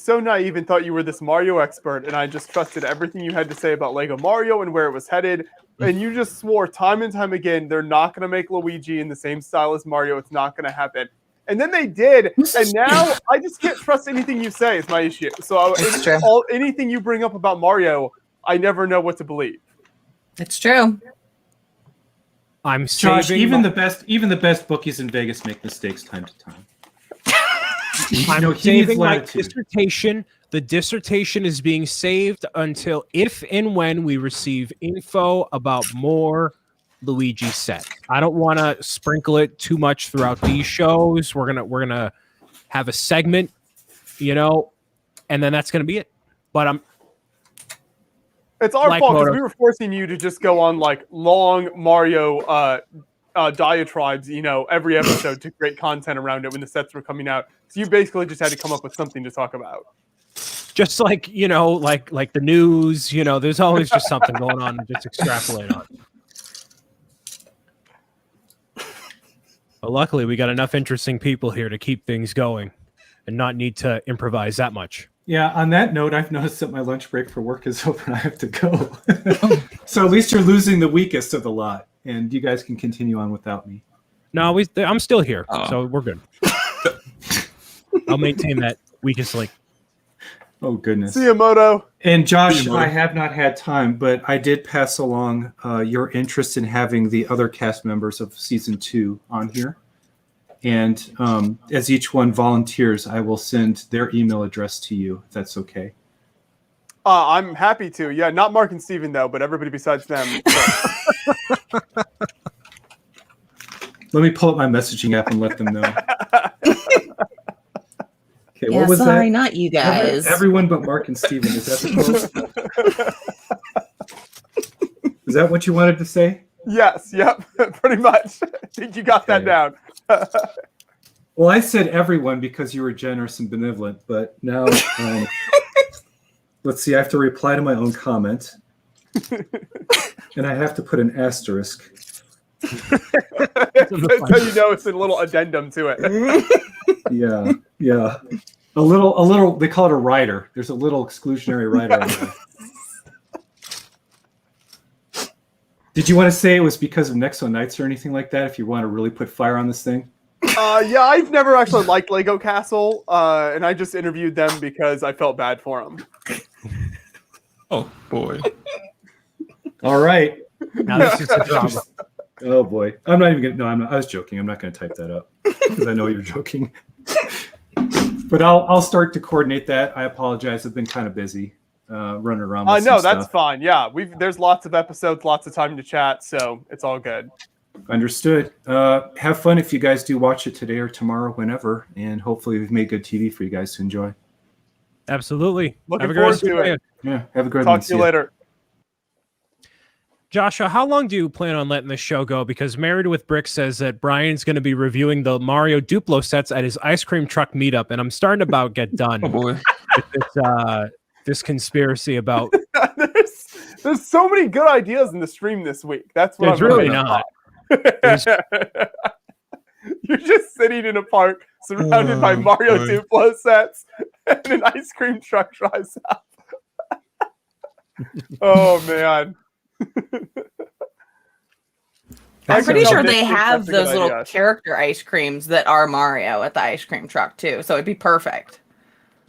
so naive and thought you were this Mario expert, and I just trusted everything you had to say about Lego Mario and where it was headed. And you just swore time and time again they're not going to make Luigi in the same style as Mario. It's not going to happen. And then they did, and now I just can't trust anything you say is my issue. So anything you bring up about Mario, I never know what to believe. It's true. I'm Josh, saving even the best bookies in Vegas make mistakes time to time. I'm No, he needs saving my latitude. dissertation. The dissertation is being saved until if and when we receive info about more Luigi sets. I don't want to sprinkle it too much throughout these shows. We're gonna have a segment, and then that's gonna be it. But It's our Like fault because Moto. we were forcing you to just go on like long Mario diatribes, every episode to create content around it when the sets were coming out. So you basically just had to come up with something to talk about. just like the news, there's always just something going on to just extrapolate on. But luckily, we got enough interesting people here to keep things going and not need to improvise that much. Yeah, on that note, I've noticed that my lunch break for work is over and I have to go. So at least you're losing the weakest of the lot, and you guys can continue on without me. No, I'm still here, so we're good. I'll maintain that weakest link. Oh, goodness. See you, Moto. And Josh, See you, Moto. I have not had time, but I did pass along your interest in having the other cast members of season 2 on here. And as each one volunteers, I will send their email address to you, if that's okay. I'm happy to. Yeah, not Mark and Steven, though, but everybody besides them. Let me pull up my messaging app and let them know. Okay, Yeah, what was sorry, that? not you guys. Everyone but Mark and Steven. Is that the post? Is that what you wanted to say? Yes, yep, pretty much. I think you got that Okay. down. Well, I said everyone because you were generous and benevolent, but now let's see. I have to reply to my own comment, and I have to put an asterisk. So it's a little addendum to it. Yeah. A little. They call it a rider. There's a little exclusionary rider on there. Did you want to say it was because of Nexo Knights or anything like that? If you want to really put fire on this thing. Yeah, I've never actually liked Lego Castle, and I just interviewed them because I felt bad for them. Oh boy. All right. Now this is a drama. Oh boy. I'm not even gonna. No, I'm not. I was joking. I'm not going to type that up because I know you're joking. But I'll start to coordinate that. I apologize. I've been kind of busy running around. With No, some that's stuff. fine. Yeah, there's lots of episodes, lots of time to chat, so it's all good. Understood. Have fun if you guys do watch it today or tomorrow, whenever, and hopefully we've made good TV for you guys to enjoy. Absolutely. Looking Have a good forward rest of to your it. day. Yeah. Have a good one. Talk to See you ya. later. Joshua, how long do you plan on letting this show go? Because Married with Brick says that Brian's going to be reviewing the Mario Duplo sets at his ice cream truck meetup, and I'm starting to about get done Oh boy. with this conspiracy about. there's so many good ideas in the stream this week. That's what There's I'm really not. You're just sitting in a park surrounded by Mario boy. Duplo sets, and an ice cream truck drives up. Oh man. I'm pretty No, sure this they is have such a good those little idea. character ice creams that are Mario at the ice cream truck too. So it'd be perfect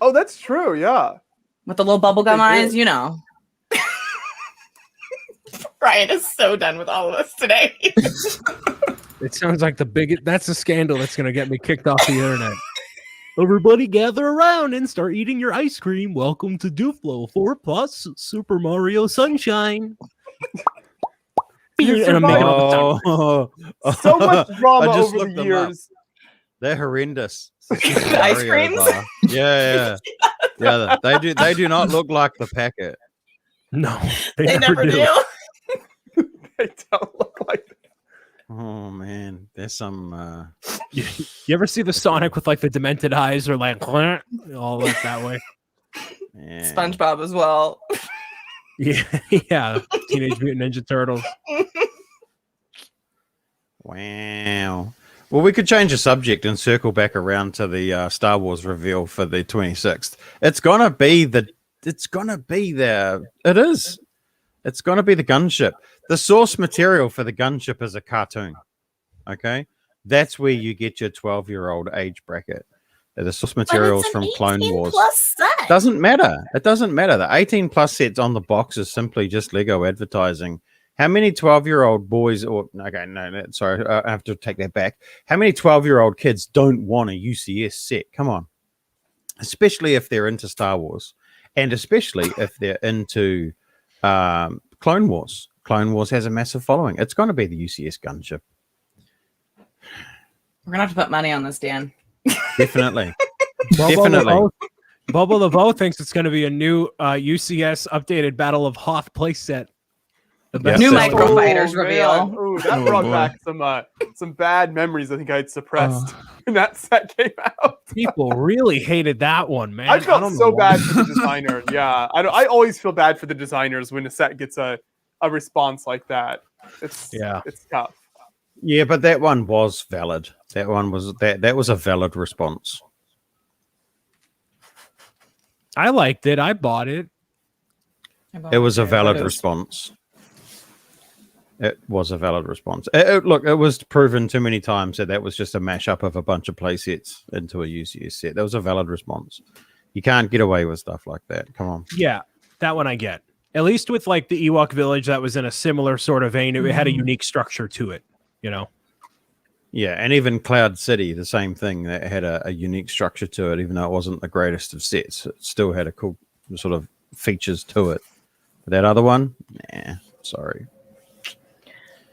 Oh, that's true. Yeah. with the little bubblegum They do. eyes, Ryan is so done with all of us today. It sounds like that's a scandal that's going to get me kicked off the internet. Everybody gather around and start eating your ice cream. Welcome to Duflo 4 Plus Super Mario Sunshine. You And I'm making all the Oh, So much drama I just over looked the them up. years. They're horrendous. The ice Mario creams? bar. Yeah. They do not look like the packet. No, They never do. They don't look like that. Oh man, there's some. You ever see the Sonic with like the demented eyes or like all that way? Yeah. SpongeBob as well. Yeah, yeah. Teenage Mutant Ninja Turtles. Wow. Well, we could change the subject and circle back around to the Star Wars reveal for the 26th. It's gonna be the gunship. The source material for the gunship is a cartoon. Okay, that's where you get your 12-year-old age bracket. The source materials from Clone Wars. Set. Doesn't matter. It doesn't matter. The 18 plus sets on the box is simply just Lego advertising. How many 12-year-old boys sorry, I have to take that back. How many 12-year-old kids don't want a UCS set? Come on. Especially if they're into Star Wars. And especially if they're into Clone Wars. Clone Wars has a massive following. It's going to be the UCS gunship. We're gonna have to put money on this, Dan. Definitely. Definitely. Bubba LeVeaux thinks it's going to be a new UCS updated Battle of Hoth playset. New microfighters man. reveal. Ooh, that brought back some bad memories. I think I had suppressed when that set came out. People really hated that one, man. I felt don't so know bad why. for the designer. Yeah, I always feel bad for the designers when a set gets a response like that. It's tough. Yeah, but that one was valid. That was a valid response. I liked it. I bought it. It was a valid response. It was a valid response. Look, it was proven too many times that was just a mashup of a bunch of play sets into a UCS set. That was a valid response. You can't get away with stuff like that. Come on. Yeah, that one I get. At least with like the Ewok village, that was in a similar sort of vein. It had a unique structure to it, you know? Yeah, and even Cloud City, the same thing. That had a unique structure to it, even though it wasn't the greatest of sets. It still had a cool sort of features to it. But that other one, nah, sorry.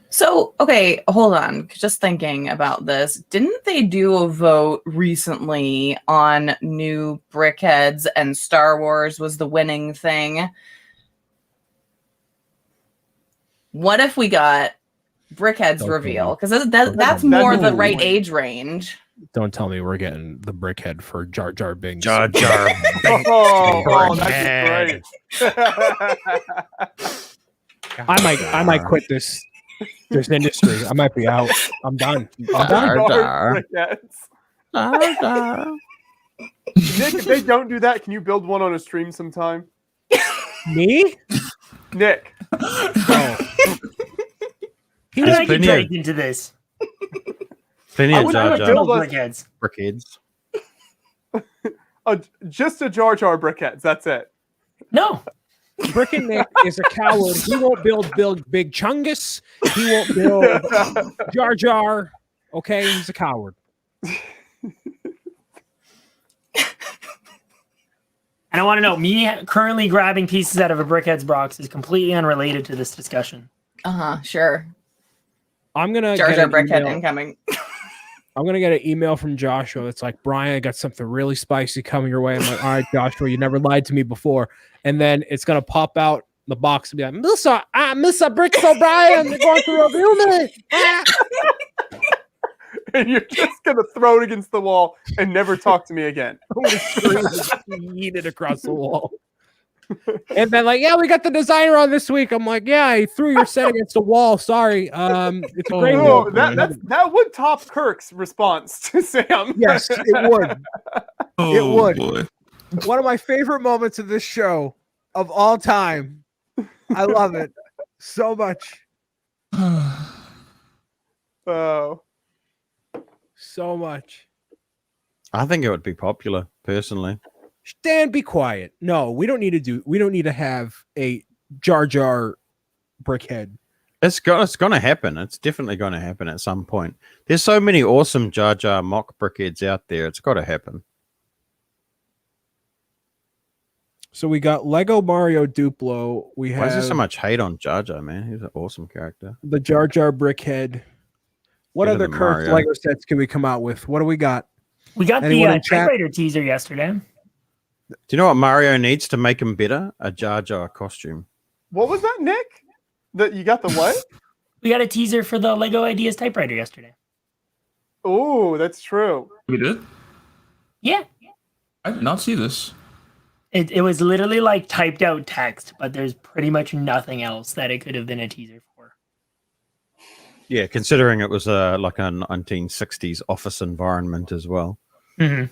So, okay, hold on. Just thinking about this. Didn't they do a vote recently on new brickheads and Star Wars was the winning thing? What if we got brickheads reveal? Because that's more the right age range. Don't tell me we're getting the brickhead for Jar Jar Binks. Jar Jar Binks. Oh, that's great. I might quit this industry. I might be out. I'm done. Nick, if they don't do that, can you build one on a stream sometime? Me? Nick. Oh. How did I get dragged into this? Plenty of Jar Jar brickheads. Just a Jar Jar brickheads. That's it. No. Brick and Nick is a coward. He won't build Big Chungus. He won't build Jar Jar. Okay, he's a coward. And I want to know, me currently grabbing pieces out of a brickheads box is completely unrelated to this discussion. Sure. I'm gonna Jar Jar brickhead incoming. I'm gonna get an email from Joshua that's like, Brian, I got something really spicy coming your way. I'm like, all right, Joshua, you never lied to me before. And then it's gonna pop out the box and be like, Mr. Bricks O'Brien, you're going to review me. And you're just gonna throw it against the wall and never talk to me again. I'm gonna scream and eat it across the wall. And then like, yeah, we got the designer on this week. I'm like, yeah, I threw your set against the wall. Sorry. It's a great wall. That would top Kirk's response to Sam. Yes, it would. Oh, it would. boy. One of my favorite moments of this show of all time. I love it so much. Oh. So much. I think it would be popular, personally. Stan, be quiet. No, we don't need to have a Jar Jar brickhead. It's gonna happen. It's definitely gonna happen at some point. There's so many awesome Jar Jar mock brickheads out there. It's gotta happen. So we got Lego Mario Duplo. We Why is there have so much hate on Jar Jar, man? He's an awesome character. the Jar Jar brickhead. What Better other than Kirk Mario. Lego sets can we come out with? What do we got? We got Anyone the in chat? typewriter teaser yesterday. Do you know what Mario needs to make him better? A Jar Jar costume. What was that, Nick? That you got the what? We got a teaser for the Lego Ideas typewriter yesterday. Oh, that's true. We did? Yeah. I did not see this. It was literally like typed out text, but there's pretty much nothing else that it could have been a teaser for. Yeah, considering it was like a 1960s office environment as well. Mm-hmm.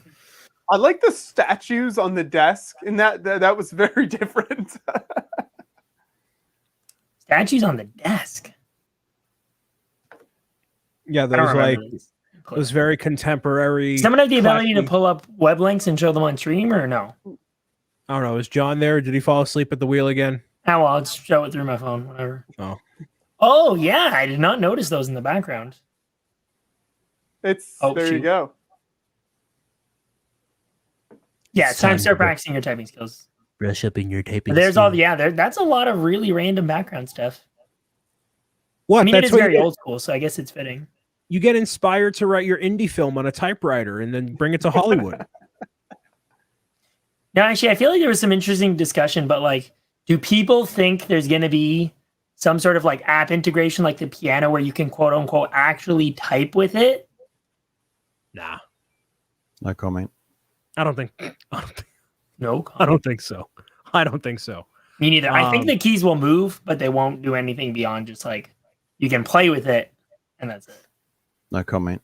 I like the statues on the desk, and that was very different. Statues on the desk. Yeah, I there don't was remember like these. it was very contemporary. Does someone have the ability to classy- pull up web links and show them on stream or no? I don't know. Is John there? Did he fall asleep at the wheel again? Oh, well, I'll just show it through my phone, whatever. Oh. Oh, yeah. I did not notice those in the background. It's Oh, there you shoot. go. Yeah, it's time to It's start time to- practicing your typing skills. Brush up in your taping. There's all, that's a lot of really random background stuff. What? I mean, it That's is what very you get, old school, so I guess it's fitting. you get inspired to write your indie film on a typewriter and then bring it to Hollywood. No, actually, I feel like there was some interesting discussion, but like, do people think there's going to be some sort of like app integration like the piano where you can quote unquote actually type with it? Nah, No comment. I don't think. No. I don't think so. I don't think so. Me neither. I think Um, the keys will move, but they won't do anything beyond just like you can play with it and that's it. No comment.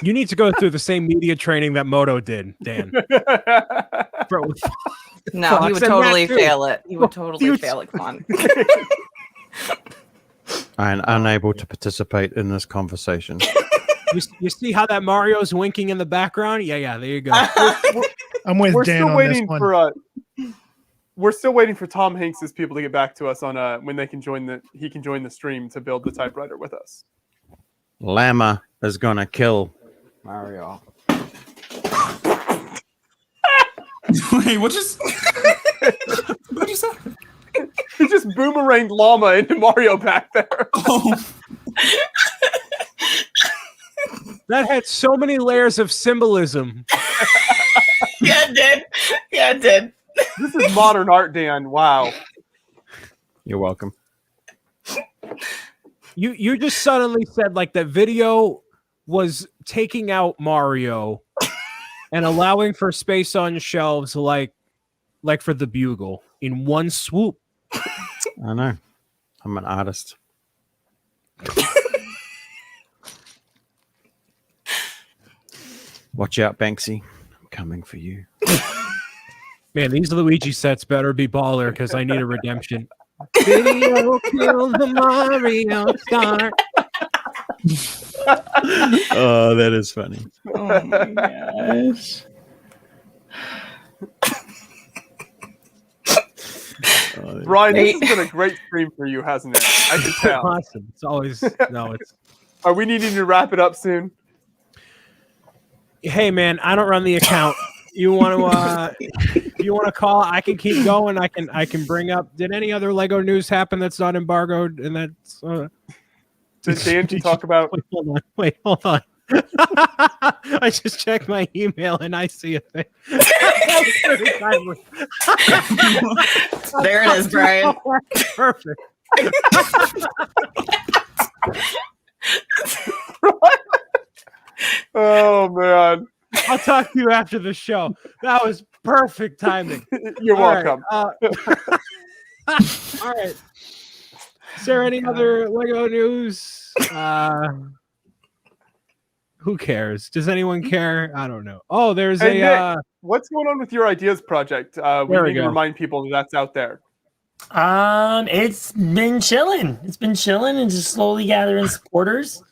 You need to go through the same media training that Moto did, Dan. Bro, No, Fox he would and totally Mac too. fail it. He would totally Dude. fail it. Come on. I'm unable to participate in this conversation. you see how that Mario's winking in the background? Yeah, there you go. I'm with We're Dan still on waiting this one. for we're still waiting for Tom Hanks's people to get back to us on when they can he can join the stream to build the typewriter with us. Llama is gonna kill Mario. Wait, what just? What you say? He just boomeranged llama into Mario back there. Oh, That had so many layers of symbolism. Yeah, it did. Yeah, it did. This is modern art, Dan. Wow. You're welcome. You just suddenly said like that video was taking out Mario and allowing for space on shelves like for the Bugle in one swoop. I know. I'm an artist. Watch out, Banksy. I'm coming for you. Man, these Luigi sets better be baller because I need a redemption. Video killed the Mario star. Oh, that is funny. Oh my gosh. Oh, Brian, this Hey. has been a great stream for you, hasn't it? I can tell. Awesome. It's always it's. Are we needing to wrap it up soon? Hey man, I don't run the account. You want to call? I can keep going. I can bring up. Did any other Lego news happen that's not embargoed? And that's Did Dan can talk about? Wait, hold on. I just checked my email and I see a thing. There it is, Brian. Perfect. Oh man, I'll talk to you after the show. That was perfect timing. you're All right, welcome. all right. Is there any other Lego news? Who cares? Does anyone care? I don't know. Oh, there's Hey, a. Nick. What's going on with your ideas project? We There we need to go. remind people that that's out there. It's been chilling. It's been chilling and just slowly gathering supporters.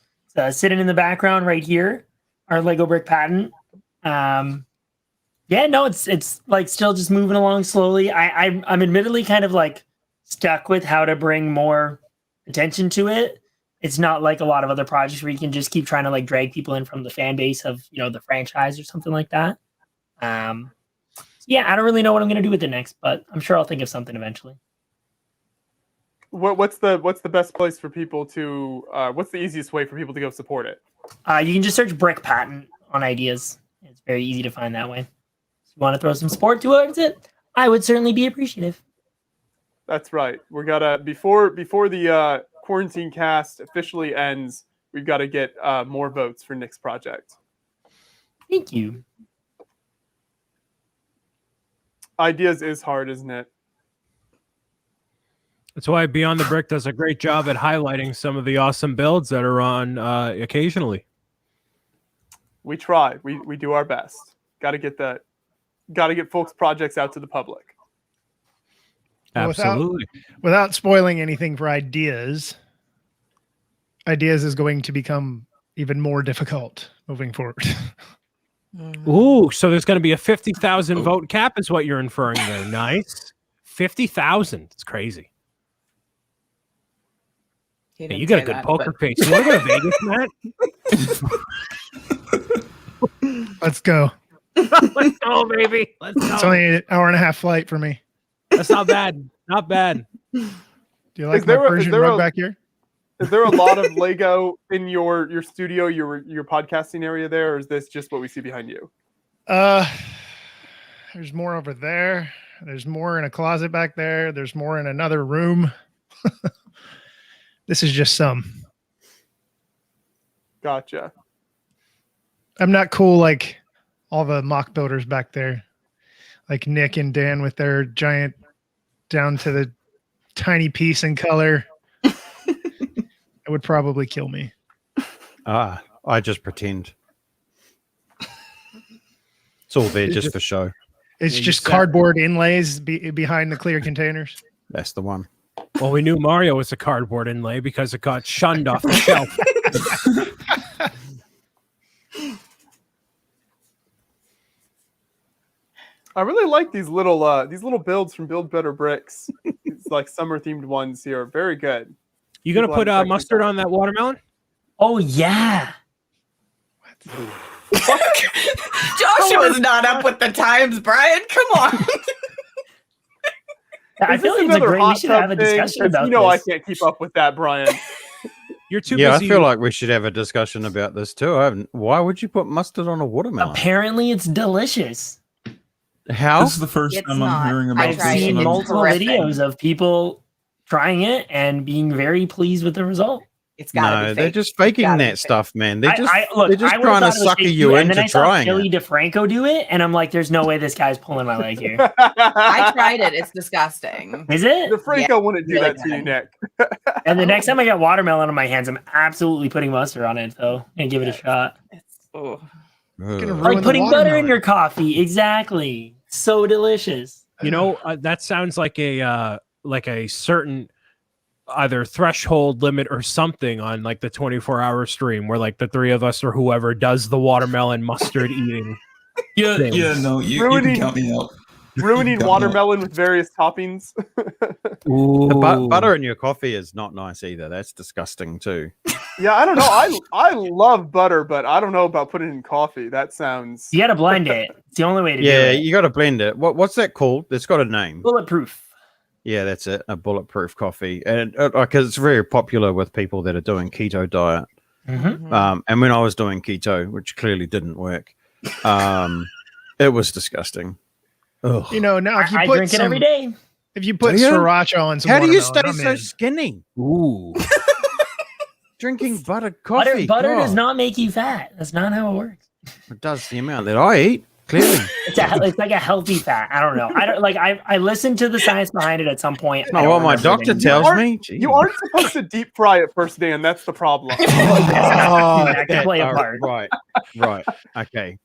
Sitting in the background right here, our Lego brick patent. Yeah, no, it's like still just moving along slowly. I'm admittedly kind of like stuck with how to bring more attention to it. It's not like a lot of other projects where you can just keep trying to like drag people in from the fan base of, you know, the franchise or something like that. Yeah, I don't really know what I'm going to do with it next, but I'm sure I'll think of something eventually. What's the best place for people to? What's the easiest way for people to go support it? You can just search Brick Patent on ideas. It's very easy to find that way. If you want to throw some support towards it, I would certainly be appreciative. That's right. We gotta before the quarantine cast officially ends. We've got to get more votes for Nick's project. Thank you. Ideas is hard, isn't it? That's why Beyond the Brick does a great job at highlighting some of the awesome builds that are on occasionally. We try. We do our best. Got to get folks' projects out to the public. Absolutely. Without spoiling anything for ideas is going to become even more difficult moving forward. Ooh, so there's going to be a 50,000 vote cap is what you're inferring there. Nice. 50,000. It's crazy. Hey, you got a good poker face. You want to go to Vegas, Matt? Let's go. Let's go, baby. Let's go. It's only an hour and a half flight for me. That's not bad. Not bad. Do you like my Persian rug back here? Is there a lot of Lego in your studio, your podcasting area there, or is this just what we see behind you? There's more over there. There's more in a closet back there. There's more in another room. This is just some. Gotcha. I'm not cool like all the mock builders back there. Like Nick and Dan with their giant down to the tiny piece in color. It would probably kill me. I just pretend. It's all there just for show. It's just cardboard inlays behind the clear containers. That's the one. Well, we knew Mario was a cardboard inlay because it got shunned off the shelf. I really like these little builds from Build Better Bricks. It's like summer themed ones here. Very good. You gonna put mustard on that watermelon? Oh yeah. Joshua's not up with the times, Brian. Come on. I feel like it's a great. We should have a discussion about this. I can't keep up with that, Brian. You're too busy. Yeah, I feel like we should have a discussion about this too. Why would you put mustard on a watermelon? Apparently, it's delicious. How? This is the first time I'm hearing about this. I've seen multiple videos of people trying it and being very pleased with the result. It's gotta be fake. They're just faking that stuff, man. They're just I trying to sucker you into trying Billy DeFranco do it, and I'm like, there's no way this guy's pulling my leg here. I tried it. It's disgusting. Is it? DeFranco wouldn't do that to you, Nick. And the next time I get watermelon on my hands, I'm absolutely putting mustard on it, though, and give it a shot. Like putting butter in your coffee. Exactly. So delicious. You know, that sounds like a certain either threshold limit or something on like the 24-hour stream where like the three of us or whoever does the watermelon mustard eating. Yeah, no, you can count me out. Ruining watermelon with various toppings. The butter in your coffee is not nice either. That's disgusting too. Yeah, I don't know. I love butter, but I don't know about putting it in coffee. That sounds. You got to blend it. It's the only way to do it. Yeah, you got to blend it. What's that called? It's got a name. Bulletproof. Yeah, that's it. A bulletproof coffee, and because it's very popular with people that are doing keto diet. Mm-hmm. And when I was doing keto, which clearly didn't work, it was disgusting. Ugh. You know, now if you I drink it every day. If you put sriracha on some, how do you stay so skinny? Ooh. Drinking buttered coffee. Butter does not make you fat. That's not how it works. It does the amount that I eat. Clearly, it's like a healthy fat. I don't know. I listened to the science behind it at some point. Not what my doctor tells me. You aren't supposed to deep fry it first, Dan. That's the problem. That can play a part. Right. Okay.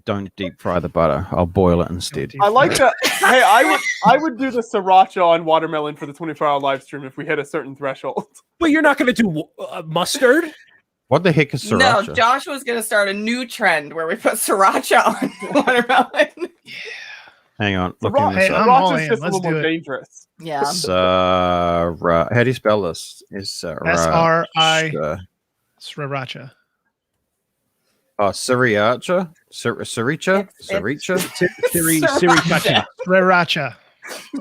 Don't deep fry the butter. I'll boil it instead. I like that. Hey, I would do the sriracha on watermelon for the 24-hour live stream if we hit a certain threshold. But you're not going to do mustard? What the heck is sriracha? No, Joshua's going to start a new trend where we put sriracha on watermelon. Hang on. Looking Sriracha, this up. I'm all Sriracha's in. just a Let's little more do it. dangerous. Yeah. How do you spell this? Is SRI Sriracha. Oh, Sriracha? Sriracha? Sriracha? Siri touching. Sriracha.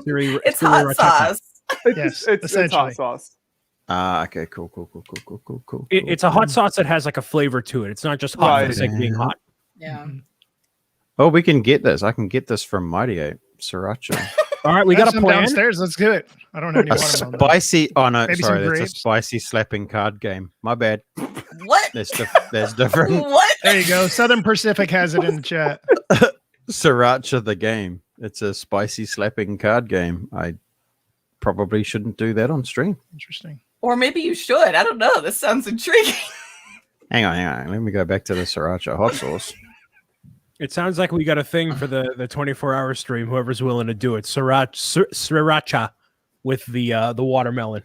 Siri, It's Siri hot touching. Yes, It's hot essentially. sauce. Okay, cool. It's a hot sauce that has like a flavor to it. It's not just hot for the Right. sake of being hot. Yeah. Oh, we can get this. I can get this from Mighty Ape. Sriracha. All right, we Have got a some plan. downstairs. Let's do it. I don't have any A watermelon. though. spicy. Oh no, Maybe sorry, some that's a grapes. spicy slapping card game. My bad. What? That's different. What? There you go. Southern Pacific has it in the chat. Sriracha the game. It's a spicy slapping card game. I probably shouldn't do that on stream. Interesting. Or maybe you should. I don't know. This sounds intriguing. Hang on. Let me go back to the Sriracha hot sauce. It sounds like we got a thing for the 24-hour stream. Whoever's willing to do it, sriracha with the watermelon.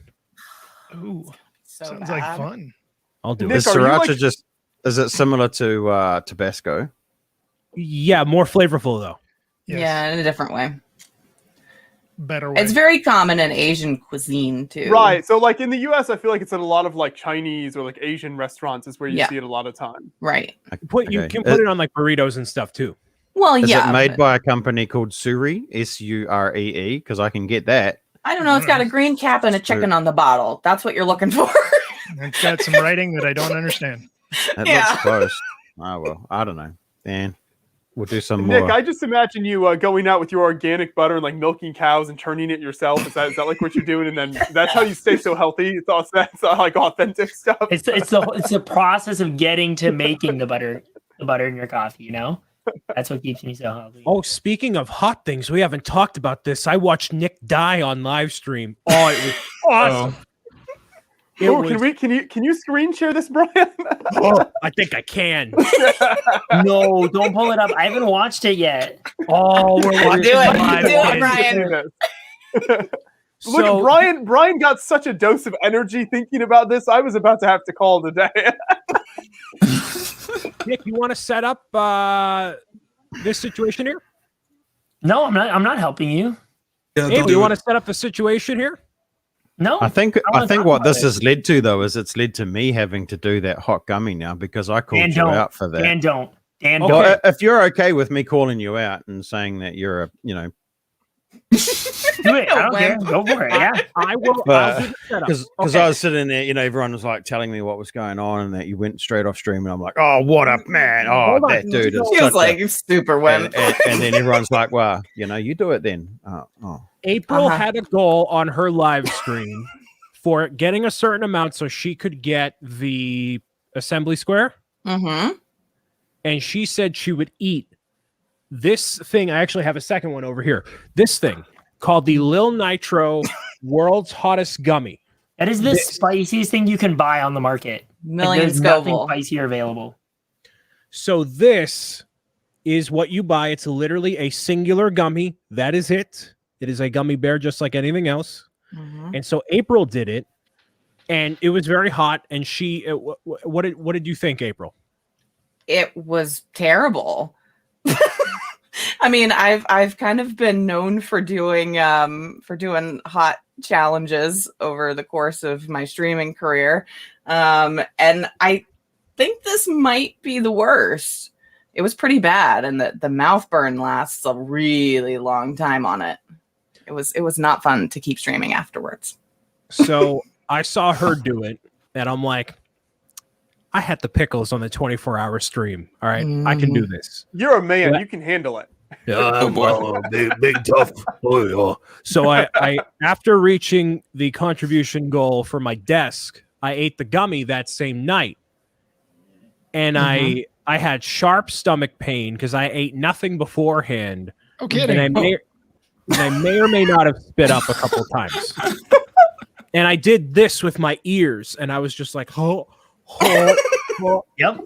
Ooh, So sounds bad. like fun. I'll do Nick, Is it. are you Sriracha like- just? Is it similar to Tabasco? Yeah, more flavorful though. Yes. Yeah, in a different way. Better way. It's very common in Asian cuisine too. Right. So like in the US, I feel like it's at a lot of like Chinese or like Asian restaurants is where you Yeah. see it a lot of time. Right. You Okay. can put it on like burritos and stuff too. Well, Is yeah. it made but by a company called Suree? Suree? Because I can get that. I don't know. It's got a green cap and a chicken on the bottle. That's what you're looking for. It's got some writing that I don't understand. That Yeah. looks close. Oh well, I don't know. And we'll do some Nick, more. I just imagine you going out with your organic butter and like milking cows and turning it yourself. Is that like what you're doing? And then that's how you stay so healthy. That's like authentic stuff. It's the process of getting to making the butter in your coffee. You know, that's what keeps me so healthy. Oh, speaking of hot things, we haven't talked about this. I watched Nick die on live stream. Oh, it was awesome. It Oh, was- can you screen share this, Brian? oh, I think I can. No, don't pull it up. I haven't watched it yet. Oh, we're watching Do it. live. Do it, kids. Brian. Look, So, Brian got such a dose of energy thinking about this. I was about to have to call it a day. Nick, you want to set up this situation here? No, I'm not helping you. Yeah, Hey, don't you do want it. to set up the situation here? No, I think wanna talk what about this it. has led to though is it's led to me having to do that hot gummy now because I called Dan, you don't. out for that. Dan, don't. Dan, Okay. don't. Well, if you're okay with me calling you out and saying that you're a, Do it. I don't care. Go for it. Yeah. I will. But- I'll do the setup. because Okay. I was sitting there, everyone was like telling me what was going on and that you went straight off stream and I'm like, oh, what a man! Oh, Hold on. that dude is Feels such like a... super wimp. And then everyone's like, well, you do it then. Oh. April Uh-huh. had a goal on her live stream for getting a certain amount so she could get the assembly square. Mm-hmm. And she said she would eat this thing. I actually have a second one over here. This thing called the Lil Nitro World's Hottest Gummy. That is the spiciest thing you can buy on the market. Million there's nothing Scoville. spicier available. So this is what you buy. It's literally a singular gummy. That is it. It is a gummy bear just like anything else. Mhm. And so April did it, and it was very hot. And she, what did you think, April? It was terrible. I mean, I've kind of been known for doing hot challenges over the course of my streaming career, and I think this might be the worst. It was pretty bad, and the mouth burn lasts a really long time on it. It was not fun to keep streaming afterwards. So I saw her do it, and I'm like, I had the pickles on the 24-hour stream. All right, I can do this. You're a man. Yeah. You can handle it. Oh, boy. big tough. Oh, yeah. So I after reaching the contribution goal for my desk, I ate the gummy that same night, and I had sharp stomach pain because I ate nothing beforehand, Oh, and kidding. I may or may not have spit up a couple times. And I did this with my ears, and I was just like, oh, Yep.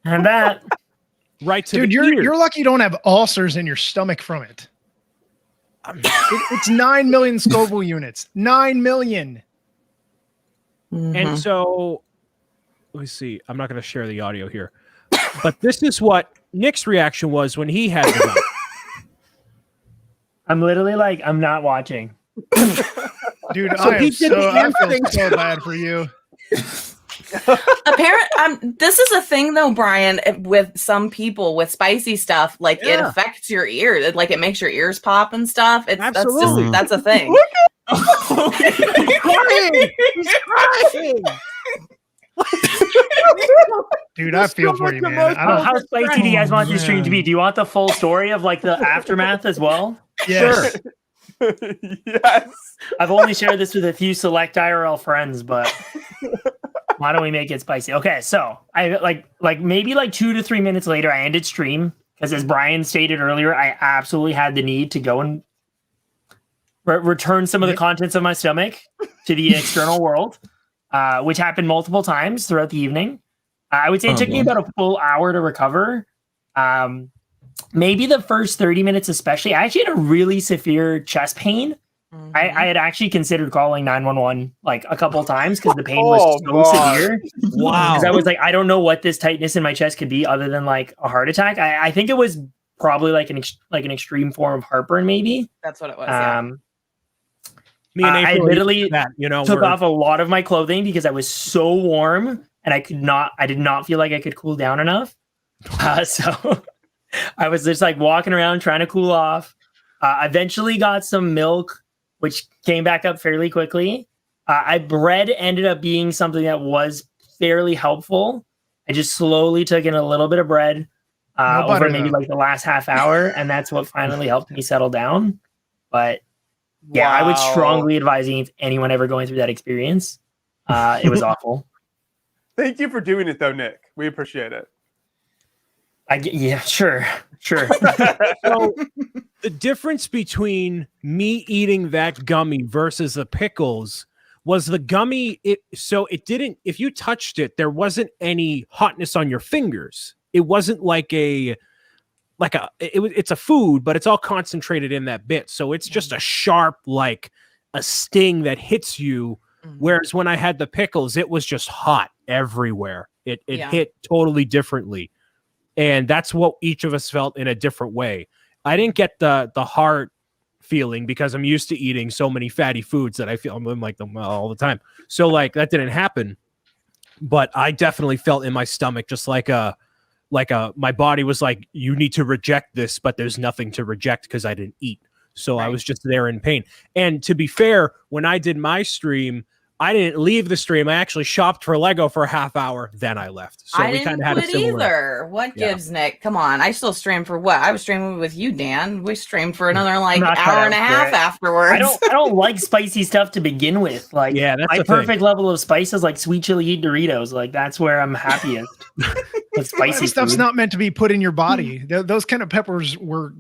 And that. right to Dude, the you're ears. you're lucky you don't have ulcers in your stomach from it. It's 9 million Scoville units. 9 million. And so, let me see. I'm not going to share the audio here, but this is what Nick's reaction was when he had the gummy. I'm literally like, I'm not watching. Dude, So I he am did the I feel thing so bad for you. This is a thing though, Brian, with some people with spicy stuff, like it Yeah. affects your ears. Like it makes your ears pop and stuff. Absolutely. That's a thing. He's crying. He's crying. Dude, I feel for you, man. I don't How spicy do you guys want this stream to be? man. Do you want the full story of like the aftermath as well? yes. Yes. I've only shared this with a few select IRL friends, but why don't we make it spicy? Okay, so I like maybe like 2 to 3 minutes later, I ended stream because, as Brian stated earlier, I absolutely had the need to go and return some of the contents of my stomach to the external world, which happened multiple times throughout the evening. I would say it took me about a full hour to recover. Maybe the first 30 minutes, especially, I actually had a really severe chest pain. Mhm. I had actually considered calling 911 like a couple times because the pain was Oh, so God. severe. Wow. Because I was like, I don't know what this tightness in my chest could be other than like a heart attack. I think it was probably like an extreme form of heartburn, maybe. That's what it was. Yeah. Me and I April literally that, took off a lot of my clothing because I was so warm and I did not feel like I could cool down enough. So I was just like walking around trying to cool off. Eventually got some milk, which came back up fairly quickly. Bread ended up being something that was fairly helpful. I just slowly took in a little bit of bread No over butter, maybe though. like the last half hour, and that's what finally helped me settle down. But yeah, I would Wow. strongly advise anyone ever going through that experience. It was awful. Thank you for doing it, though, Nick. We appreciate it. Yeah, sure. So the difference between me eating that gummy versus the pickles was the gummy. It didn't. If you touched it, there wasn't any hotness on your fingers. It wasn't it's a food, but it's all concentrated in that bit. So it's just a sharp, like a sting that hits you. Whereas when I had the pickles, it was just hot everywhere. It hit totally differently. And that's what each of us felt in a different way. I didn't get the heart feeling because I'm used to eating so many fatty foods that I feel I'm like them all the time. So like that didn't happen. But I definitely felt in my stomach just like my body was like, you need to reject this, but there's nothing to reject because I didn't eat. So I was just there in pain. And to be fair, when I did my stream, I didn't leave the stream. I actually shopped for Lego for a half hour. Then I left. So I we kind didn't of had a quit similar. either. What gives, Nick? Come on. I still streamed for what? I was streaming with you, Dan. We streamed for another like not cut hour out and a for half it. afterwards. I don't like spicy stuff to begin with. Like, Yeah, that's my the thing. perfect level of spice is like sweet chili heat Doritos. Like that's where I'm happiest. With spicy That stuff's food. not meant to be put in your body. Those kind of peppers were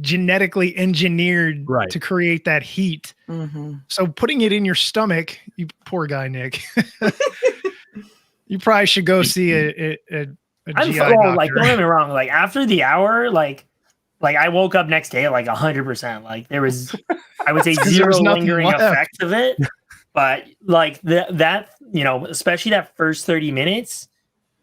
genetically engineered to create that heat. Mm-hmm. So putting it in your stomach, you poor guy, Nick. You probably should go see a I'm GI full, doctor. like don't get me wrong. Like after the hour, like I woke up next day at like 100%. Like there was, I would say 'cause there zero was nothing lingering left. effects of it. But like that, especially that first 30 minutes,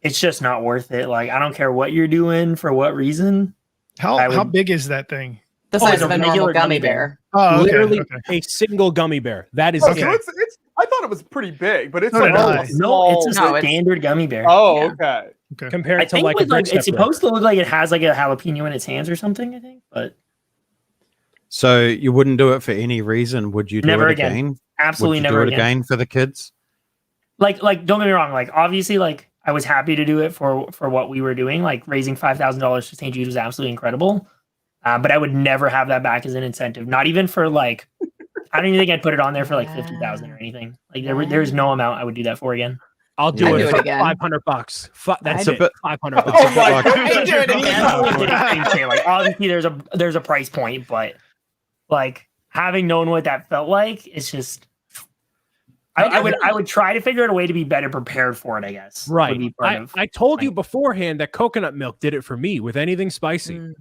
it's just not worth it. Like I don't care what you're doing for what reason. How big is that thing? The size it's of a a normal regular gummy gummy bear. Oh, okay. Literally okay. a single gummy bear. That is Oh, it. so it's. I thought it was pretty big, but it's So like did a I. small. No, it's a No, it's- standard gummy bear. Oh, Yeah. okay. Compared I to think like a with, like Big it's Step supposed to look like it has like a jalapeno in its hands or something. I think, but So you wouldn't do it for any reason? Would you do Never it again. again? absolutely Would you never do it again for the kids? Like don't get me wrong. Like obviously, like I was happy to do it for what we were doing. Like raising $5,000 to St. Jude was absolutely incredible. But I would never have that back as an incentive. Not even for like, I don't even think I'd put it on there for like 50,000 or anything. Like there's no amount I would do that for again. I'll do I'd it do it for again. $500. That's I'd it. do it. $500. Oh my Like- God. I'd do it again. Like obviously there's a price point, but like having known what that felt like, it's just I would try to figure out a way to be better prepared for it, I guess. Right. Would be part of- I told you beforehand that coconut milk did it for me with anything spicy. Mm.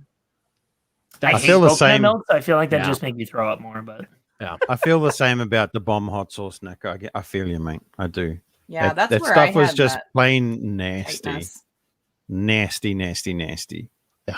I I hate feel the coconut same. milk, so I feel like that Yeah. just make you throw up more, but I feel the same about the bomb hot sauce, Nick. I feel you, mate. I do. Yeah, that's that where stuff I was had just that plain nasty. tightness. Nasty. Ugh.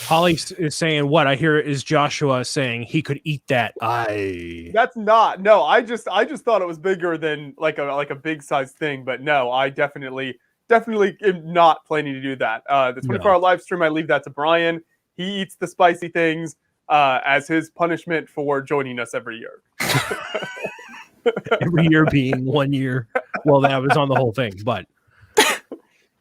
Holly is saying what I hear is Joshua saying he could eat that. That's not. No, I just thought it was bigger than like a big size thing, but no, I definitely am not planning to do that. The 24-hour live stream, I leave that to Brian. He eats the spicy things as his punishment for joining us every year. Every year being 1 year. Well, that was on the whole thing, but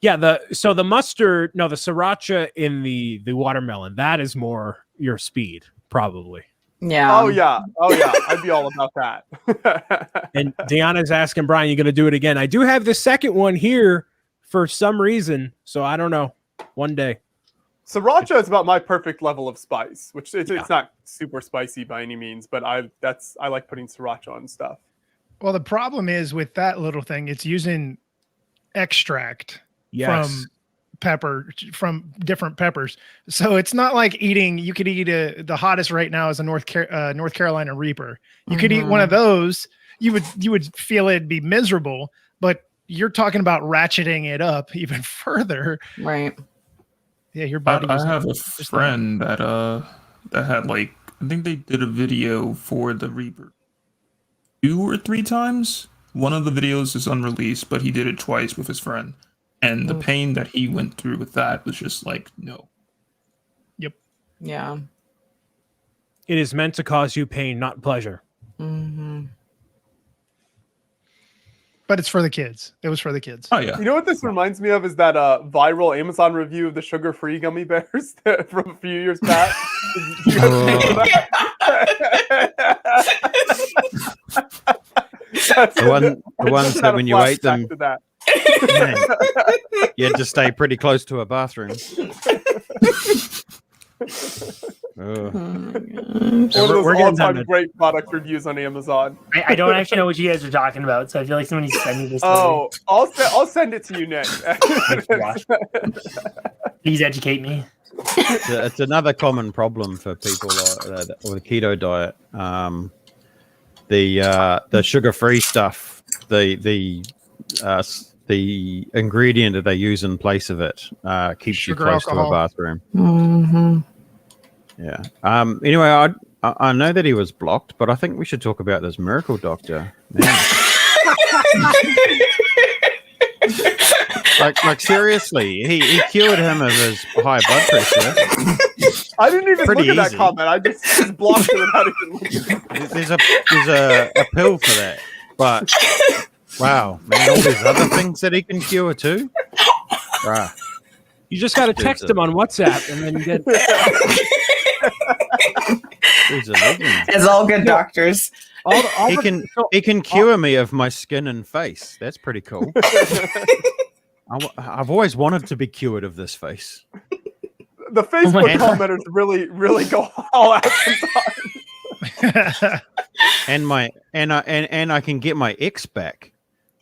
yeah, the mustard, no, the sriracha in the watermelon, that is more your speed, probably. Yeah. Oh yeah. I'd be all about that. And Deanna's asking Brian, you gonna do it again? I do have the second one here for some reason, so I don't know. One day. Sriracha is about my perfect level of spice, which it's not super spicy by any means, but I like putting sriracha on stuff. Well, the problem is with that little thing, it's using extract from different peppers. So it's not like eating. You could eat the hottest right now is a North Carolina Reaper. You could eat one of those. You would feel it'd be miserable, but you're talking about ratcheting it up even further. Right. Yeah, your body. I have a friend that had like, I think they did a video for the Reaper 2 or 3 times. One of the videos is unreleased, but he did it twice with his friend. And the pain that he went through with that was just like, no. Yep. Yeah. It is meant to cause you pain, not pleasure. Mm-hmm. But it's for the kids. It was for the kids. Oh, yeah. You know what this reminds me of is that viral Amazon review of the sugar-free gummy bears from a few years back. You guys remember that? The ones that when you ate them, you had to stay pretty close to a bathroom. One of those all-time great product reviews on Amazon. I don't actually know what you guys are talking about, so I feel like someone needs to send me this. Oh, I'll send it to you, Nick. Please educate me. It's another common problem for people with the keto diet. The sugar-free stuff, the ingredient that they use in place of it keeps you close to a bathroom. Mm-hmm. Yeah. Anyway, I know that he was blocked, but I think we should talk about this miracle doctor. like seriously, he cured him of his high blood pressure. I didn't even Pretty look at that easy. comment. I just blocked it without even looking. There's a pill for that, but wow, man, all these other things that he can cure too. Right. You just got to text him on WhatsApp and then get. As all good doctors. He can cure me of my skin and face. That's pretty cool. I've always wanted to be cured of this face. The Facebook commenters really go all out sometimes. and I can get my ex back.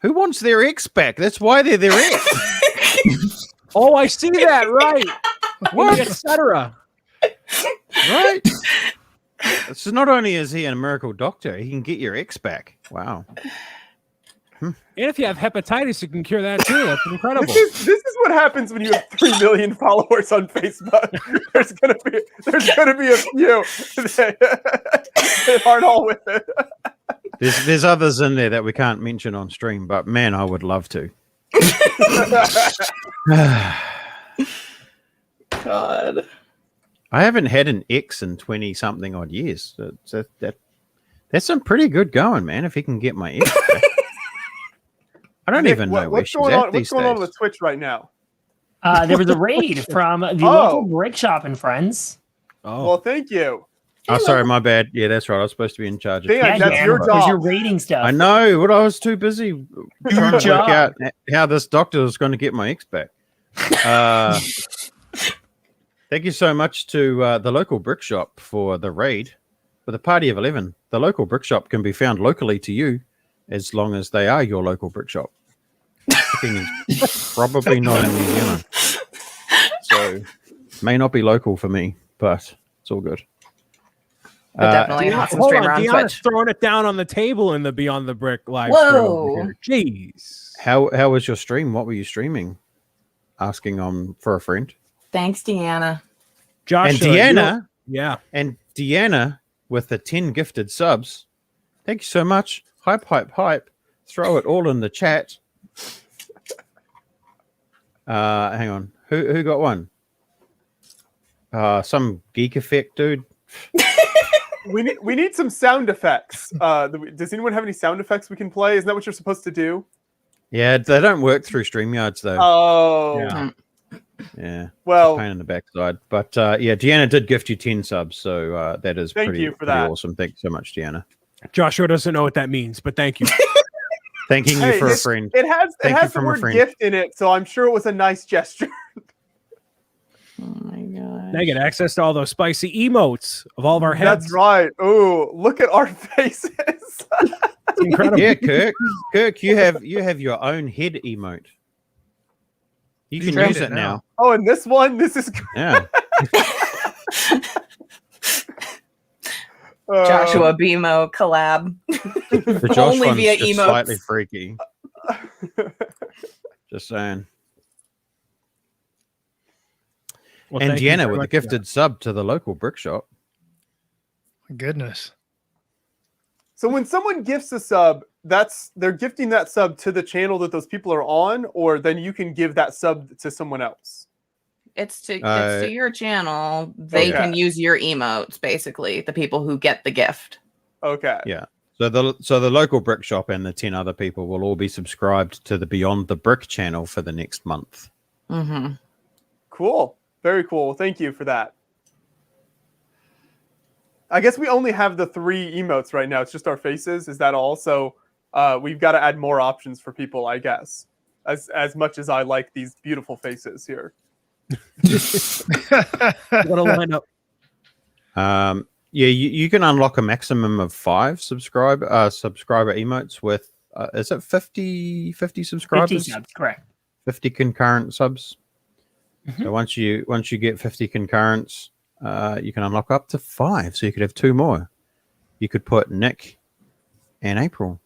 Who wants their ex back? That's why they're their ex. Oh, I see that. Right. What? Etc. Right. So not only is he a miracle doctor, he can get your ex back. Wow. And if you have hepatitis, you can cure that too. That's incredible. This is what happens when you have 3 million followers on Facebook. There's gonna be a few that aren't all with it. There's others in there that we can't mention on stream, but man, I would love to. God. I haven't had an ex in 20 something odd years. So that's some pretty good going, man. If he can get my ex back. I don't even know where she's at these days. What's going on with Twitch right now? There was a raid from the local brick shop and friends. Oh, well, thank you. Oh, sorry, my bad. Yeah, that's right. I was supposed to be in charge of Dan, that's your job. You're raiding stuff. I know, but I was too busy trying to work out how this doctor is going to get my ex back. Thank you so much to the local brick shop for the raid. For the party of 11, the local brick shop can be found locally to you as long as they are your local brick shop. Is probably not in New Zealand. So, may not be local for me, but it's all good. But definitely an awesome streamer on Deanna's Twitch. throwing it down on the table in the Beyond the Brick live Whoa. stream. Jeez. How was your stream? What were you streaming? Asking for a friend. Thanks, Deanna. Josh, And Deanna, with the 10 gifted subs. Thank you so much. Hype, hype, hype. Throw it all in the chat. Hang on. Who got one? Some geek effect dude. We need some sound effects. Does anyone have any sound effects we can play? Isn't that what you're supposed to do? Yeah, they don't work through StreamYards though. Oh. Yeah. Well, pain in the backside. But yeah, Deanna did gift you 10 subs, so that is thank pretty, you for pretty that. awesome. Thank you so much, Deanna. Joshua doesn't know what that means, but thank you. Thanking you for a friend. It has the word gift in it, so I'm sure it was a nice gesture. Oh my god. Now you get access to all those spicy emotes of all of our heads. That's right. Oh, look at our faces. It's incredible. Yeah, Kirk, you have your own head emote. You can use it now. Oh, and this is great. Yeah. Joshua BMO collab. The Josh Only one's via just emotes. slightly freaky. Just saying. Well, And thank you Deanna very with the much. gifted sub to the local brick shop. Goodness. So when someone gifts a sub, they're gifting that sub to the channel that those people are on, or then you can give that sub to someone else. It's to your channel. They Okay. can use your emotes, basically, the people who get the gift. Okay. Yeah. So the local brick shop and the 10 other people will all be subscribed to the Beyond the Brick channel for the next month. Mm-hmm. Cool. Very cool. Thank you for that. I guess we only have the 3 emotes right now. It's just our faces. Is that all? So we've got to add more options for people, I guess. As much as I like these beautiful faces here. What a lineup. Yeah, you can unlock a maximum of 5 subscriber emotes with is it 50 subscribers? 50 subs, correct. 50 concurrent subs. So once you get 50 concurrents, you can unlock up to 5. So you could have 2 more. You could put Nick and April.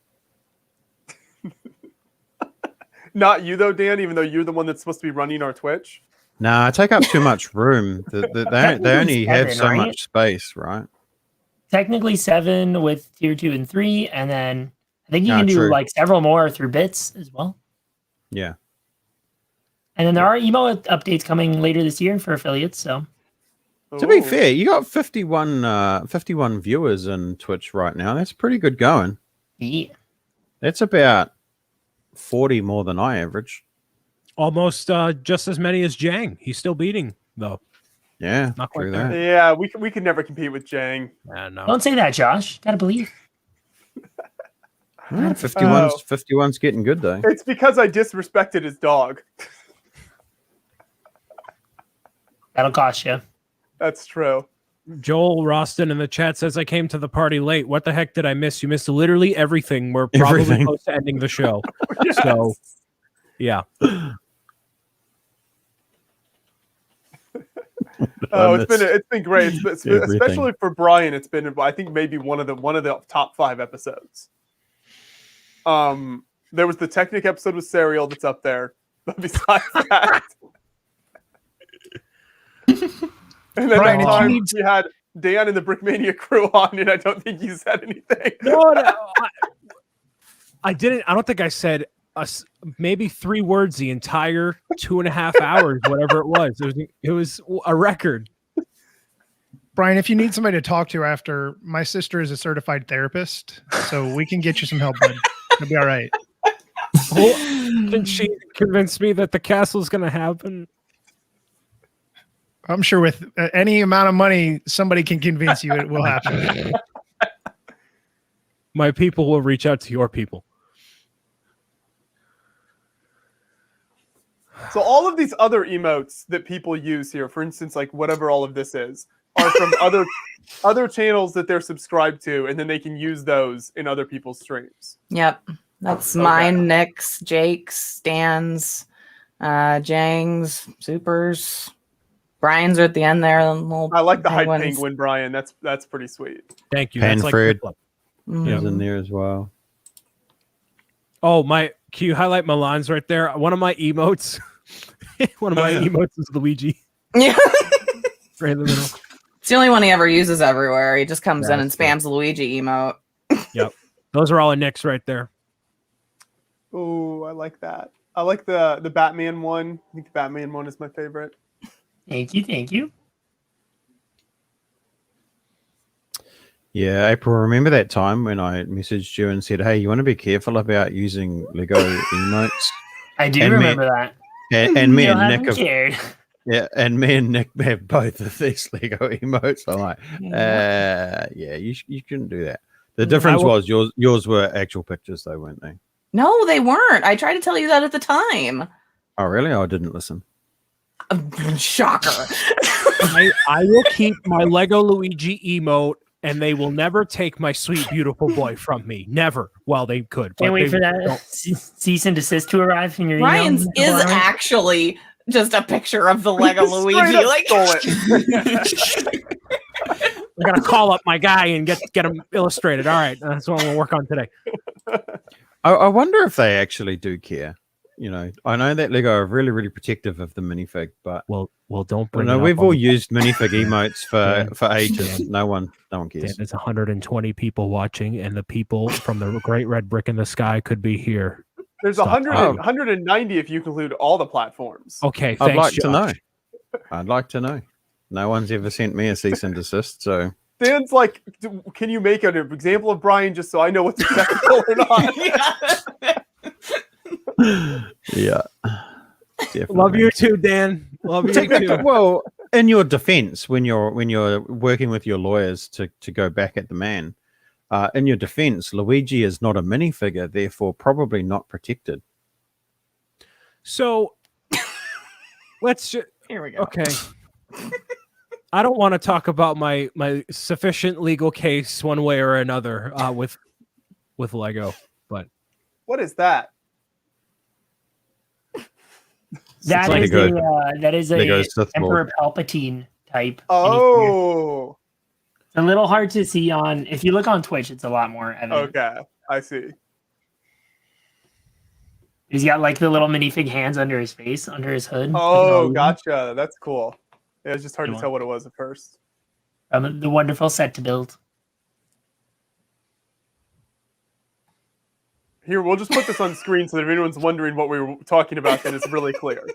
Not you though, Dan, even though you're the one that's supposed to be running our Twitch. Nah, take up too much room. They only have 7, so right? much space, right? Technically 7 with tier 2 and 3, and then I think you Ah, can do true. like several more through bits as well. Yeah. And then there are emo updates coming later this year for affiliates. So To be Ooh. fair, you got 51 viewers in Twitch right now. That's pretty good going. yeah, That's about 40 more than I average. Almost just as many as Jang. He's still beating, though. Yeah, Not quite true there. that. Yeah, we could never compete with Jang. No. don't say that, Josh. Gotta believe. Yeah, 51's getting good though. It's because I disrespected his dog. That'll cost you. That's true. Joel Roston in the chat says, I came to the party late. What the heck did I miss? You missed literally everything. We're probably Everything. close to ending the show. Yes. So, yeah. Oh, it's been great. Everything. Especially for Brian. It's been, I think, maybe one of the top 5 episodes. There was the Technic episode with Serial that's up there. But besides that, and then Brian, that if you time need- we had Dan and the Brickmania crew on, and I don't think you said anything. No, I didn't. I don't think I said maybe 3 words the entire 2.5 hours, whatever it was. It was a record. Brian, if you need somebody to talk to after, my sister is a certified therapist, so we can get you some help, bud. It'll be all right. Did she convince me that the castle's going to happen? I'm sure with any amount of money, somebody can convince you it will happen. My people will reach out to your people. So all of these other emotes that people use here, for instance, like whatever all of this is, are from other channels that they're subscribed to, and then they can use those in other people's streams. Yep. That's Okay. mine, Nick's, Jake's, Stan's, Jang's, Super's. Brian's are at the end there. I like the hype penguin, Brian. That's pretty sweet. Thank you. Panfred Mhm. is in there as well. Oh, can you highlight Milan's right there? One of my emotes. One of my emotes is Luigi. Yeah. right in the middle. It's the only one he ever uses everywhere. He just comes in and That's spams the Luigi emote. Those are all a Nick's right there. Oh, I like that. I like the Batman one. I think the Batman one is my favorite. Thank you. Yeah, April, remember that time when I messaged you and said, hey, you want to be careful about using Lego emotes? I do And remember that. And me Still and Nick haven't have, cared. yeah, and me and Nick have both of these Lego emotes. I'm like, yeah, you shouldn't do that. The difference was yours were actual pictures, though, weren't they? No, they weren't. I tried to tell you that at the time. Oh, really? Oh, I didn't listen. Shocker. I will keep my Lego Luigi emote, and they will never take my sweet, beautiful boy from me. Never. Well, they could. Can't but wait they for that don't. cease and desist to arrive in your Ryan's email. is actually just a picture of the Lego Luigi. Straight up Like, stole it. I gotta call up my guy and get him illustrated. All right, that's what I'm gonna work on today. I wonder if they actually do care. You know, I know that Lego are really, really protective of the minifig, but Well, don't I bring. know it up we've on all the- used minifig emotes for ages. Dan. No one Dan, cares. there's 120 people watching, and the people from the Great Red Brick in the Sky could be here. There's Stop 100, talking. 190 if you include all the platforms. Okay, I'd thanks, like to know. Josh. I'd like to know. No one's ever sent me a cease and desist, so Dan's like, can you make an example of Brian just so I know what's acceptable or not? yeah. Definitely. Love you too, Dan. Love you too. Well, in your defense, when you're working with your lawyers to go back at the man, in your defense, Luigi is not a minifigure, therefore probably not protected. So let's just. here we go. Okay. I don't want to talk about my sufficient legal case one way or another with Lego, but What is that? That It's is Lego- that is Lego a Sith Emperor Palpatine type. minifigure. Oh, It's a little hard to see on. If you look on Twitch, it's a lot more evident. okay. I see. He's got like the little minifig hands under his face, under his hood. Oh, gotcha. That's cool. Yeah, it's just hard Good to one. tell what it was at first. The wonderful set to build. Here, we'll just put this on screen so that if anyone's wondering what we were talking about, then it's really clear.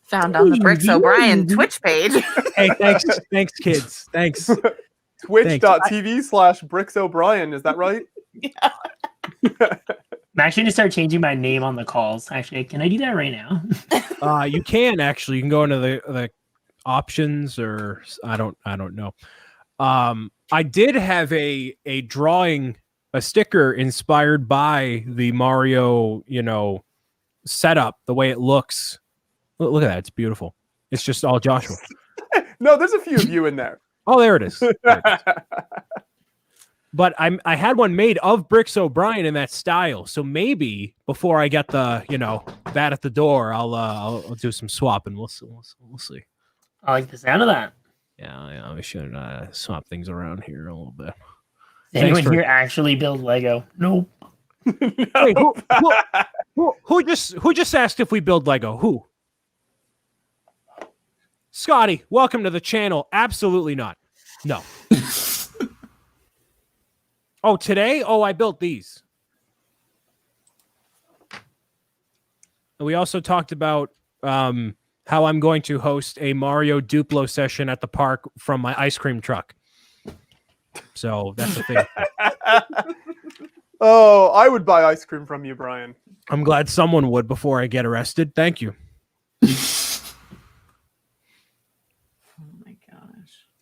Found on the Bricks O'Brien Twitch page. hey, thanks, kids. Thanks. Twitch.tv/Bricks O'Brien. Is that right? I'm actually gonna start changing my name on the calls. Actually, can I do that right now? You can actually. You can go into the options, or I don't know. I did have a drawing, a sticker inspired by the Mario, setup, the way it looks. Look at that. It's beautiful. It's just all Joshua. No, there's a few of you in there. Oh, there it is. There it is. But I had one made of Bricks O'Brien in that style. So maybe before I get the, that at the door, I'll do some swapping. We'll see. I like the sound of that. Yeah, we should swap things around here a little bit. Does anyone here actually build Lego? Nope. Wait, who just asked if we build Lego? Who? Scotty, welcome to the channel. Absolutely not. No. Oh, today? Oh, I built these. And we also talked about how I'm going to host a Mario Duplo session at the park from my ice cream truck. So that's the thing. Oh, I would buy ice cream from you, Brian. I'm glad someone would before I get arrested. Thank you.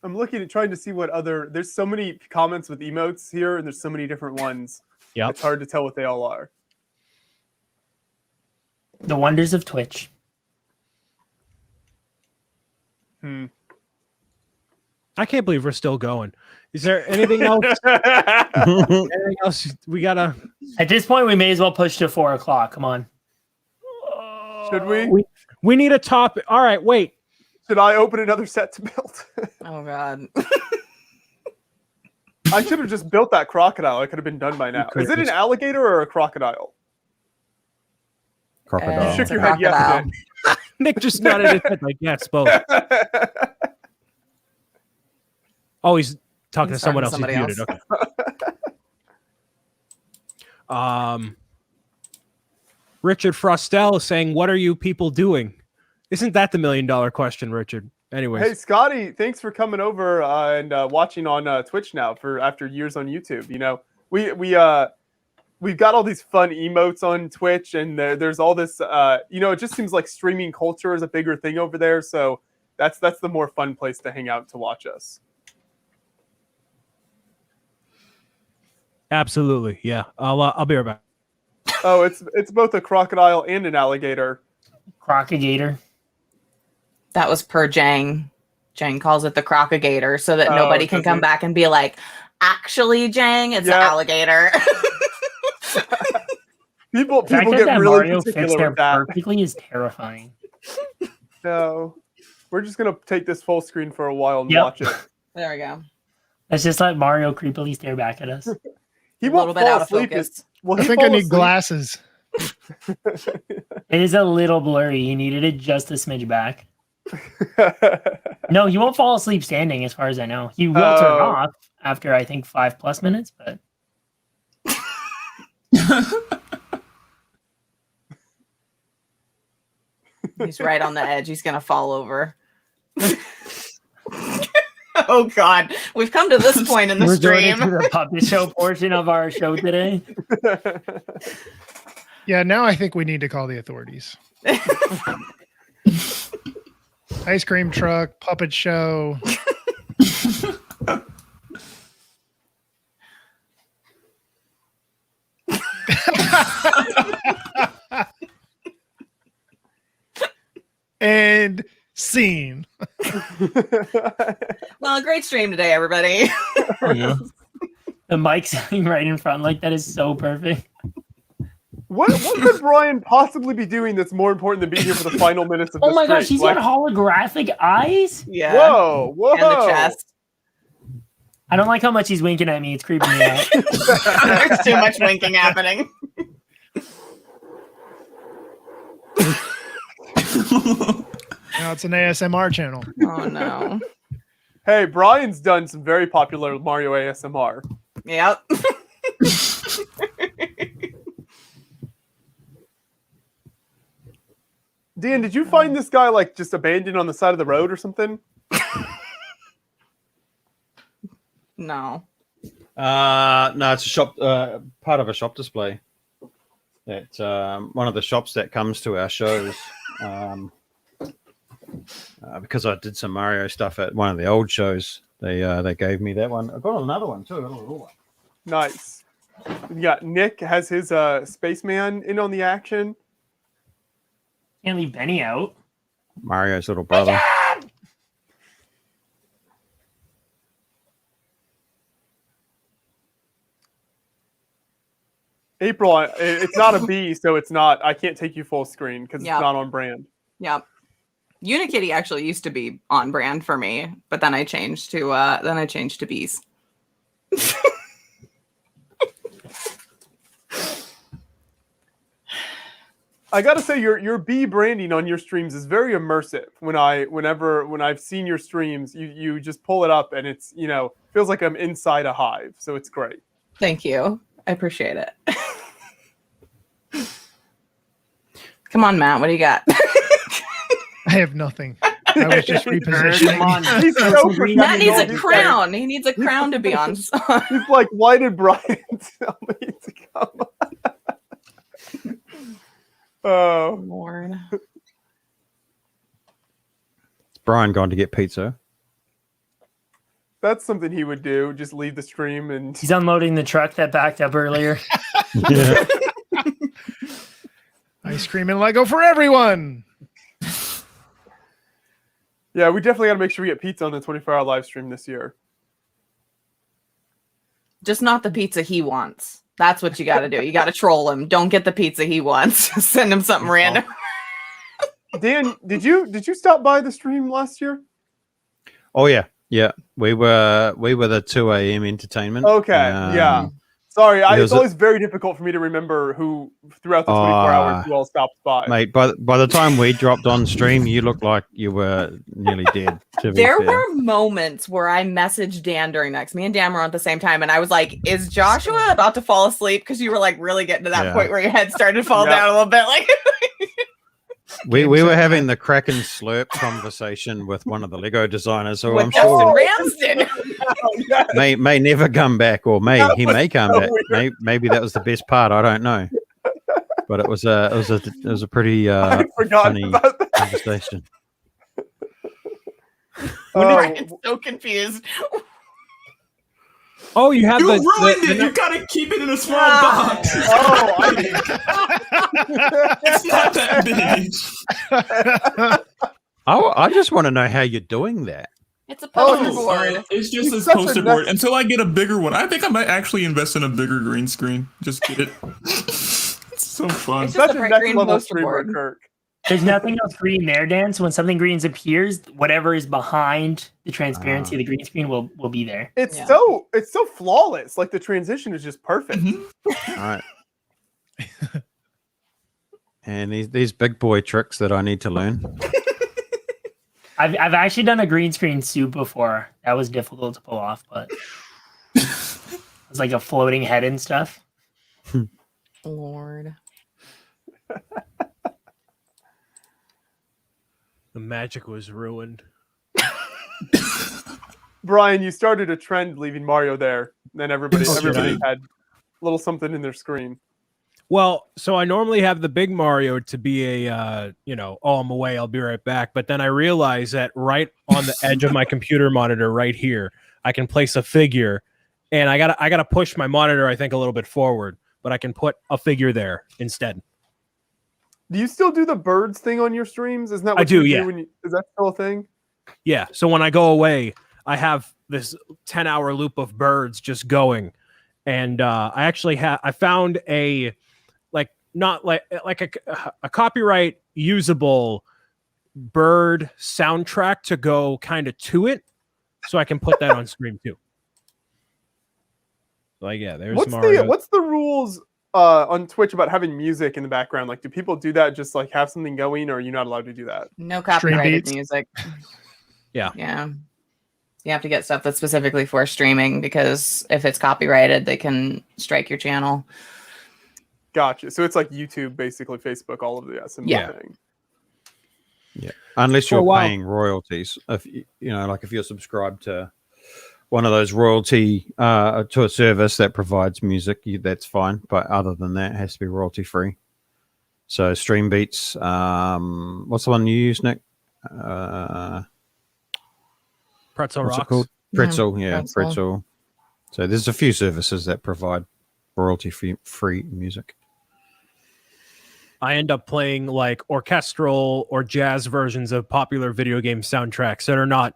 I'm looking at trying to see what other. There's so many comments with emotes here, and there's so many different ones. Yep. It's hard to tell what they all are. The wonders of Twitch. Hmm. I can't believe we're still going. Is there anything else? Anything else we gotta? At this point, we may as well push to 4:00. Come on. Should we? We need a topic. All right, wait. Should I open another set to build? Oh God. I should have just built that crocodile. It could have been done by now. Is it an alligator or a crocodile? Crocodile. You shook It's a your head yes, crocodile. Dan. Nick just nodded his head like, yeah, it's both. Oh, he's talking to someone else. He's muted. Okay. Richard Frostel is saying, "What are you people doing?" Isn't that the $1 million question, Richard? Anyways, Hey Scotty, thanks for coming over and watching on Twitch now for after years on YouTube. You know, we've got all these fun emotes on Twitch, and there's all this. You know, it just seems like streaming culture is a bigger thing over there. So that's the more fun place to hang out to watch us. absolutely, yeah. I'll be right back. Oh, it's both a crocodile and an alligator. Crocagator. That was per Jang. Jang calls it the crocagator so that nobody can come back and be like, actually, Jang, it's the alligator. People get really Mario fits particular there with that. perfectly is terrifying. No, we're just gonna take this full screen for a while and watch it. There we go. Let's just let Mario creepily stare back at us. He A won't little bit fall out of asleep. focus. I think I need glasses. It is a little blurry. He needed it just a smidge back. No, he won't fall asleep standing, as far as I know. He will turn off after, I think, 5+ minutes, but He's right on the edge. He's going to fall over. Oh, God. We've come to this point in the we're stream. going into the puppet show portion of our show today. Yeah, now I think we need to call the authorities. Ice cream truck, puppet show. And scene. Well, great stream today, everybody. Oh, yeah. The mic sitting right in front like that is so perfect. What could Brian possibly be doing that's more important than being here for the final minutes of Oh this my gosh, stream? he's got holographic eyes? Yeah. Whoa. And the chest. I don't like how much he's winking at me. It's creeping me out. There's too much winking happening. Now it's an ASMR channel. Oh, no. Hey, Brian's done some very popular Mario ASMR. Yep. Dan, did you find this guy like just abandoned on the side of the road or something? No. No, it's a shop, part of a shop display. That one of the shops that comes to our shows. Because I did some Mario stuff at one of the old shows, they gave me that one. I got another one too. I got a little one. Nice. You got Nick has his spaceman in on the action. Can't leave Benny out. Mario's little brother. April, it's not a B, so it's not. I can't take you full screen because it's not on brand. Yep. Unikitty actually used to be on brand for me, but then I changed to bees. I gotta say, your bee branding on your streams is very immersive. When I've seen your streams, you just pull it up and it's feels like I'm inside a hive. So it's great. Thank you. I appreciate it. Come on, Matt. What do you got? I have nothing. I was just repositioning. Matt needs a crown. He needs a crown to be on. He's like, why did Brian tell me to come on? Oh, Lord. Is Brian gone to get pizza? That's something he would do. Just leave the stream and He's unloading the truck that backed up earlier. Yeah. Ice cream and Lego for everyone. Yeah, we definitely got to make sure we get pizza on the 24-hour live stream this year. Just not the pizza he wants. That's what you got to do. You got to troll him. Don't get the pizza he wants. Send him something random. Dan, did you stop by the stream last year? Oh yeah. We were the 2 a.m. entertainment. Okay, yeah. Sorry, There it's was a- always very difficult for me to remember who throughout the 24 hours who all stopped by. Mate, by the time we dropped on stream, you looked like you were nearly dead. To be There fair. were moments where I messaged Dan during that. 'Cause me and Dan were on at the same time, and I was like, "Is Joshua about to fall asleep?" Because you were like really getting to that Yeah. point where your head started to fall Yeah. down a little bit. Like, We were having the crack and slurp conversation with one of the Lego designers, who with I'm Justin sure Ramsden. may never come back, or he may come so back. weird. Maybe that was the best part. I don't know, but it was a pretty I forgot funny about that. conversation. I'm so confused. Oh, you have You the ruined the- it. You gotta keep it in a small Ah. box. It's not that big. I just want to know how you're doing that. It's a Oh, poster it's board. It's just It's a such a poster board next- until I get a bigger one. I think I might actually invest in a bigger green screen. Just get it. It's so fun. It's just Such a a bright next green level poster streamer, board. Kirk. There's nothing else green there, Dan. So when something green appears, whatever is behind the transparency of the green screen will be there. It's Yeah. so flawless. Like the transition is just perfect. Mhm. All right. And these big boy tricks that I need to learn. I've actually done a green screen soup before. That was difficult to pull off, but it was like a floating head and stuff. Lord. the magic was ruined. Brian, you started a trend leaving Mario there. Then everybody Oh, had right. a little something in their screen. Well, so I normally have the big Mario to be a, oh, I'm away, I'll be right back. But then I realize that right on the edge of my computer monitor, right here, I can place a figure, and I gotta push my monitor, I think, a little bit forward, but I can put a figure there instead. Do you still do the birds thing on your streams? Isn't that what I do, you yeah. When is that still a thing? Yeah. So when I go away, I have this 10-hour loop of birds just going, and I actually I found a not like a copyright usable bird soundtrack to go kind of to it, so I can put that on stream too. Like, yeah, there's Mario. What's the rules on Twitch about having music in the background? Like, do people do that just like have something going, or are you not allowed to do that? No Stream copyrighted beats. music. Yeah. Yeah. You have to get stuff that's specifically for streaming, because if it's copyrighted, they can strike your channel. Gotcha. So it's like YouTube, basically Facebook, all of the similar Yeah. thing. Yeah, unless For a you're while. paying royalties. If like if you're subscribed to one of those royalty to a service that provides music, that's fine. But other than that, it has to be royalty free. So Stream Beats, what's the one you use, Nick? Pretzel What's it Rocks. called? Pretzel, yeah, Pretzel. Pretzel. So there's a few services that provide royalty free music. I end up playing like orchestral or jazz versions of popular video game soundtracks that are not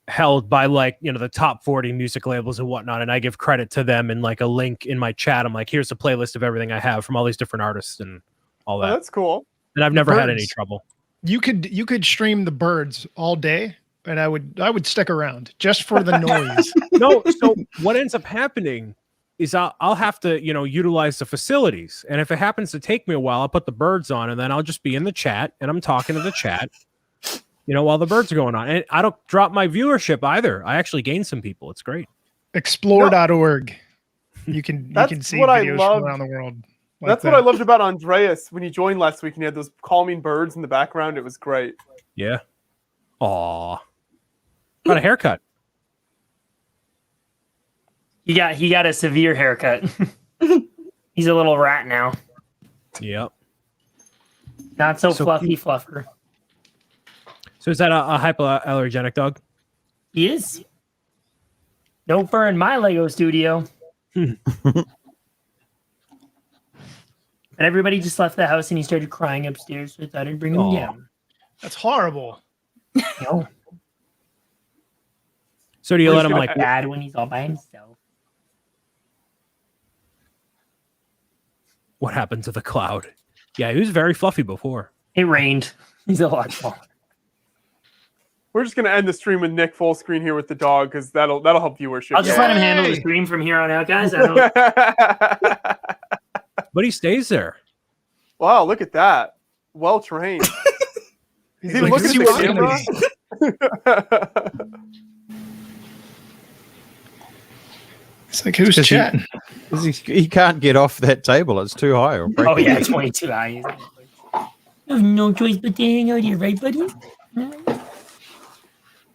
held by the top 40 music labels and whatnot. And I give credit to them in like a link in my chat. I'm like, here's a playlist of everything I have from all these different artists and all Oh, that. that's cool. And I've never had any Birds. trouble. You could stream the birds all day, and I would stick around just for the noise. No, so what ends up happening is I'll have to, utilize the facilities. And if it happens to take me a while, I'll put the birds on, and then I'll just be in the chat and I'm talking to the chat, while the birds are going on. And I don't drop my viewership either. I actually gain some people. It's great. Explore.org. You can That's see what I videos loved. from around the world. like That's that. what I loved about Andreas when he joined last week and he had those calming birds in the background. It was great. Yeah. Aw. Got a haircut. He got a severe haircut. He's a little rat now. Yep. Not so So fluffy fluffer. So is that a hypoallergenic dog? He is. No fur in my Lego studio. And everybody just left the house and he started crying upstairs, so I thought I'd bring him Aw. down. That's horrible. No, So do you let him it's like bad when he's all by himself. what happened to the cloud? Yeah, he was very fluffy before. It rained. He's a lot smaller. We're just gonna end the stream with Nick full screen here with the dog because that'll help viewership. I'll just let him handle the Yay! stream from here on out, guys. I don't... But he stays there. Wow, look at that. Well trained. He's even Like, looking who's at the camera. It's like, who's Is he- chatting? He can't get off that table. It's too high. Or Oh yeah, it's way too high. No choice but to hang out here, right, buddy?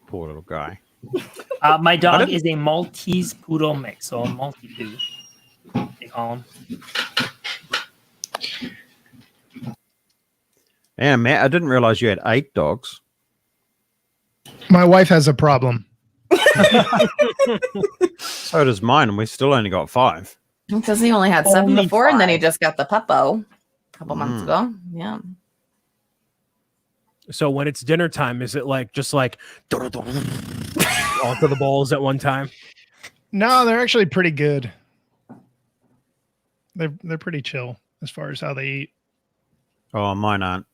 Poor little guy. My dog is a Maltese poodle mix, so a multi-poo. They call him. Yeah, Matt, I didn't realize you had 8 dogs. My wife has a problem. So does mine, and we still only got 5. Because he only had 7 Only before, and then he 5. just got the puppo a couple months ago. Yeah. So when it's dinner time, is it like just like all to the bowls at one time? No, they're actually pretty good. They're pretty chill as far as how they eat. Oh, mine aren't.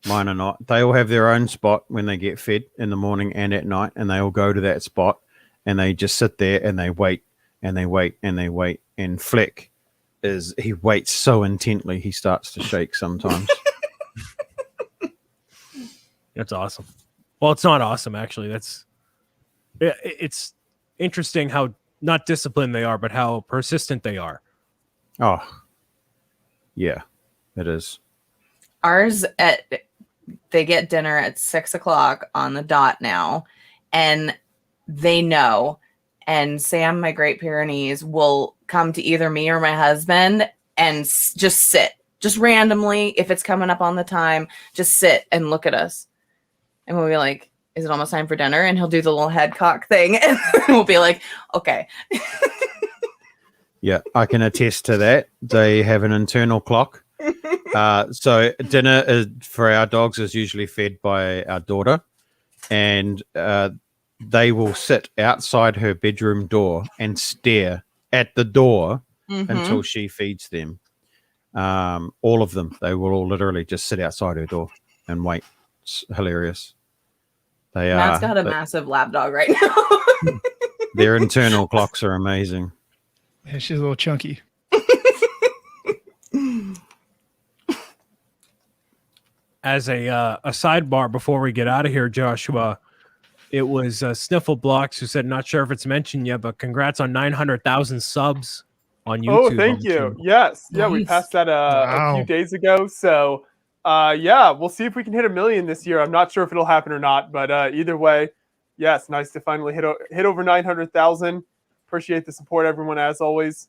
Mine are not. They all have their own spot when they get fed in the morning and at night, and they all go to that spot, and they just sit there and they wait and they wait and they wait. And Fleck he waits so intently he starts to shake sometimes. That's awesome. Well, it's not awesome actually. It's interesting how not disciplined they are, but how persistent they are. Oh, yeah, it is. Ours they get dinner at 6:00 on the dot now, and they know. And Sam, my Great Pyrenees, will come to either me or my husband and just sit, just randomly. If it's coming up on the time, just sit and look at us. And we'll be like, "Is it almost time for dinner?" And he'll do the little head cock thing, and we'll be like, "Okay." Yeah, I can attest to that. They have an internal clock. So dinner for our dogs is usually fed by our daughter, and they will sit outside her bedroom door and stare at the door until she feeds them. All of them. They will all literally just sit outside her door and wait. It's hilarious. Matt's got a massive lap dog right now. Their internal clocks are amazing. Yeah, she's a little chunky. As a sidebar before we get out of here, Joshua, it was Sniffle Blocks who said, not sure if it's mentioned yet, but congrats on 900,000 subs on YouTube. Oh, thank you. Yes. Yeah, we Nice. passed that a Wow. few days ago. So, yeah, we'll see if we can hit 1 million this year. I'm not sure if it'll happen or not, but either way, yes, nice to finally hit over 900,000. Appreciate the support, everyone, as always.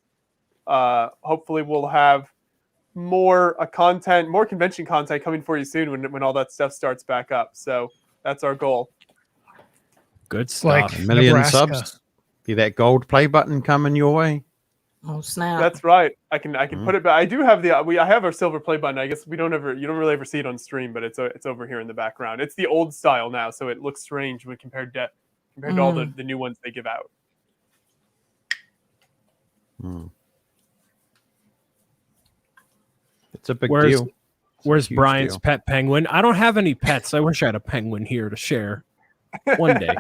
Hopefully we'll have more convention content coming for you soon when all that stuff starts back up. So that's our goal. Good It's like stuff. 1 million Nebraska. subs. See that gold play button coming your way? Oh snap! That's right. I can put it back. I do have I have our silver play button. I guess you don't really ever see it on stream, but it's over here in the background. It's the old style now, so it looks strange when compared to all the new ones they give out. It's a big Where's- deal. It's a Where's huge Brian's deal. pet penguin? I don't have any pets. I wish I had a penguin here to share one day.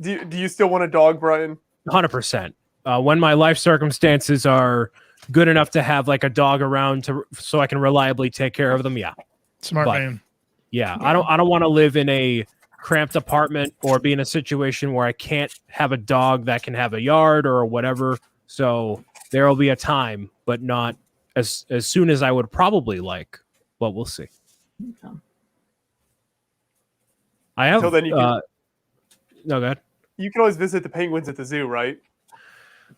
Do you still want a dog, Brian? 100%. When my life circumstances are good enough to have like a dog around so I can reliably take care of them, yeah. Smart But- man. Yeah, I don't want to live in a cramped apartment or be in a situation where I can't have a dog that can have a yard or whatever. So there will be a time, but not as soon as I would probably like. But we'll see. Okay. I have Until then, you can- no, go ahead. You can always visit the penguins at the zoo, right?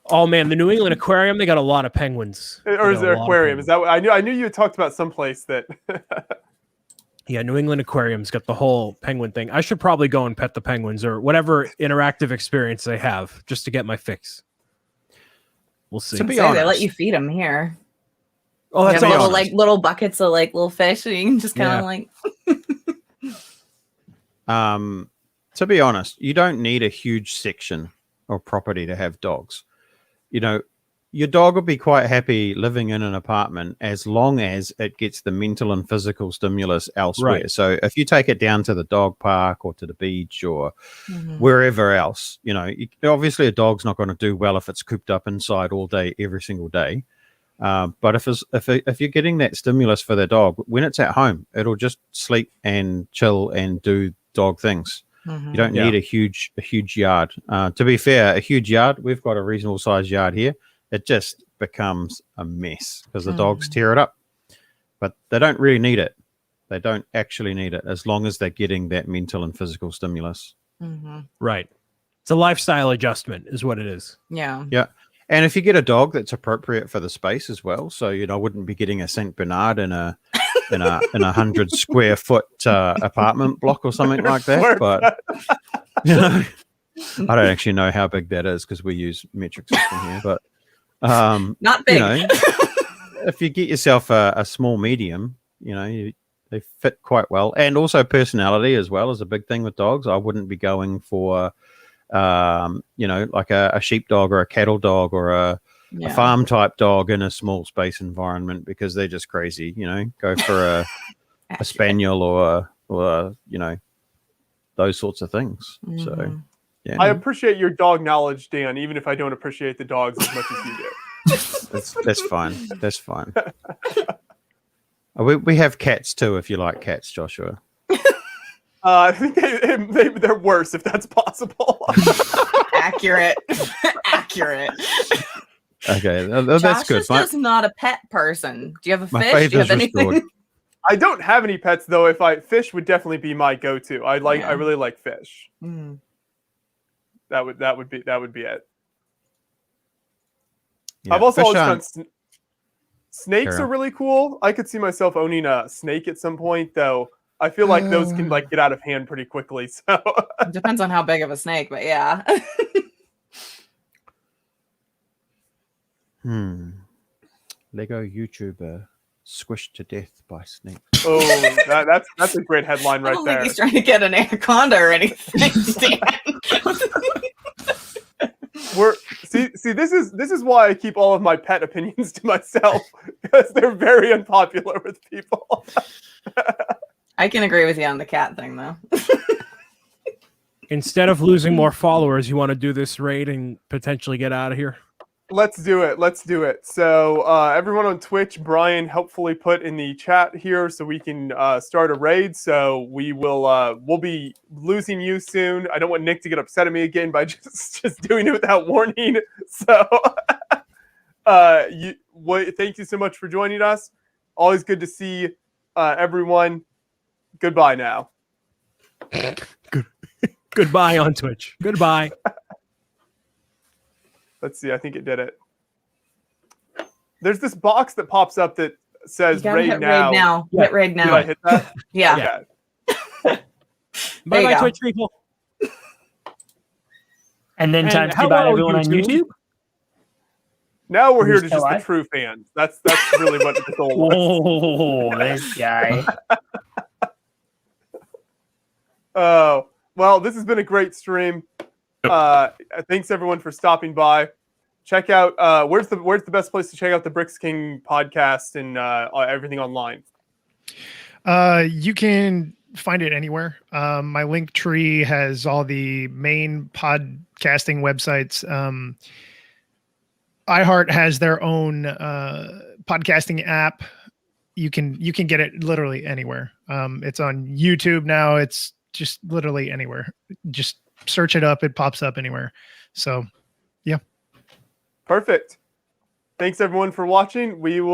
Oh man, the New England Aquarium, they got a lot of penguins. Or is there aquarium? Is that what, I knew you had talked about someplace that Yeah, New England Aquarium's got the whole penguin thing. I should probably go and pet the penguins or whatever interactive experience they have just to get my fix. We'll see. To be Say, they let honest, you feed them here. Oh, They that's have little awesome. little buckets of little fish, so you can just kind of Yeah. to be honest, you don't need a huge section of property to have dogs. your dog will be quite happy living in an apartment as long as it gets the mental and physical stimulus elsewhere. Right. So if you take it down to the dog park or to the beach or Mhm. wherever else, obviously a dog's not going to do well if it's cooped up inside all day, every single day. But if you're getting that stimulus for the dog, when it's at home, it'll just sleep and chill and do dog things. Mhm. You don't need a huge yard. To be fair, a huge yard, we've got a reasonable sized yard here. It just becomes a mess because the dogs tear it up. But they don't really need it. They don't actually need it as long as they're getting that mental and physical stimulus. Mhm. Right. It's a lifestyle adjustment, is what it is. Yeah. Yeah. And if you get a dog that's appropriate for the space as well, so I wouldn't be getting a Saint Bernard in a 100 square foot apartment block or something like that. But I don't actually know how big that is because we use metric system here. But Not big. if you get yourself a small medium, they fit quite well, and also personality as well is a big thing with dogs. I wouldn't be going for like a sheepdog or a cattle dog or a farm type dog in a small space environment because they're just crazy. Go for a spaniel or those sorts of things. So yeah, I appreciate your dog knowledge, Dan, even if I don't appreciate the dogs as much as you do. that's fine. That's fine. We have cats too, if you like cats, Joshua. I think they're worse if that's possible. Accurate. Accurate. Okay, that's Josh good. is just not a pet person. Do you have a My fish? faith Do you is have anything? restored. I don't have any pets though. Fish would definitely be my go-to. I really like fish. Mm. That would be it. Yeah, I've also fish always aren't- found snakes are really cool. I could see myself owning a snake at some point, though. I feel like those can get out of hand pretty quickly. So Depends on how big of a snake, but yeah. Lego YouTuber squished to death by snake. oh, that's a great headline I right don't there. think he's trying to get an anaconda or anything. See, this is why I keep all of my pet opinions to myself because they're very unpopular with people. I can agree with you on the cat thing, though. Instead of losing more followers, you want to do this raid and potentially get out of here? Let's do it. So everyone on Twitch, Brian helpfully put in the chat here so we can start a raid. So we'll be losing you soon. I don't want Nick to get upset at me again by just doing it without warning. So thank you so much for joining us. Always good to see everyone. Goodbye now. Goodbye on Twitch. Goodbye. Let's see. I think it did it. There's this box that pops up that says You gotta raid hit now. raid now. Yeah. Hit raid Did now. I hit that? Yeah. Okay. Bye you bye, go. Twitch people. And then And times two hello, by everyone on YouTube. Now we're Are here we to still just the live? true fans. That's really what the goal was. Oh, this guy. Oh, well, this has been a great stream. Thanks everyone for stopping by. Check out where's the best place to check out the Bricks King podcast and everything online. You can find it anywhere. My link tree has all the main podcasting websites. iHeart has their own podcasting app. You can get it literally anywhere. It's on YouTube now. It's just literally anywhere. Just search it up. It pops up anywhere. So, yeah. Perfect. Thanks everyone for watching. We will